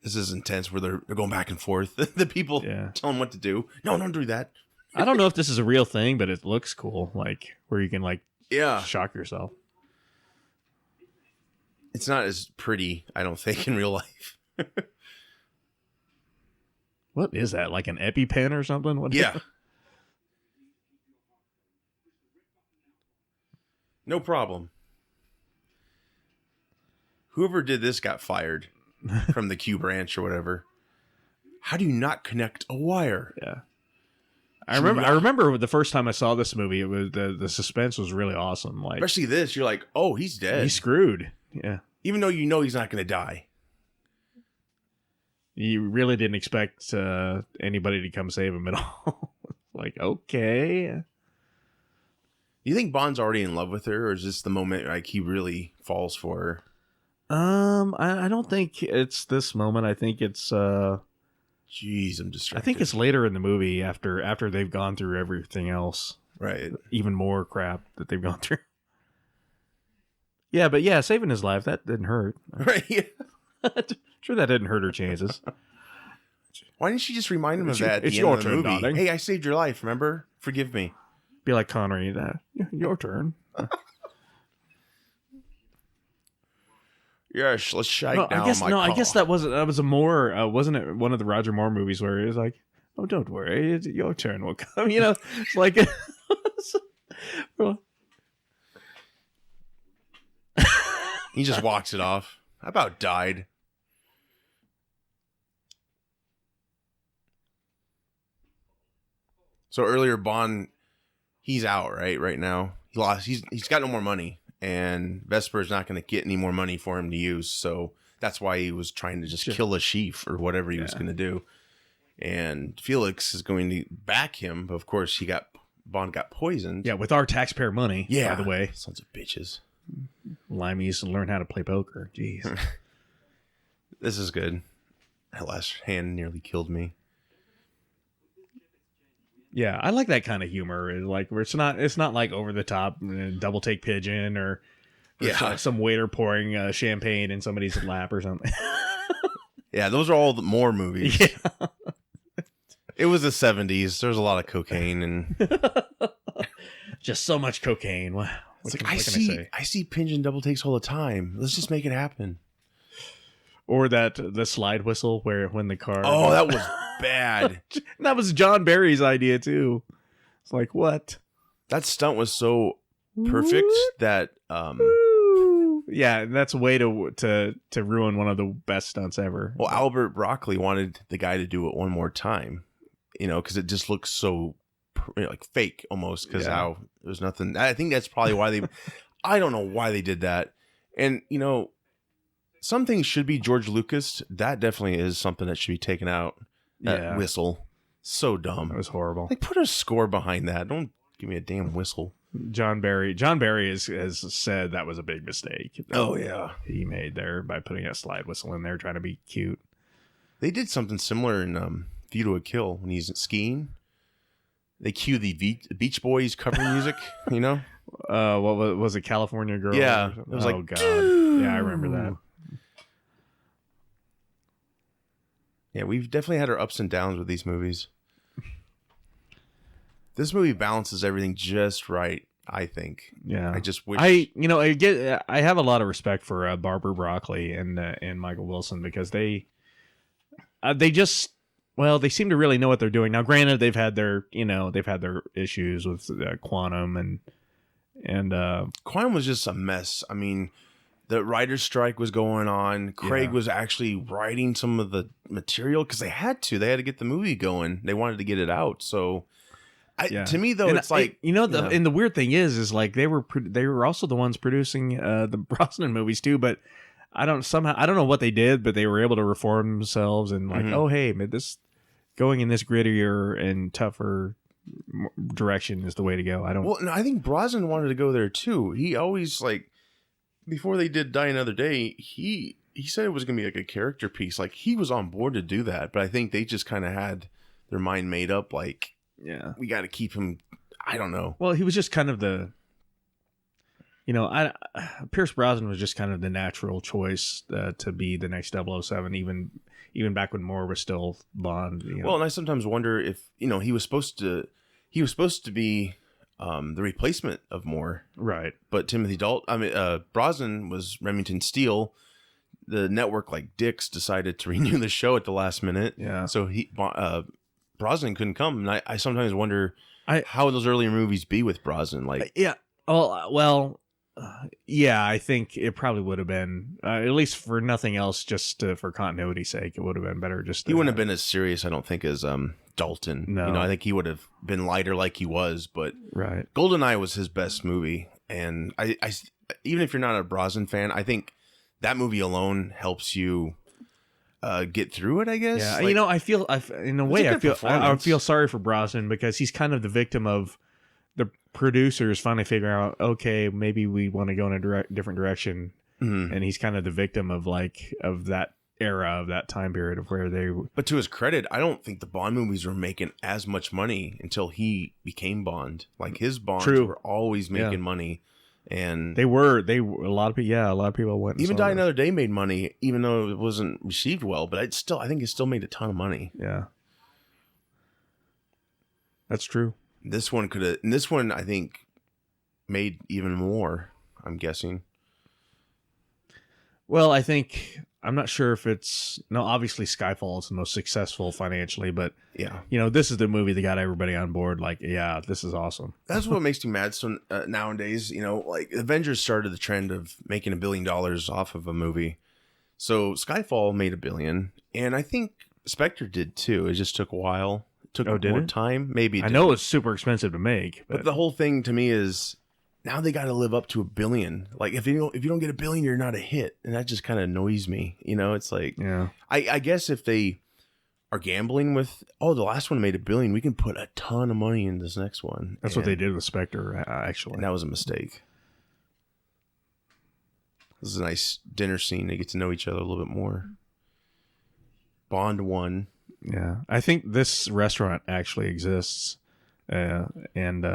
This is intense where they're going back and forth. The people tell them what to do. No, don't do that. I don't know if this is a real thing, but it looks cool. Like where you can like shock yourself. It's not as pretty, I don't think, in real life. What is that? Like an EpiPen or something? What yeah. No problem. Whoever did this got fired from the Q branch or whatever. How do you not connect a wire? Yeah. I remember the first time I saw this movie, it was the suspense was really awesome. Like, especially this, you're like, oh, he's dead. He's screwed. Yeah. Even though you know he's not going to die. You really didn't expect anybody to come save him at all. Like, okay. You think Bond's already in love with her, or is this the moment like he really falls for her? I don't think it's this moment. I think it's Jeez, I'm distracted. I think it's later in the movie after they've gone through everything else. Right. Even more crap that they've gone through. Yeah, but yeah, saving his life, that didn't hurt. Right. Yeah. Sure that didn't hurt her chances. Why didn't she just remind him of that at the end of the movie? Darling. Hey, I saved your life, remember? Forgive me. Be like Connery, your turn. Yes, let's shake down my car. I guess that was a more wasn't it one of the Roger Moore movies where it was like, oh, don't worry, your turn will come. You know, it's like he just walks it off. I about died. So earlier, Bond, he's out right now. He lost. He's got no more money. And Vesper's not going to get any more money for him to use. So that's why he was trying to just kill a chief or whatever he was going to do. And Felix is going to back him. But of course, Bond got poisoned. Yeah, with our taxpayer money, by the way. Sons of bitches. Limeys learn how to play poker. Jeez. This is good. That last hand nearly killed me. Yeah, I like that kind of humor. Like where it's not like over the top, double take pigeon or some waiter pouring champagne in somebody's lap or something. Yeah, those are all the Moore movies. Yeah. It was the 70s. There was a lot of cocaine and just so much cocaine. Wow. I see pigeon double takes all the time. Let's just make it happen. Or the slide whistle when the car. Oh, that was bad. That was John Barry's idea too. It's like, what? That stunt was so perfect that yeah, that's a way to ruin one of the best stunts ever. Well, Albert Broccoli wanted the guy to do it one more time, you know, because it just looks so like fake almost, because how there's nothing. I think that's probably why they. I don't know why they did that, and some things should be George Lucas. That definitely is something that should be taken out. That whistle, so dumb. That was horrible. Like, put a score behind that. Don't give me a damn whistle. John Barry has said that was a big mistake. He made there by putting a slide whistle in there, trying to be cute. They did something similar in View to a Kill when he's skiing. They cue the Beach Boys cover music. What was it? California Girl? Yeah, it was God. Yeah, I remember that. Yeah, we've definitely had our ups and downs with these movies. This movie balances everything just right, I think. Yeah, I just wish I have a lot of respect for Barbara Broccoli and Michael Wilson, because they seem to really know what they're doing. Now, granted, they've had their issues with Quantum and Quantum was just a mess. I mean, the writer's strike was going on. Craig was actually writing some of the material because they had to get the movie going. They wanted to get it out. So to me, though, it's like, and the weird thing is like they were also the ones producing the Brosnan movies too, but I don't know what they did, but they were able to reform themselves and like, oh, hey, this going in this grittier and tougher direction is the way to go. I think Brosnan wanted to go there too. He always, like, before they did Die Another Day, he said it was going to be like a character piece. Like, he was on board to do that, but I think they just kind of had their mind made up. Like, we got to keep him. I don't know. Well, he was just kind of Pierce Brosnan was just kind of the natural choice to be the next 007, even back when Moore was still Bond. Well, and I sometimes wonder if he was supposed to be the replacement of Moore, right? But Timothy Brosnan was Remington Steele. The network, like dicks, decided to renew the show at the last minute. Yeah, so Brosnan couldn't come, and I sometimes wonder how would those earlier movies be with Brosnan, like I think it probably would have been, at least for nothing else, just for continuity's sake, it would have been better. He wouldn't have been as serious, I don't think, as Dalton. No. I think he would have been lighter like he was, but right. GoldenEye was his best movie, and I even if you're not a Brosnan fan, I think that movie alone helps you get through it, I guess. Yeah, I feel sorry for Brosnan, because he's kind of the victim of the producers finally figuring out, okay, maybe we want to go in a different direction, and he's kind of the victim of that era, of that time period of where they. But to his credit, I don't think the Bond movies were making as much money until he became Bond. Like, his Bonds were always making money, and a lot of people went. And even Die Another Day made money, even though it wasn't received well. But I think it still made a ton of money. Yeah, that's true. This one I think made even more, I'm guessing. Well, I'm not sure if obviously Skyfall is the most successful financially, but this is the movie that got everybody on board. Like, this is awesome. That's what makes me mad. So nowadays, like Avengers started the trend of making $1 billion off of a movie. So Skyfall made $1 billion, and I think Spectre did too. It just took a while. Took more time, maybe. I know it's super expensive to make, but the whole thing to me is now they got to live up to $1 billion. Like, if you don't get $1 billion, you're not a hit, and that just kind of annoys me. It's like, I guess if they are gambling with, the last one made $1 billion, we can put a ton of money in this next one. That's what they did with Spectre, actually, and that was a mistake. This is a nice dinner scene. They get to know each other a little bit more. Bond won. Yeah, I think this restaurant actually exists, and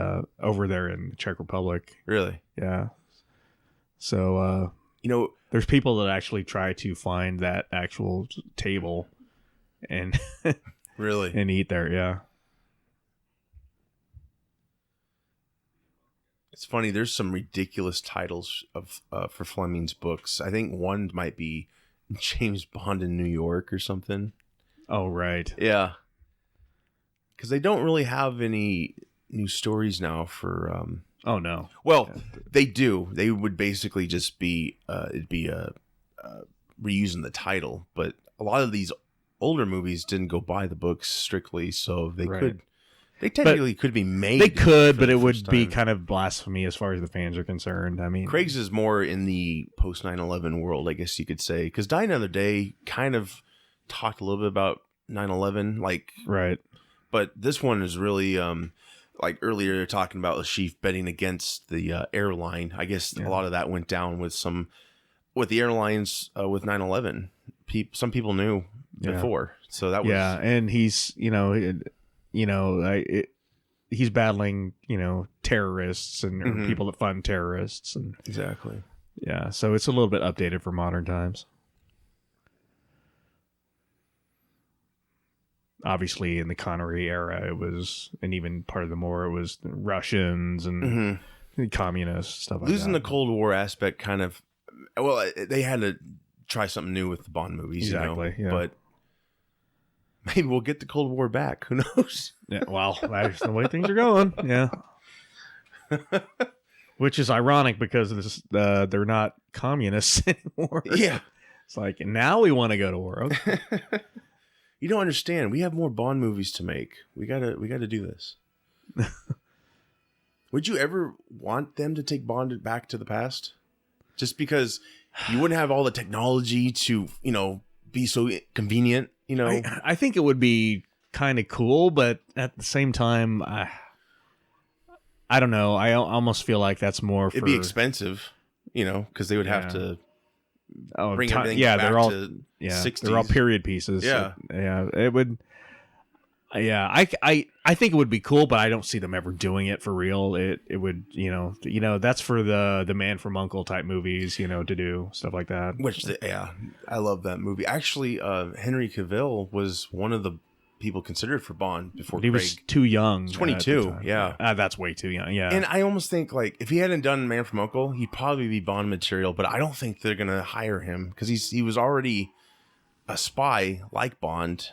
over there in the Czech Republic. Really? Yeah. So, there's people that actually try to find that actual table, and really, and eat there. Yeah. It's funny. There's some ridiculous titles for Fleming's books. I think one might be James Bond in New York or something. Oh, right. Yeah. Because they don't really have any new stories now for... Oh, no. Well, they do. They would basically just be... it'd be reusing the title. But a lot of these older movies didn't go by the books strictly, so they could They technically could be made. They could, but the it would first be time. kind of blasphemy as far as the fans are concerned. I mean, Craig's is more in the post 9/11 world, I guess you could say, because Die Another Day kind of talked a little bit about 9/11, like right. But this one is really like earlier talking about the chief betting against the airline. I guess a lot of that went down with the airlines with 9/11. Some people knew before, so that was and he's he's battling terrorists and people that fund terrorists and exactly so it's a little bit updated for modern times. Obviously, in the Connery era, it was, and even part of the more, it was the Russians and communists, stuff like that. Losing the Cold War aspect kind of, well, they had to try something new with the Bond movies, exactly, but maybe we'll get the Cold War back. Who knows? Yeah, well, that's the way things are going. Yeah. Which is ironic because this, they're not communists anymore. Yeah. It's like, now we want to go to war. Okay. You don't understand. We have more Bond movies to make. We gotta do this. Would you ever want them to take Bond back to the past? Just because you wouldn't have all the technology to, be so convenient, I think it would be kind of cool, but at the same time, I don't know. I almost feel like that's more for... It'd be expensive, because they would have to bring everything back they're all, to 60s. They're all period pieces. Yeah. So, it would... Yeah, I think it would be cool, but I don't see them ever doing it for real. It would, that's for the Man from U.N.C.L.E. type movies, to do stuff like that. I love that movie. Actually, Henry Cavill was one of the people considered for Bond before he Craig. was too young. 22, yeah. That's way too young, yeah. And I almost think, like, if he hadn't done Man from U.N.C.L.E., he'd probably be Bond material, but I don't think they're going to hire him because he was already a spy like Bond.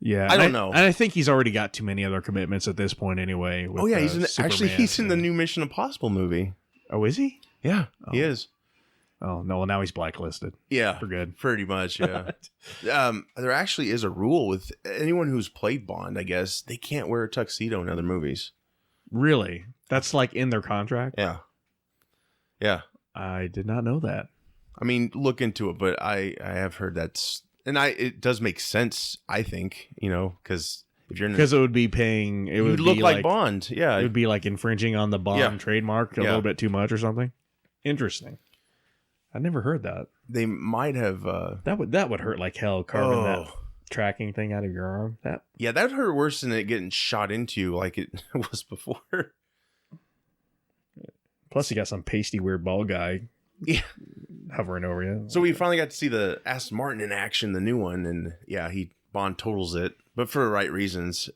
Yeah, I don't know. And I think he's already got too many other commitments at this point anyway. With, he's in the new Mission Impossible movie. Oh, is he? Yeah, he is. Oh, no, well, now he's blacklisted. Yeah, for good. Pretty much, yeah. There actually is a rule with anyone who's played Bond, I guess. They can't wear a tuxedo in other movies. Really? That's like in their contract? Yeah. Yeah. I did not know that. I mean, look into it, but I have heard that's... And it does make sense, I think, because if you're... Because it would be paying... It would look like Bond, yeah. It would be like infringing on the Bond trademark a little bit too much or something. Interesting. I never heard that. They might have... That would hurt like hell, carving that tracking thing out of your arm. That would hurt worse than it getting shot into you like it was before. Plus, you got some pasty, weird bald guy hovering over you. So we finally got to see the Aston Martin in action, the new one, and Bond totals it, but for the right reasons.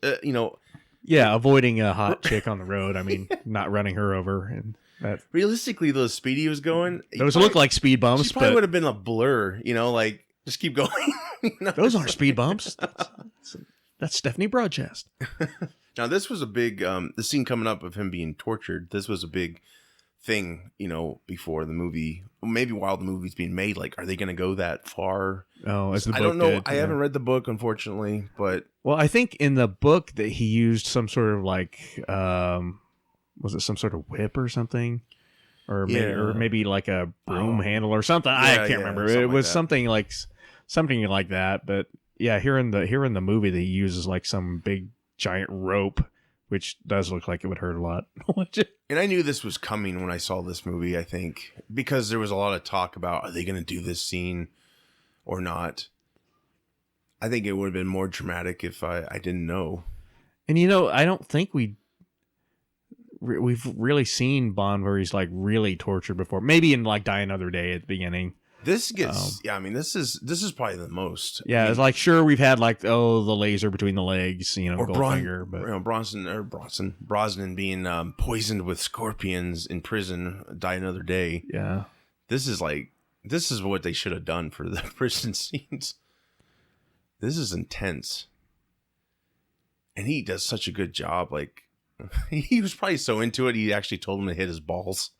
Yeah, avoiding a hot chick on the road. I mean, not running her over. And that realistically, the speed he was going, those look like speed bumps. She probably would have been a blur. Like just keep going. Those aren't speed bumps. That's Stephanie Broadchest. Now this was a big the scene coming up of him being tortured. This was a big thing, before the movie, maybe while the movie's being made. Like, are they going to go that far? Oh, as the book I don't know. did, I haven't read the book, unfortunately, but I think in the book that he used some sort of like, was it some sort of whip or something, or maybe like a broom handle or something? I can't remember. It was something like that. But yeah, here in the movie, that he uses like some big giant rope, which does look like it would hurt a lot. And I knew this was coming when I saw this movie, I think, because there was a lot of talk about, are they going to do this scene or not? I think it would have been more dramatic if I didn't know. And, I don't think we've really seen Bond where he's like really tortured before. Maybe in like Die Another Day at the beginning. This gets, this is probably the most. Yeah, it's like, sure, we've had like, the laser between the legs, or Goldfinger, but Brosnan being poisoned with scorpions in prison, Die Another Day. Yeah, this is what they should have done for the prison scenes. This is intense, and he does such a good job. Like, he was probably so into it, he actually told him to hit his balls.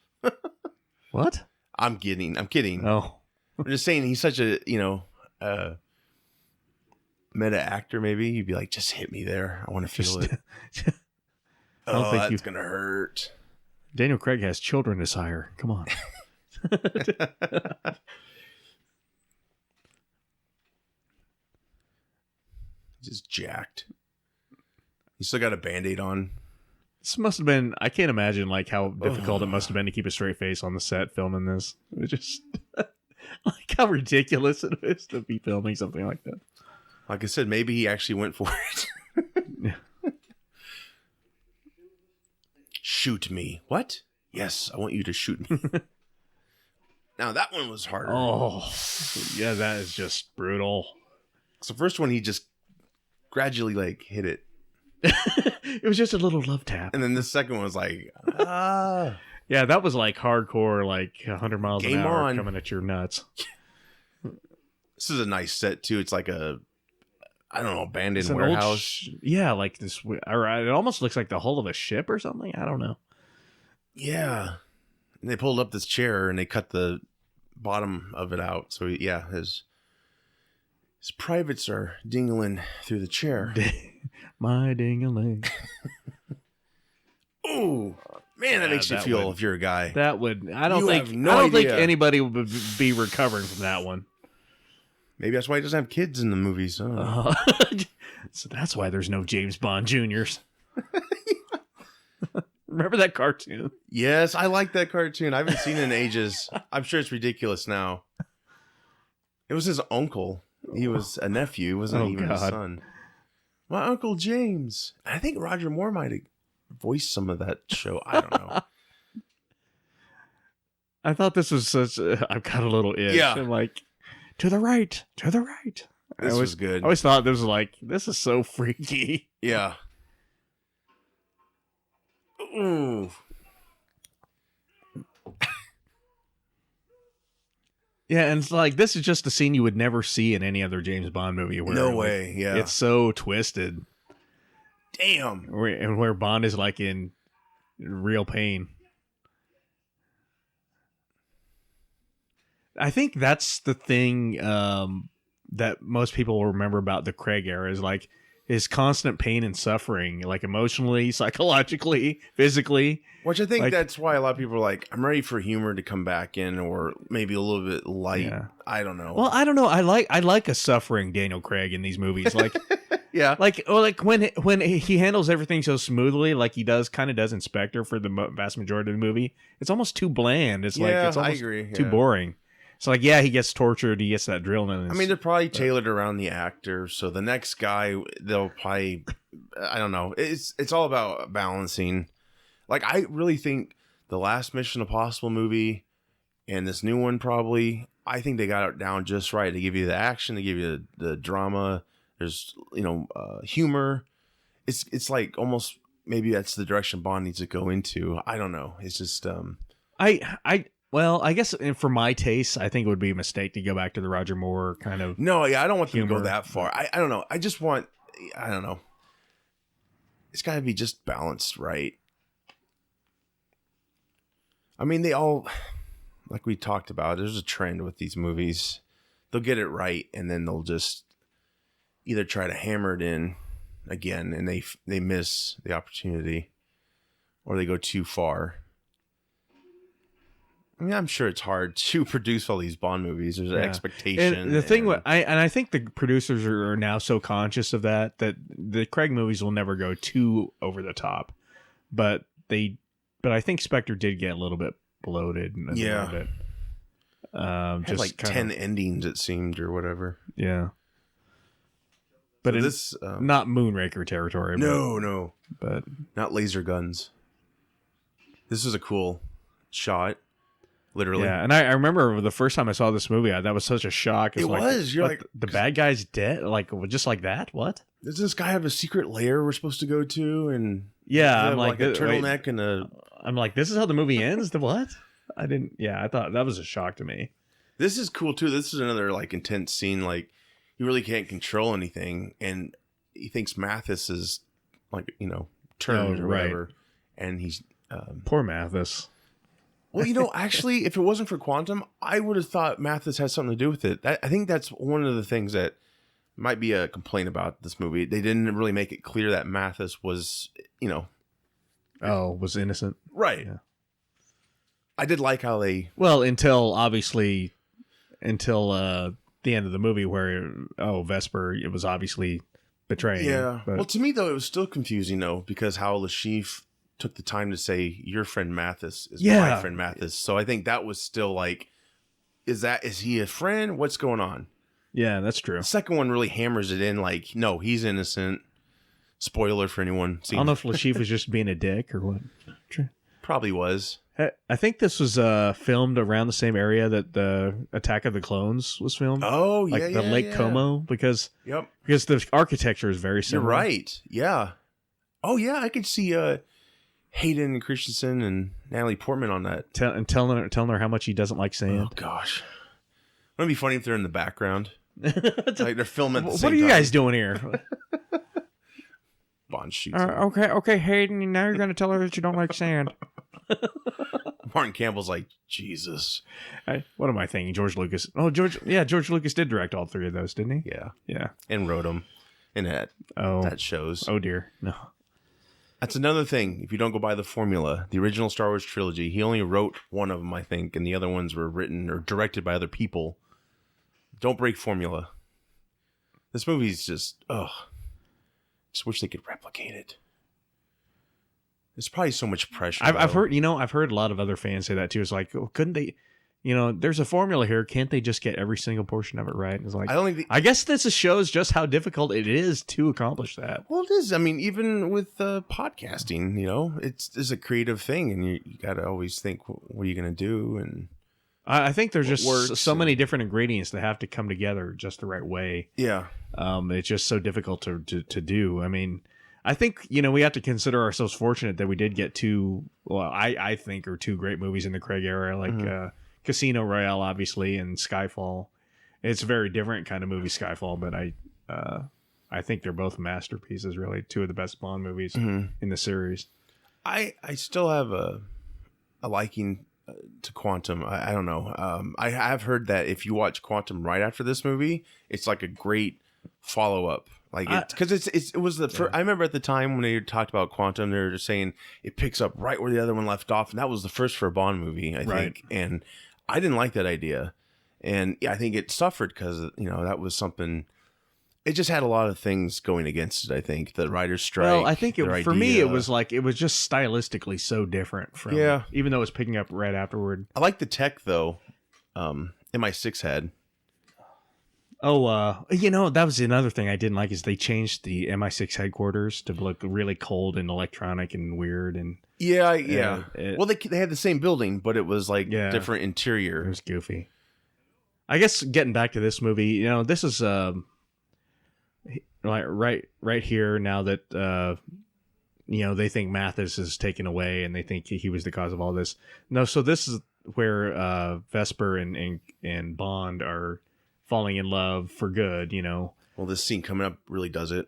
What? I'm kidding. Oh. I'm just saying he's such a, meta actor, maybe you'd be like, just hit me there. I want to feel it. I don't think that's gonna hurt. Daniel Craig has children to sire. Come on. Just jacked. You still got a Band-Aid on. This must have been, I can't imagine like how difficult it must have been to keep a straight face on the set filming this. It was just like how ridiculous it is to be filming something like that. Like I said, maybe he actually went for it. Yeah. Shoot me. What? Yes, I want you to shoot me. Now that one was harder. Oh, yeah, that is just brutal. So first one, he just gradually like hit it. It was just a little love tap. And then the second one was like, ah. Yeah, that was like hardcore, like 100 miles Game an hour on. coming at your nuts. This is a nice set too. It's like a, I don't know, abandoned It's an warehouse. yeah, like this. Or it almost looks like the hull of a ship or something. I don't know. Yeah. And they pulled up this chair and they cut the bottom of it out. So yeah, his privates are dingling through the chair. My ding-a-ling. Ooh, man, that makes you that feel would- if you're a guy. That would. I You don't think. have no I don't think idea. anybody would be recovering from that one. Maybe that's why he doesn't have kids in the movies. I don't know. So that's why there's no James Bond Juniors. Remember that cartoon? Yes, I like that cartoon. I haven't seen it in ages. I'm sure it's ridiculous now. It was his uncle. He was a nephew. He wasn't even his God. son. My Uncle James. I think Roger Moore might have voiced some of that show. I don't know. I thought this was such. I've got a little itch. Yeah. I'm like, to the right, to the right. This was good. I always thought this was like, this is so freaky. Yeah. Ooh. Yeah, and it's like this is just a scene you would never see in any other James Bond movie. Where No like, way. Yeah. it's so twisted. Damn. Where Bond is like in real pain. I think that's the thing that most people will remember about the Craig era is like his constant pain and suffering, like emotionally, psychologically, physically. Which I think Like- that's why a lot of people are like, I'm ready for humor to come back in, or maybe a little bit light. Yeah. I don't know. Well, I don't know. I like a suffering Daniel Craig in these movies, like yeah. like when he handles everything so smoothly, like he kind of does in Spectre for the vast majority of the movie. It's almost too bland. It's like Yeah, it's I almost agree, too yeah. boring. It's like he gets tortured, he gets that adrenaline. I mean, they're probably tailored around the actor, so the next guy they'll probably, I don't know. It's all about balancing. Like I really think the last Mission Impossible movie and this new one probably, I think they got it down just right. They give you the action, they give you the drama. There's humor. It's like almost maybe that's the direction Bond needs to go into. I don't know. It's just Well, I guess for my taste, I think it would be a mistake to go back to the Roger Moore kind of. no, yeah, I don't want them to Humor. go that far. I don't know. I just want, I don't know. It's got to be just balanced right. I mean, they all, like we talked about, there's a trend with these movies. They'll get it right, and then they'll just either try to hammer it in again, and they miss the opportunity, or they go too far. I mean, I'm sure it's hard to produce all these Bond movies. There's an expectation. And the thing, I think the producers are now so conscious of that the Craig movies will never go too over the top, but I think Spectre did get a little bit bloated. A Yeah. little bit. had Just like 10 endings, it seemed, or whatever. Yeah. But So in, this, not Moonraker territory. no, But not laser guns. This was a cool shot. Literally. yeah, and I remember the first time I saw this movie, that was such a shock. It like, was. You're what, like, the bad guy's dead? Like, just like that? What? does this guy have a secret lair we're supposed to go to? And Yeah, does he I'm have, like, a wait. turtleneck and a. I'm like, this is how the movie ends? The what? I didn't. Yeah, I thought that was a shock to me. This is cool too. This is another like intense scene. Like you really can't control anything, and he thinks Mathis is like turned or right. whatever, and he's. Poor Mathis. Well, actually, if it wasn't for Quantum, I would have thought Mathis had something to do with it. I think that's one of the things that might be a complaint about this movie. They didn't really make it clear that Mathis was, was innocent. right. Yeah. I did like how they... Well, until the end of the movie where, Vesper, it was obviously betraying. Yeah. But... Well, to me, though, it was still confusing, though, because how Lashif took the time to say, your friend Mathis is my friend Mathis. So I think that was still like, is he a friend? What's going on? Yeah, that's true. The second one really hammers it in like, no, he's innocent. Spoiler for anyone. I don't know if Lashif was just being a dick or what. Probably was. I think this was filmed around the same area that the Attack of the Clones was filmed. Oh, like the Lake Como, because the architecture is very similar. You're right. Yeah. Oh yeah, I could see Hayden Christensen and Natalie Portman on that. Telling her how much he doesn't like sand. Oh gosh, wouldn't it be funny if they're in the background, like they're filming at the same time. What are you guys doing here? Bond shoots. Okay, Hayden. Now you're going to tell her that you don't like sand. Martin Campbell's like, Jesus. What am I thinking? George Lucas. Oh, George Lucas did direct all three of those, didn't he? Yeah, and wrote them. And that shows. Oh dear, no. That's another thing. If you don't go by the formula, the original Star Wars trilogy, he only wrote one of them, I think, and the other ones were written or directed by other people. Don't break formula. This movie's just, just wish they could replicate it. There's probably so much pressure. I've heard a lot of other fans say that too. It's like, couldn't they? There's a formula here. Can't they just get every single portion of it right? And it's like, I guess this shows just how difficult it is to accomplish that. Well, it is. I mean, even with podcasting, it's a creative thing, and you got to always think, what are you going to do? And I think there's just so many different ingredients that have to come together just the right way. Yeah. It's just so difficult to do. I mean, I think, we have to consider ourselves fortunate that we did get two great movies in the Craig era, like Casino Royale, obviously, and Skyfall. It's a very different kind of movie, Skyfall, but I think they're both masterpieces, really. Two of the best Bond movies in the series. I still have a liking to Quantum. I don't know. I have heard that if you watch Quantum right after this movie, it's like a great follow-up. Like, because it was the first. I remember at the time when they talked about Quantum, they were just saying it picks up right where the other one left off, and that was the first for a Bond movie, I think. And I didn't like that idea, and I think it suffered because that was something. It just had a lot of things going against it. I think the writer's strike. Well, I think for me it was just stylistically so different from even though it was picking up right afterward. I like the tech though. MI6 had. Oh, that was another thing I didn't like is they changed the MI6 headquarters to look really cold and electronic and weird and well, they had the same building, but it was like different interior. It was goofy. I guess getting back to this movie, this is like right here now that they think Mathis is taken away and they think he was the cause of all this. No, so this is where Vesper and Bond are falling in love for good, Well, this scene coming up really does it.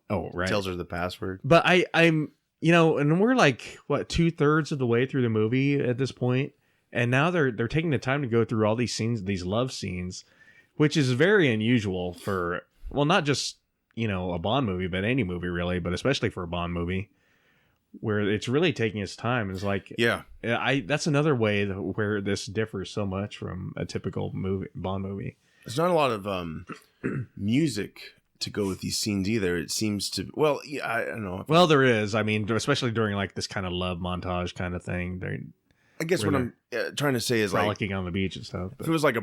Oh, right. Tells her the password. But I'm and we're like, what, 2/3 of the way through the movie at this point, and now they're taking the time to go through all these scenes, these love scenes, which is very unusual for, well, not just, a Bond movie, but any movie really, but especially for a Bond movie, where it's really taking its time. It's like, that's another way where this differs so much from a typical Bond movie. There's not a lot of music to go with these scenes either. It seems to, I don't know. Well, there is. I mean, especially during like this kind of love montage kind of thing. I guess what I'm trying to say is frolicking on the beach and stuff. But if it was like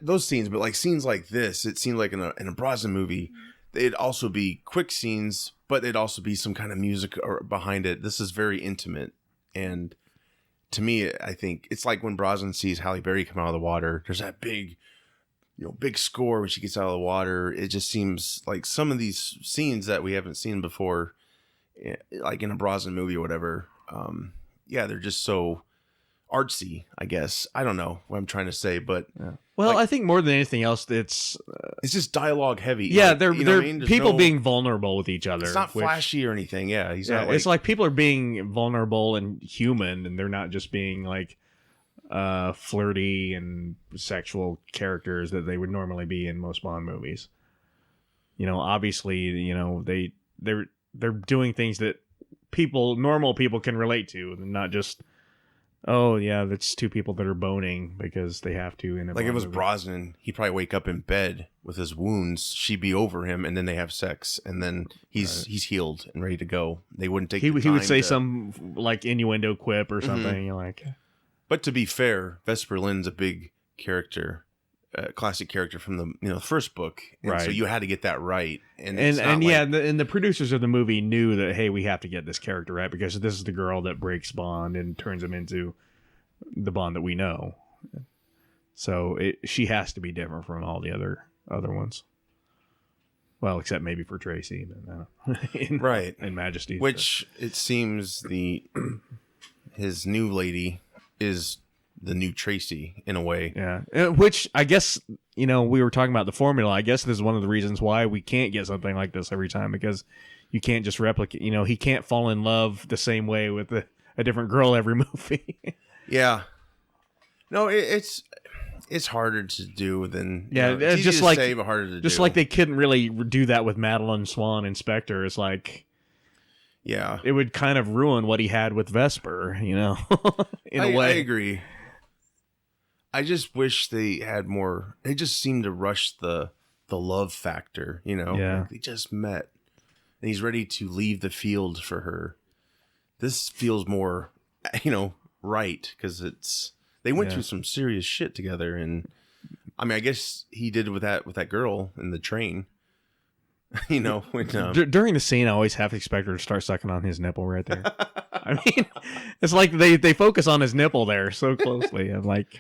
those scenes, but like scenes like this, it seemed like in a Brosnan movie, it'd also be quick scenes, but it'd also be some kind of music behind it. This is very intimate, and to me, I think it's like when Brosnan sees Halle Berry come out of the water. There's that big score when she gets out of the water. It just seems like some of these scenes that we haven't seen before, like in a Brosnan movie or whatever. They're just so artsy, I guess. I don't know what I'm trying to say, but I think more than anything else, it's just dialogue heavy. Yeah, they're people being vulnerable with each other. It's not flashy or anything. Yeah, it's like people are being vulnerable and human, and they're not just being like flirty and sexual characters that they would normally be in most Bond movies. obviously, they're doing things that normal people can relate to, and not just, oh yeah, that's two people that are boning because they have to. In a like if it was movie. Brosnan, he'd probably wake up in bed with his wounds. She'd be over him, and then they have sex, and then he's healed and ready to go. They wouldn't take. He would say some like innuendo quip or something. Like, but to be fair, Vesper Lynd's a big character. Classic character from the first book, and right? So you had to get that right, and the producers of the movie knew that, hey, we have to get this character right because this is the girl that breaks Bond and turns him into the Bond that we know. So she has to be different from all the other ones. Well, except maybe for Tracy, but in Majesty, which it seems his new lady is the new Tracy in a way. Yeah. Which I guess, we were talking about the formula. I guess this is one of the reasons why we can't get something like this every time, because you can't just replicate, he can't fall in love the same way with a different girl every movie. Yeah. No, it's harder to do than, it's just like, say, but harder to do. Just like they couldn't really do that with Madeline Swan and Spectre. It's like, yeah, it would kind of ruin what he had with Vesper, in a way. I agree. I just wish they had more. They just seemed to rush the love factor, Yeah. Like they just met, and he's ready to leave the field for her. This feels more, right, because they went through some serious shit together, and I mean, I guess he did with that girl in the train. When, during the scene, I always half expect her to start sucking on his nipple right there. I mean, it's like they focus on his nipple there so closely, and like,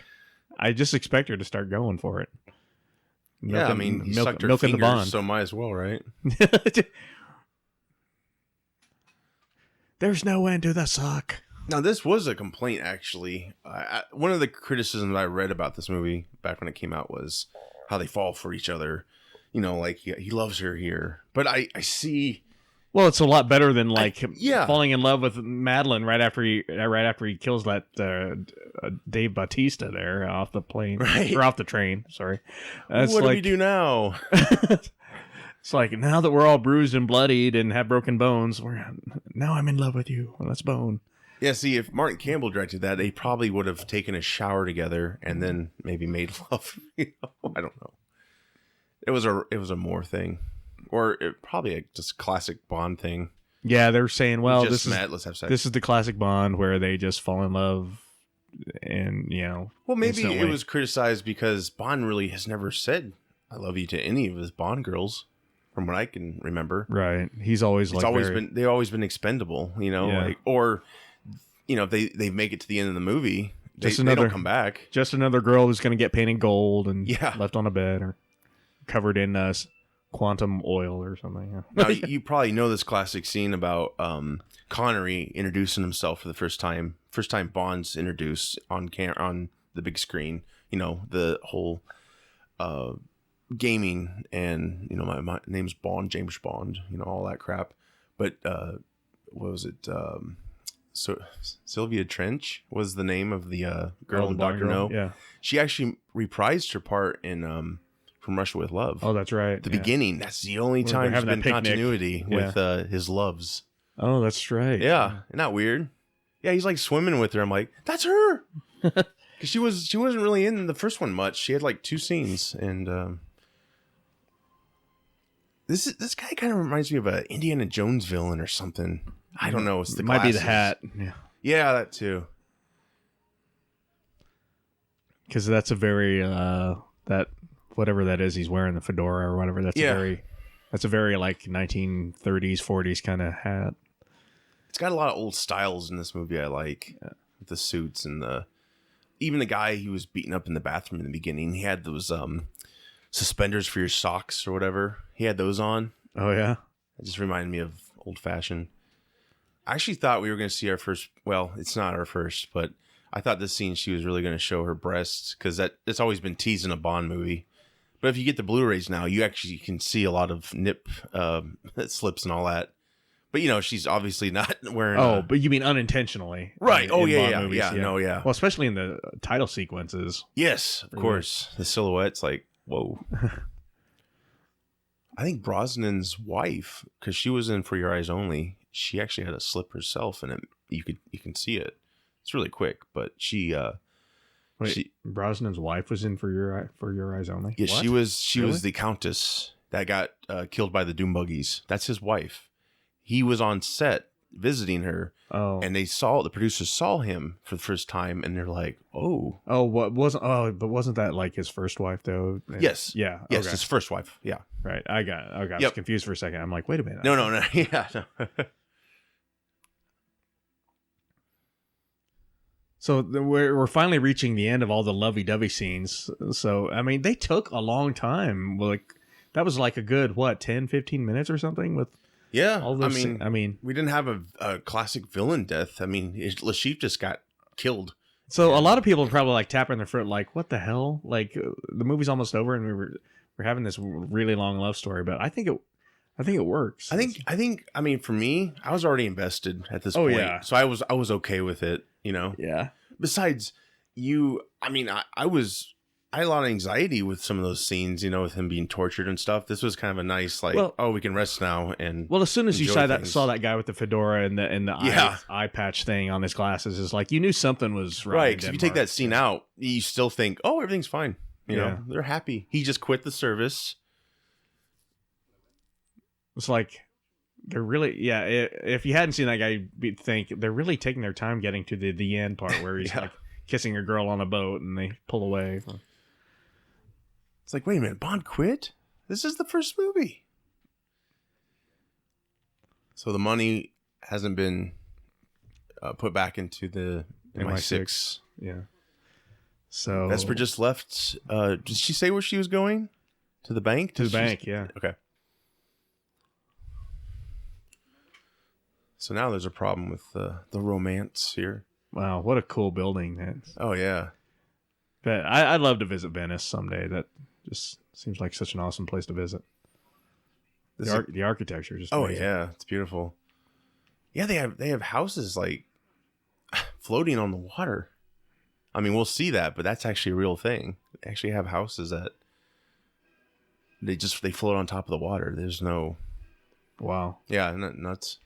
I just expect her to start going for it. He sucked her fingers, the Bond. So might as well, right? There's no end to the suck. Now, this was a complaint, actually. One of the criticisms I read about this movie back when it came out was how they fall for each other. Like he loves her here. But I see... Well, it's a lot better than falling in love with Madeline right after he kills that Dave Bautista there off the plane, right? Or off the train. Sorry. What do we do now? It's like, now that we're all bruised and bloodied and have broken bones, now I'm in love with you. Well, let's bone. Yeah. See, if Martin Campbell directed that, they probably would have taken a shower together and then maybe made love. I don't know. It was a more thing. Or probably just classic Bond thing. Yeah, they're saying, well, let's have sex. This is the classic Bond where they just fall in love, and Well, maybe instantly. It was criticized because Bond really has never said "I love you" to any of his Bond girls, from what I can remember. Right? He's always they've always been expendable, or if they make it to the end of the movie, they don't come back. Just another girl who's going to get painted gold and left on a bed or covered in quantum oil or something. Now, you probably know this classic scene about Connery introducing himself for the first time. First time Bond's introduced on the big screen. The whole gaming and my name's Bond, James Bond. All that crap. But what was it? So Sylvia Trench was the name of the girl in Dr. No. Yeah, she actually reprised her part in From Russia with Love. Oh, that's right. The beginning. That's the only time there's been continuity with his loves. Oh, that's right. Yeah. Isn't that weird? Yeah, he's like swimming with her. I'm like, that's her. Because she wasn't really in the first one much. She had like 2 scenes. And this guy kind of reminds me of a Indiana Jones villain or something. I don't know. It's the might be the hat. Yeah, that too. Because that's a very that whatever that is he's wearing, the fedora or whatever. That's a very like 1930s 40s kind of hat. It's got a lot of old styles in this movie. I like with the suits and even the guy he was beating up in the bathroom in the beginning. He had those suspenders for your socks or whatever. He had those on. Oh yeah, it just reminded me of old fashioned. I actually thought we were going to see our first. Well, it's not our first, but I thought this scene she was really going to show her breasts because it's always been teased in a Bond movie. But if you get the Blu-rays now, you actually can see a lot of nip slips and all that. But she's obviously not wearing. Oh, but you mean unintentionally, right? In yeah. No, yeah. Well, especially in the title sequences. Yes, of course. The silhouette's like, whoa. I think Brosnan's wife, because she was in For Your Eyes Only, she actually had a slip herself, and you can see it. It's really quick, but Wait, Brosnan's wife was in For Your Eyes Only? Yeah, What? she was the countess that got killed by the Doom Buggies. That's his wife. He was on set visiting her, and the producers saw him for the first time, and they're like, "Oh, but wasn't that like his first wife though?" yes, yeah, yes, okay. his first wife, yeah, right. I was confused for a second. I'm like, wait a minute, no, yeah, no. So we're finally reaching the end of all the lovey-dovey scenes. So I mean, they took a long time. Like that was like a good 10, 15 minutes or something with. Yeah, all those I mean, we didn't have a classic villain death. I mean, Lashif just got killed. So a lot of people are probably like tapping their foot, like, "What the hell?" Like the movie's almost over, and we're having this really long love story. But I think it works. I think. I mean, for me, I was already invested at this point, yeah. so I was okay with it. You know. Yeah. Besides, I mean, I had a lot of anxiety with some of those scenes, you know, with him being tortured and stuff. This was kind of a nice, like, we can rest now. And as soon as you saw that guy with the fedora and the eye patch thing on his glasses, is like you knew something was right. Because if you take that scene out, you still think, oh, everything's fine. You know, they're happy. He just quit the service. It's like they're really, if you hadn't seen that guy, you'd think they're really taking their time getting to the end part where he's like kissing a girl on a boat and they pull away. It's like, wait a minute, Bond quit? This is the first movie. So the money hasn't been put back into the MI6. Yeah. So Vesper just left. Did she say where she was going? To the bank? To the bank, yeah. Okay. So now there's a problem with the romance here. Wow, what a cool building. Oh, yeah. But I'd love to visit Venice someday. That just seems like such an awesome place to visit. The architecture is just amazing. Yeah, it's beautiful. Yeah, they have houses like floating on the water. I mean, we'll see that, but that's actually a real thing. They actually have houses that they float on top of the water. There's no... Wow. Yeah, nuts.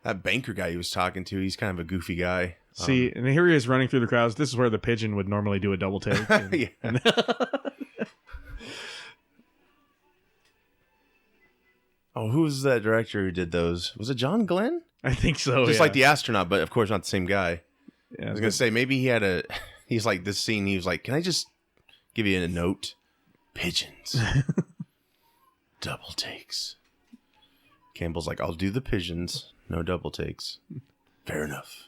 That banker guy he was talking to, he's kind of a goofy guy. See, and here he is running through the crowds. This is where the pigeon would normally do a double take. Oh, who was that director who did those? Was it John Glenn? I think so. Just like The Astronaut, but of course not the same guy. Yeah, I was gonna say maybe he's like this scene. He was like, "Can I just give you a note? Pigeons, double takes." Campbell's like, "I'll do the pigeons, no double takes." Fair enough.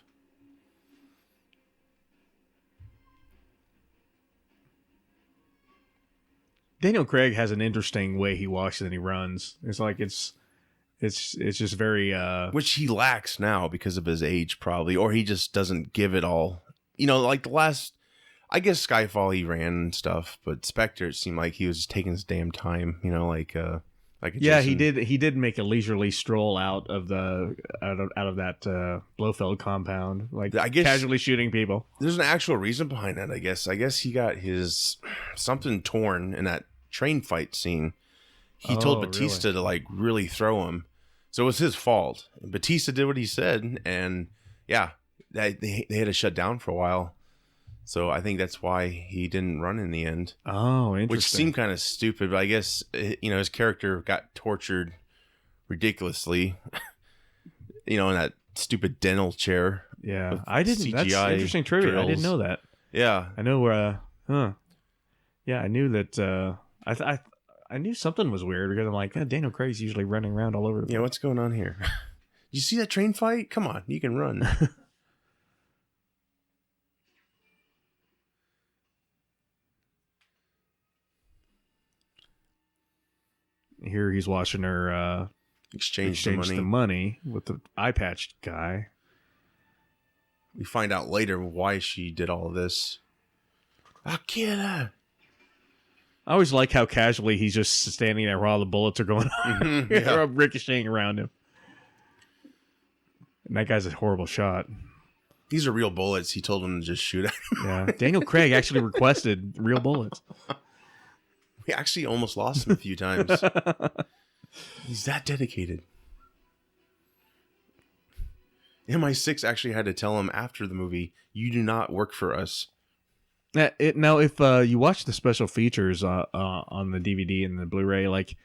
Daniel Craig has an interesting way he walks and he runs. It's like it's just very which he lacks now because of his age, probably, or he just doesn't give it all. You know, like the last, I guess Skyfall he ran and stuff, but Spectre it seemed like he was just taking his damn time. You know, like yeah, he did make a leisurely stroll out of that Blofeld compound, like I guess, casually shooting people. There's an actual reason behind that. I guess he got his something torn in that train fight scene. He told Batista to like really throw him, so it was his fault. Batista did what he said, and yeah, they had to shut down for a while. So I think that's why he didn't run in the end. Oh, interesting. Which seemed kind of stupid, but I guess, his character got tortured ridiculously, in that stupid dental chair. Yeah, I didn't. CGI that's interesting trivia. drills. I didn't know that. Yeah. I know, yeah, I knew that, I knew something was weird because I'm like, Daniel Craig's usually running around all over. Yeah, what's going on here? You see that train fight? Come on, you can run. Here he's watching her exchange the money with the eye patched guy. We find out later why she did all of this. I'll kill her. I always like how casually he's just standing there while the bullets are going on. They're ricocheting around him. And that guy's a horrible shot. These are real bullets. He told him to just shoot at him. Yeah. Daniel Craig actually requested real bullets. We actually almost lost him a few times. He's that dedicated. MI6 actually had to tell him after the movie, "You do not work for us." Now, if you watch the special features on the DVD and the Blu-ray, like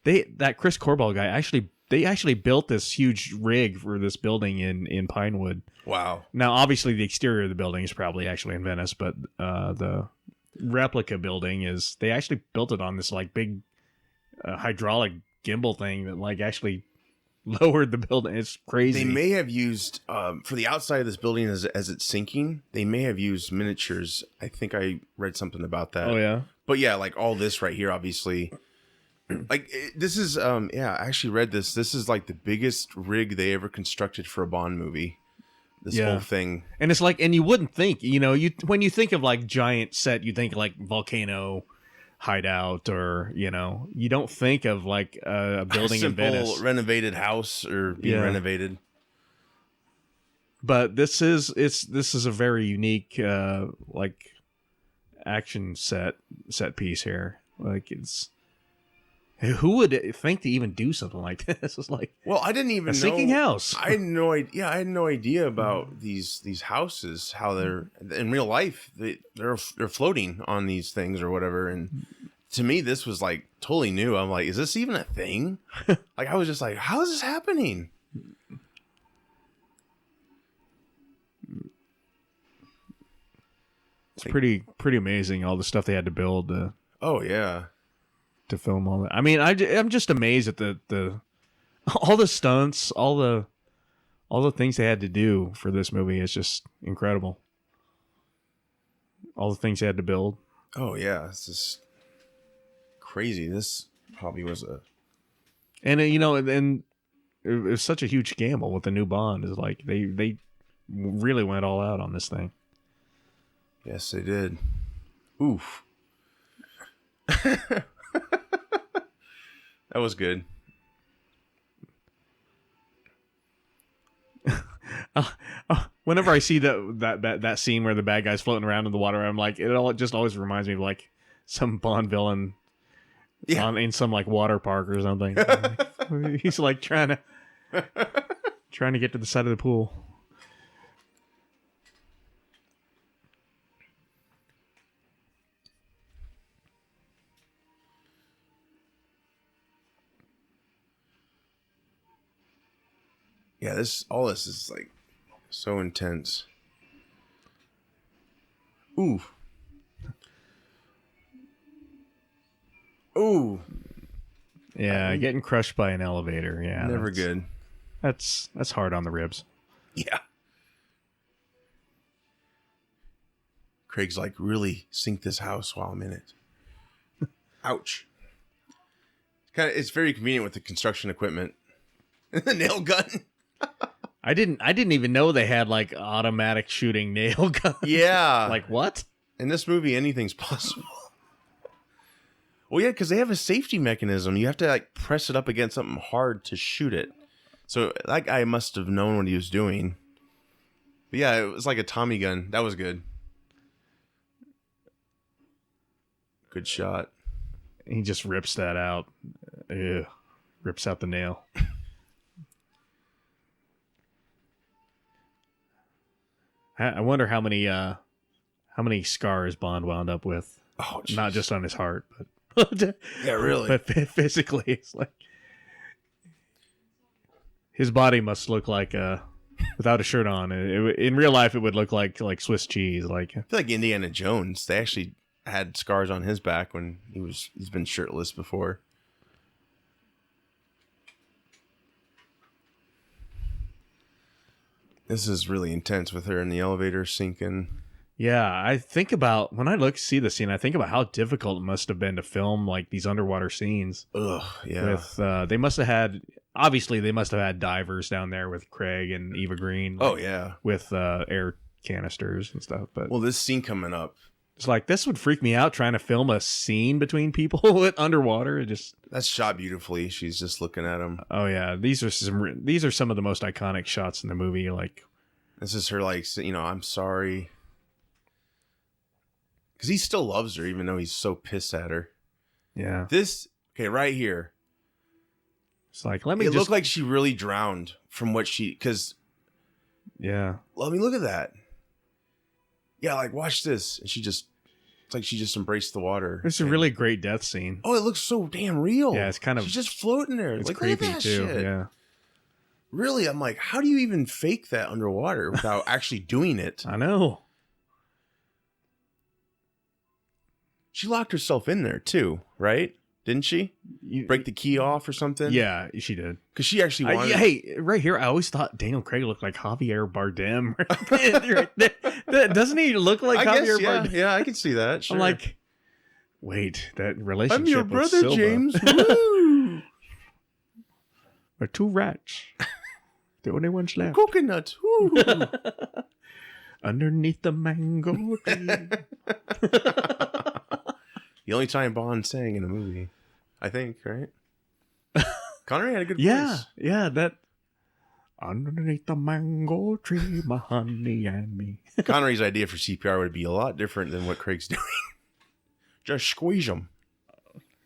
that Chris Cornell guy they actually built this huge rig for this building in Pinewood. Wow. Now, obviously, the exterior of the building is probably actually in Venice, but the replica building they actually built it on this like big hydraulic gimbal thing that like actually lowered the building. It's crazy. They may have used for the outside of this building as it's sinking. They may have used miniatures. I think I read something about that. Oh yeah. But yeah, like all this right here, obviously. Like this is I actually read this. This is like the biggest rig they ever constructed for a Bond movie. This whole thing. And it's like, and you wouldn't think, when you think of like giant set, you think like volcano hideout, or you don't think of like a building in Venice, renovated house or being renovated. But this is a very unique like action set piece here. Like who would think to even do something like this? It's like, well, I didn't even a sinking house. I had no idea. Yeah, I had no idea about these houses. How they're in real life. They're floating on these things or whatever. And to me, this was like totally new. I'm like, is this even a thing? Like, I was just like, how is this happening? It's pretty amazing, all the stuff they had to build. Oh yeah. To film all that. I mean, I'm just amazed at the all the stunts, all the things they had to do for this movie. Is just incredible. All the things they had to build. Oh yeah, it's just crazy. This probably was and and it was such a huge gamble with the new Bond. Is like they really went all out on this thing. Yes, they did. Oof. That was good. Whenever I see that scene where the bad guy's floating around in the water, I'm like, it just always reminds me of like some Bond villain in some like water park or something. He's like trying to get to the side of the pool. Yeah, all this is like so intense. Ooh. Ooh. Yeah, getting crushed by an elevator. Yeah, never good. That's hard on the ribs. Yeah. Craig's like, really sink this house while I'm in it. Ouch. It's very convenient with the construction equipment. The nail gun. I didn't even know they had like automatic shooting nail guns. Yeah. Like what? In this movie, anything's possible. Well, yeah, because they have a safety mechanism. You have to like press it up against something hard to shoot it. So that guy must have known what he was doing. But yeah, it was like a Tommy gun. That was good. Good shot. He just rips that out. Ew. Rips out the nail. I wonder how many scars Bond wound up with. Oh, geez. Not just on his heart, but yeah, really. But physically, it's like his body must look like without a shirt on. In real life, it would look like Swiss cheese. Like I feel like Indiana Jones. They actually had scars on his back when he's been shirtless before. This is really intense with her in the elevator sinking. Yeah, I think about when I see the scene, I think about how difficult it must have been to film like these underwater scenes. Ugh, yeah. With they must have had divers down there with Craig and Eva Green. Oh yeah, with air canisters and stuff. But well, this scene coming up, it's like this would freak me out trying to film a scene between people underwater. That's shot beautifully. She's just looking at him. Oh yeah, these are some of the most iconic shots in the movie. Like this is her like, I'm sorry. Because he still loves her, even though he's so pissed at her. Yeah. This, okay, right here. It's like, let me It just... looked like she really drowned from what she, because, Yeah. let me look at that. Yeah, like, watch this. And it's like she just embraced the water. It's a really great death scene. Oh, it looks so damn real. Yeah, it's kind of... She's just floating there. It's like, creepy, look at that too. shit. Yeah. Really, I'm like, how do you even fake that underwater without actually doing it? I know. She locked herself in there, too, right? Didn't she? Break the key off or something? Yeah, she did. Because she actually wanted... Hey, right here, I always thought Daniel Craig looked like Javier Bardem. Doesn't he look like Javier Bardem? Yeah, I can see that. Sure. I'm like, wait, that relationship I'm your with brother, Silva. James. Woo! We're two rats. The only ones left. Coconut. Woo! Underneath the mango tree. The only time Bond sang in a movie, I think, right? Connery had a good voice. Yeah, that... Underneath the mango tree, my honey and me. Connery's idea for CPR would be a lot different than what Craig's doing. Just squeeze them.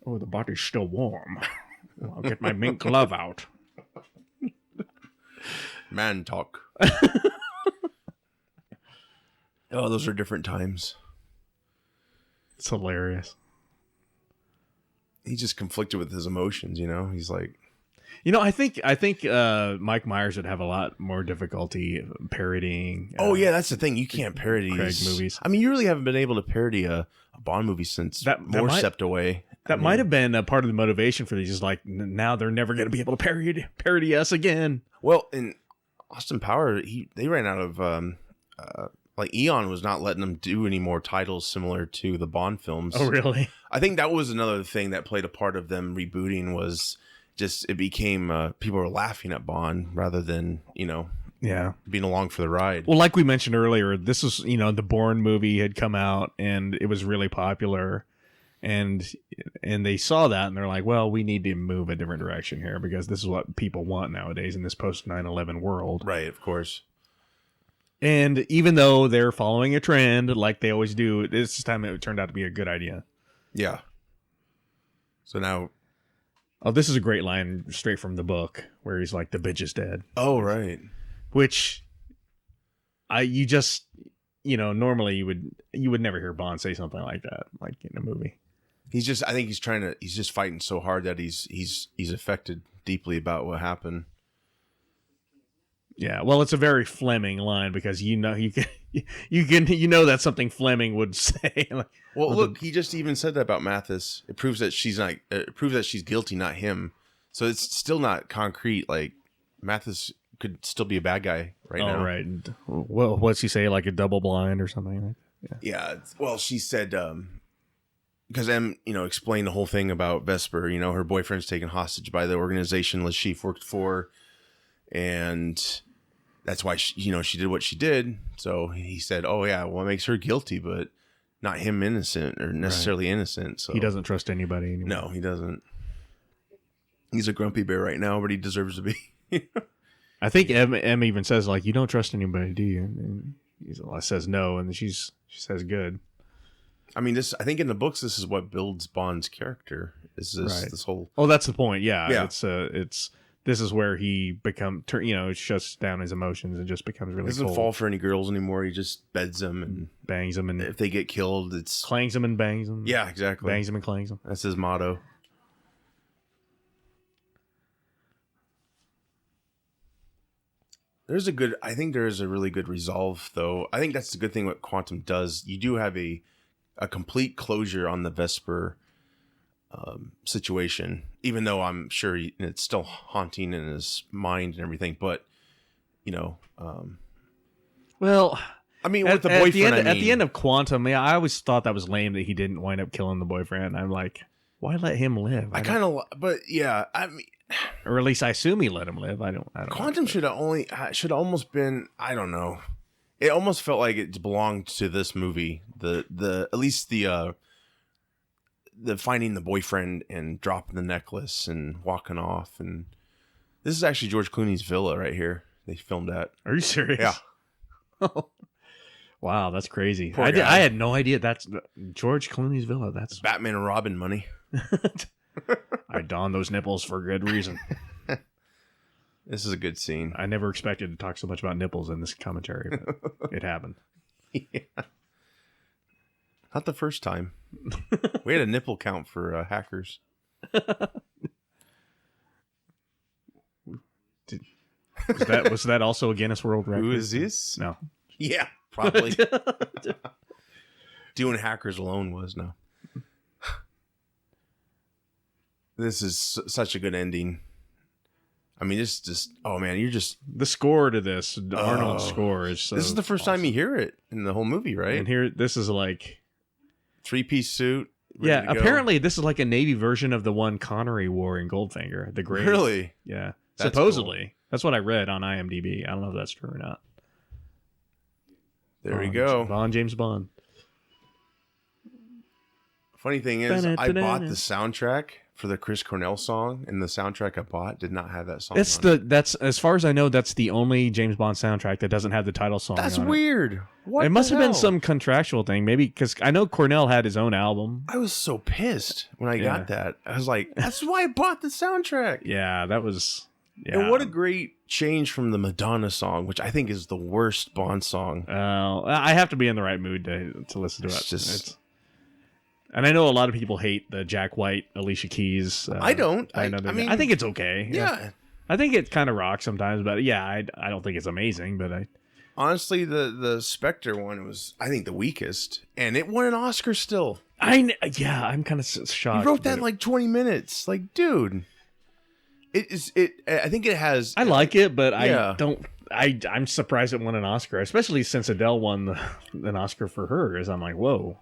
Oh, the body's still warm. I'll get my mink glove out. Man talk. Oh, those are different times. It's hilarious. He's just conflicted with his emotions, you know? He's like... I think Mike Myers would have a lot more difficulty parodying. Oh yeah, that's the thing. You can't parody Craig movies. I mean, you really haven't been able to parody a Bond movie since more stepped away. That might have been a part of the motivation for these. Is like now they're never going to be able to parody us again. Well, in Austin Power, they ran out of like Eon was not letting them do any more titles similar to the Bond films. Oh really? I think that was another thing that played a part of them rebooting was. Just it became people were laughing at Bond rather than being along for the ride. Well, like we mentioned earlier, this was the Bourne movie had come out and it was really popular, and they saw that and they're like, well, we need to move a different direction here because this is what people want nowadays in this post 9/11 world. Right, of course. And even though they're following a trend like they always do, this time it turned out to be a good idea. Yeah. So now. Oh, this is a great line straight from the book where he's like, the bitch is dead. Oh, right. Which normally you would never hear Bond say something like that, like in a movie. I think he's just fighting so hard that he's affected deeply about what happened. Yeah. Well, it's a very Fleming line because that's something Fleming would say. Well, look, he just even said that about Mathis. It proves that she's guilty, not him. So it's still not concrete. Like Mathis could still be a bad guy now. Oh, right. Well, what's he say? Like a double blind or something? Yeah. Well, she said because M, explained the whole thing about Vesper. Her boyfriend's taken hostage by the organization Le Chiffre worked for, and that's why she did what she did. So he said, "Oh yeah, well, it makes her guilty, but not him innocent or necessarily innocent." So he doesn't trust anybody anymore. No, he doesn't. He's a grumpy bear right now, but he deserves to be. I think M even says like, "You don't trust anybody, do you?" And he says no, and she says good. I mean, I think in the books, this is what builds Bond's character. This whole. Oh, that's the point. Yeah. Yeah. This is where he shuts down his emotions and just becomes really He doesn't cold. fall for any girls anymore. He just beds them and bangs them, and if they get killed, it's clangs them and bangs them. Yeah, exactly. Bangs them and clangs them. That's his motto. I think there is a really good resolve, though. I think that's the good thing what Quantum does. You do have a complete closure on the Vesper situation, even though I'm sure it's still haunting in his mind and everything. But well, I mean, with the boyfriend, at the end of Quantum, I always thought that was lame that he didn't wind up killing the boyfriend. I'm like, why let him live? But yeah, I mean, or at least I assume he let him live. I don't. Quantum should have almost been. I don't know. It almost felt like it belonged to this movie. At least the finding the boyfriend and dropping the necklace and walking off. And this is actually George Clooney's villa right here. They filmed at. Are you serious? Yeah. Well, Wow, that's crazy. Poor guy. I had no idea that's George Clooney's villa. That's Batman and Robin money. I donned those nipples for good reason. This is a good scene. I never expected to talk so much about nipples in this commentary, but it happened. Yeah. Not the first time. We had a nipple count for hackers. Was that also a Guinness World Record? Who is this? No. Yeah, probably. Doing hackers alone was no. This is such a good ending. I mean, it's just oh man, you're just the score to this Arnold's score is so this is the first time you hear it in the whole movie, right? And here, this is like 3-piece suit. Yeah, apparently this is like a Navy version of the one Connery wore in Goldfinger. The Grave. Really? Yeah. That's supposedly. cool. That's what I read on IMDb. I don't know if that's true or not. There you go. James Bond. Funny thing is, I bought the soundtrack for the Chris Cornell song, and the soundtrack I bought did not have that song. That's as far as I know, that's the only James Bond soundtrack that doesn't have the title song. That's on weird. What? It must have been some contractual thing, maybe because I know Cornell had his own album. I was so pissed when I got that. I was like, "That's why I bought the soundtrack." Yeah, that was. Yeah. And what a great change from the Madonna song, which I think is the worst Bond song. I have to be in the right mood to listen to it. And I know a lot of people hate the Jack White, Alicia Keys. I don't. I mean, I think it's okay. Yeah. I think it kind of rocks sometimes, but yeah, I don't think it's amazing. But honestly, the Spectre one was, I think, the weakest, and it won an Oscar still. I'm kind of shocked. You wrote that in like 20 minutes, like, dude. I think it has. I like it, but I don't. I'm surprised it won an Oscar, especially since Adele won an Oscar for hers. I'm like, whoa.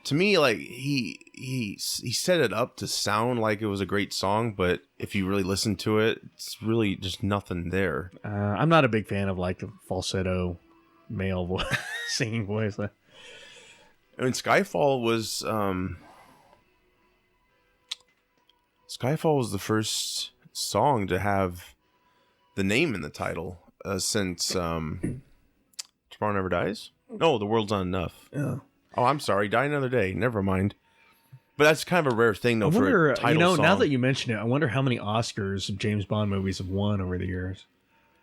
To me, like he set it up to sound like it was a great song, but if you really listen to it, it's really just nothing there. I'm not a big fan of like the falsetto male voice, singing voice. I mean, Skyfall was the first song to have the name in the title since Tomorrow Never Dies. No, The World's Not Enough. Yeah. Oh, I'm sorry. Die Another Day. Never mind. But that's kind of a rare thing, though, for a title song. Now that you mention it, I wonder how many Oscars James Bond movies have won over the years.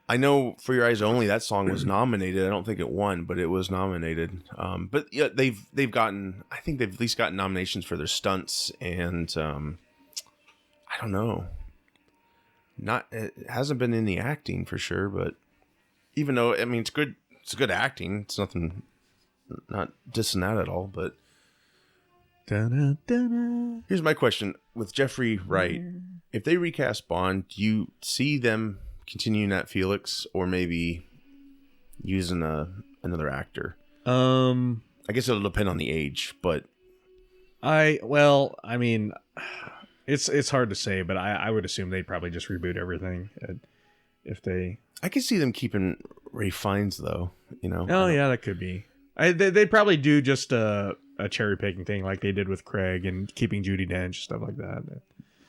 I know For Your Eyes Only, that song was nominated. I don't think it won, but it was nominated. But yeah, they've gotten, I think they've at least gotten nominations for their stunts, and I don't know. It hasn't been in the acting for sure, but even though, I mean, it's good acting. It's nothing. Not dissing that at all, but here's my question. With Jeffrey Wright, if they recast Bond, do you see them continuing that Felix or maybe using another actor? I guess it'll depend on the age, but I mean, it's hard to say, but I would assume they'd probably just reboot everything if they. I could see them keeping Ralph Fiennes though, you know. Oh yeah, that could be. They probably do just a cherry picking thing like they did with Craig and keeping Judi Dench, stuff like that.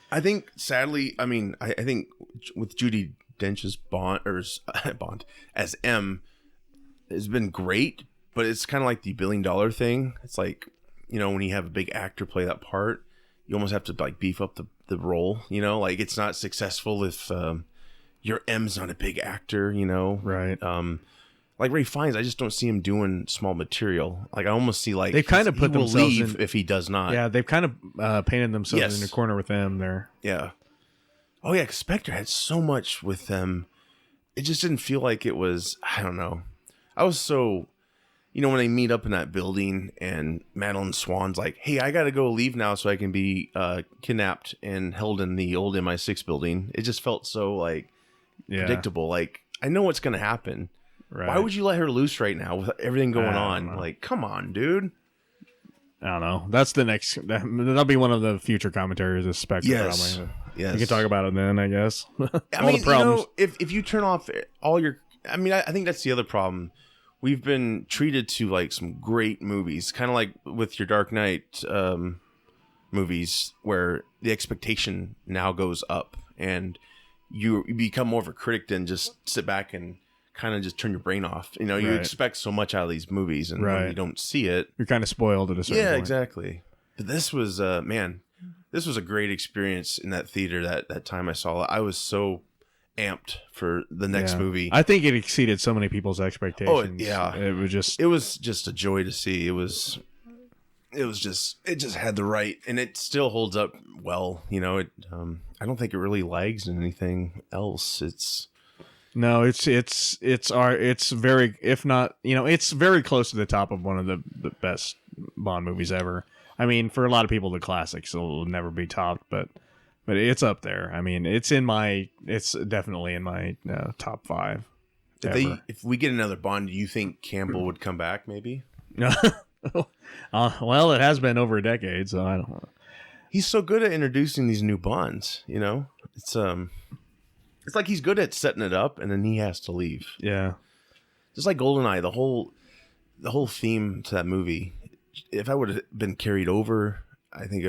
I think, sadly, I mean, I think with Judi Dench's Bond as M has been great, but it's kind of like the $1 billion thing. It's like, you know, when you have a big actor play that part, you almost have to like beef up the role. You know, like it's not successful if your M's not a big actor. You know, right? Like Ralph Fiennes, I just don't see him doing small material. Like I almost see like they've kind of put themselves in, if he does not. Yeah, they've kind of painted themselves in a corner with them there. Yeah. Oh yeah, Spectre had so much with them. It just didn't feel like it was. I don't know. I was so, you know, when they meet up in that building and Madeline Swan's like, "Hey, I gotta go leave now so I can be kidnapped and held in the old MI6 building." It just felt so like predictable. Like I know what's gonna happen. Right. Why would you let her loose right now with everything going on? Like, come on, dude. I don't know. That's the next. That'll be one of the future commentaries of Spectre. Yes. Probably. Yes. We can talk about it then, I guess. I mean, you know, if you turn off all your, I mean, I think that's the other problem. We've been treated to like some great movies, kind of like with your Dark Knight movies, where the expectation now goes up, and you become more of a critic than just sit back and kind of just turn your brain off. You know, you Right. expect so much out of these movies, and Right. when you don't see it, You're kind of spoiled at a certain yeah, point. exactly. But this was, man, this was a great experience in that theater. That time I saw it, I was so amped for the next Yeah. movie. I think it exceeded so many people's expectations. yeah. It was just A joy to see. It just had the right, and it still holds up well. You know, I don't think it really lags in anything else. It's very, if not, it's very close to the top of one of the best Bond movies ever. I mean, for a lot of people, the classics will never be topped, but it's up there. I mean, it's definitely in my top 5. If we get another Bond, do you think Campbell would come back? Maybe. Well, it has been over a decade, so I don't know. He's so good at introducing these new Bonds. You know, it's like he's good at setting it up, and then he has to leave. Yeah, just like GoldenEye, the whole theme to that movie. If I would have been carried over, I think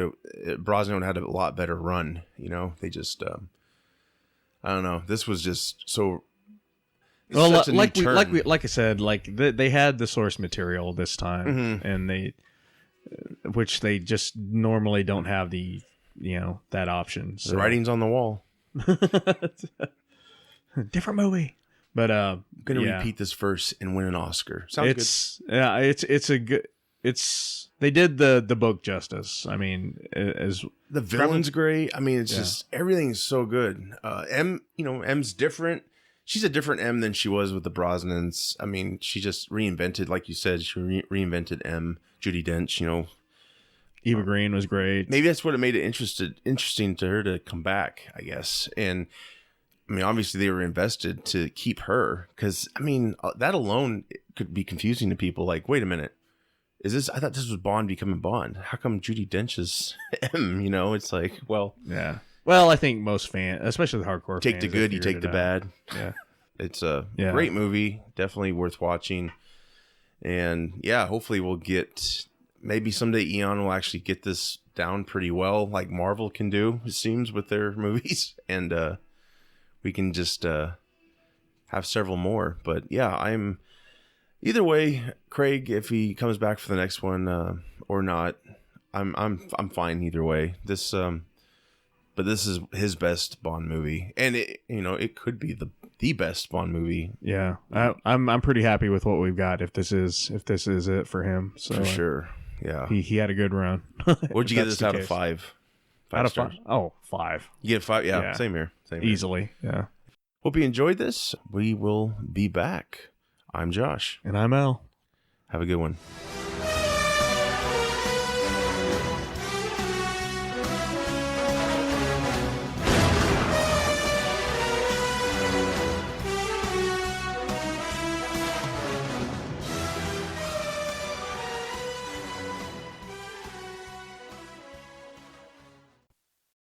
Brosnan had a lot better run. You know, they just I don't know. This was just so. Well, like I said, they had the source material this time, and which they just normally don't have that option. So. The writing's on the wall. Different movie, but I'm gonna repeat this verse and win an Oscar. Sounds good. Yeah, it's a good. They did the book justice. I mean, as the villain's great. I mean, it's just everything's so good. M's different. She's a different M than she was with the Brosnans. I mean, she just reinvented, like you said, she reinvented M. Judi Dench. Eva Green was great. Maybe that's what it made it interesting to her to come back, I guess. And I mean, obviously they were invested to keep her because I mean that alone could be confusing to people. Like, wait a minute. I thought this was Bond becoming Bond. How come Judi Dench is M? It's like, well, yeah. Well, I think most fans, especially the hardcore take fans, the good, you take the bad. Yeah, it's a great movie, definitely worth watching. And yeah, hopefully we'll maybe someday Eon will actually get this down pretty well, like Marvel can do. It seems with their movies, and we can just have several more. But yeah, I'm. Either way, Craig, if he comes back for the next one or not, I'm fine either way. But this is his best Bond movie, and it could be the best Bond movie. Yeah, I'm pretty happy with what we've got. If this is it for him, so for sure. Yeah, he had a good run. What'd you get this out of 5? Out of 5? Oh, 5. You get 5? Yeah, same here. Easily. Yeah. Hope you enjoyed this. We will be back. I'm Josh. And I'm Al. Have a good one.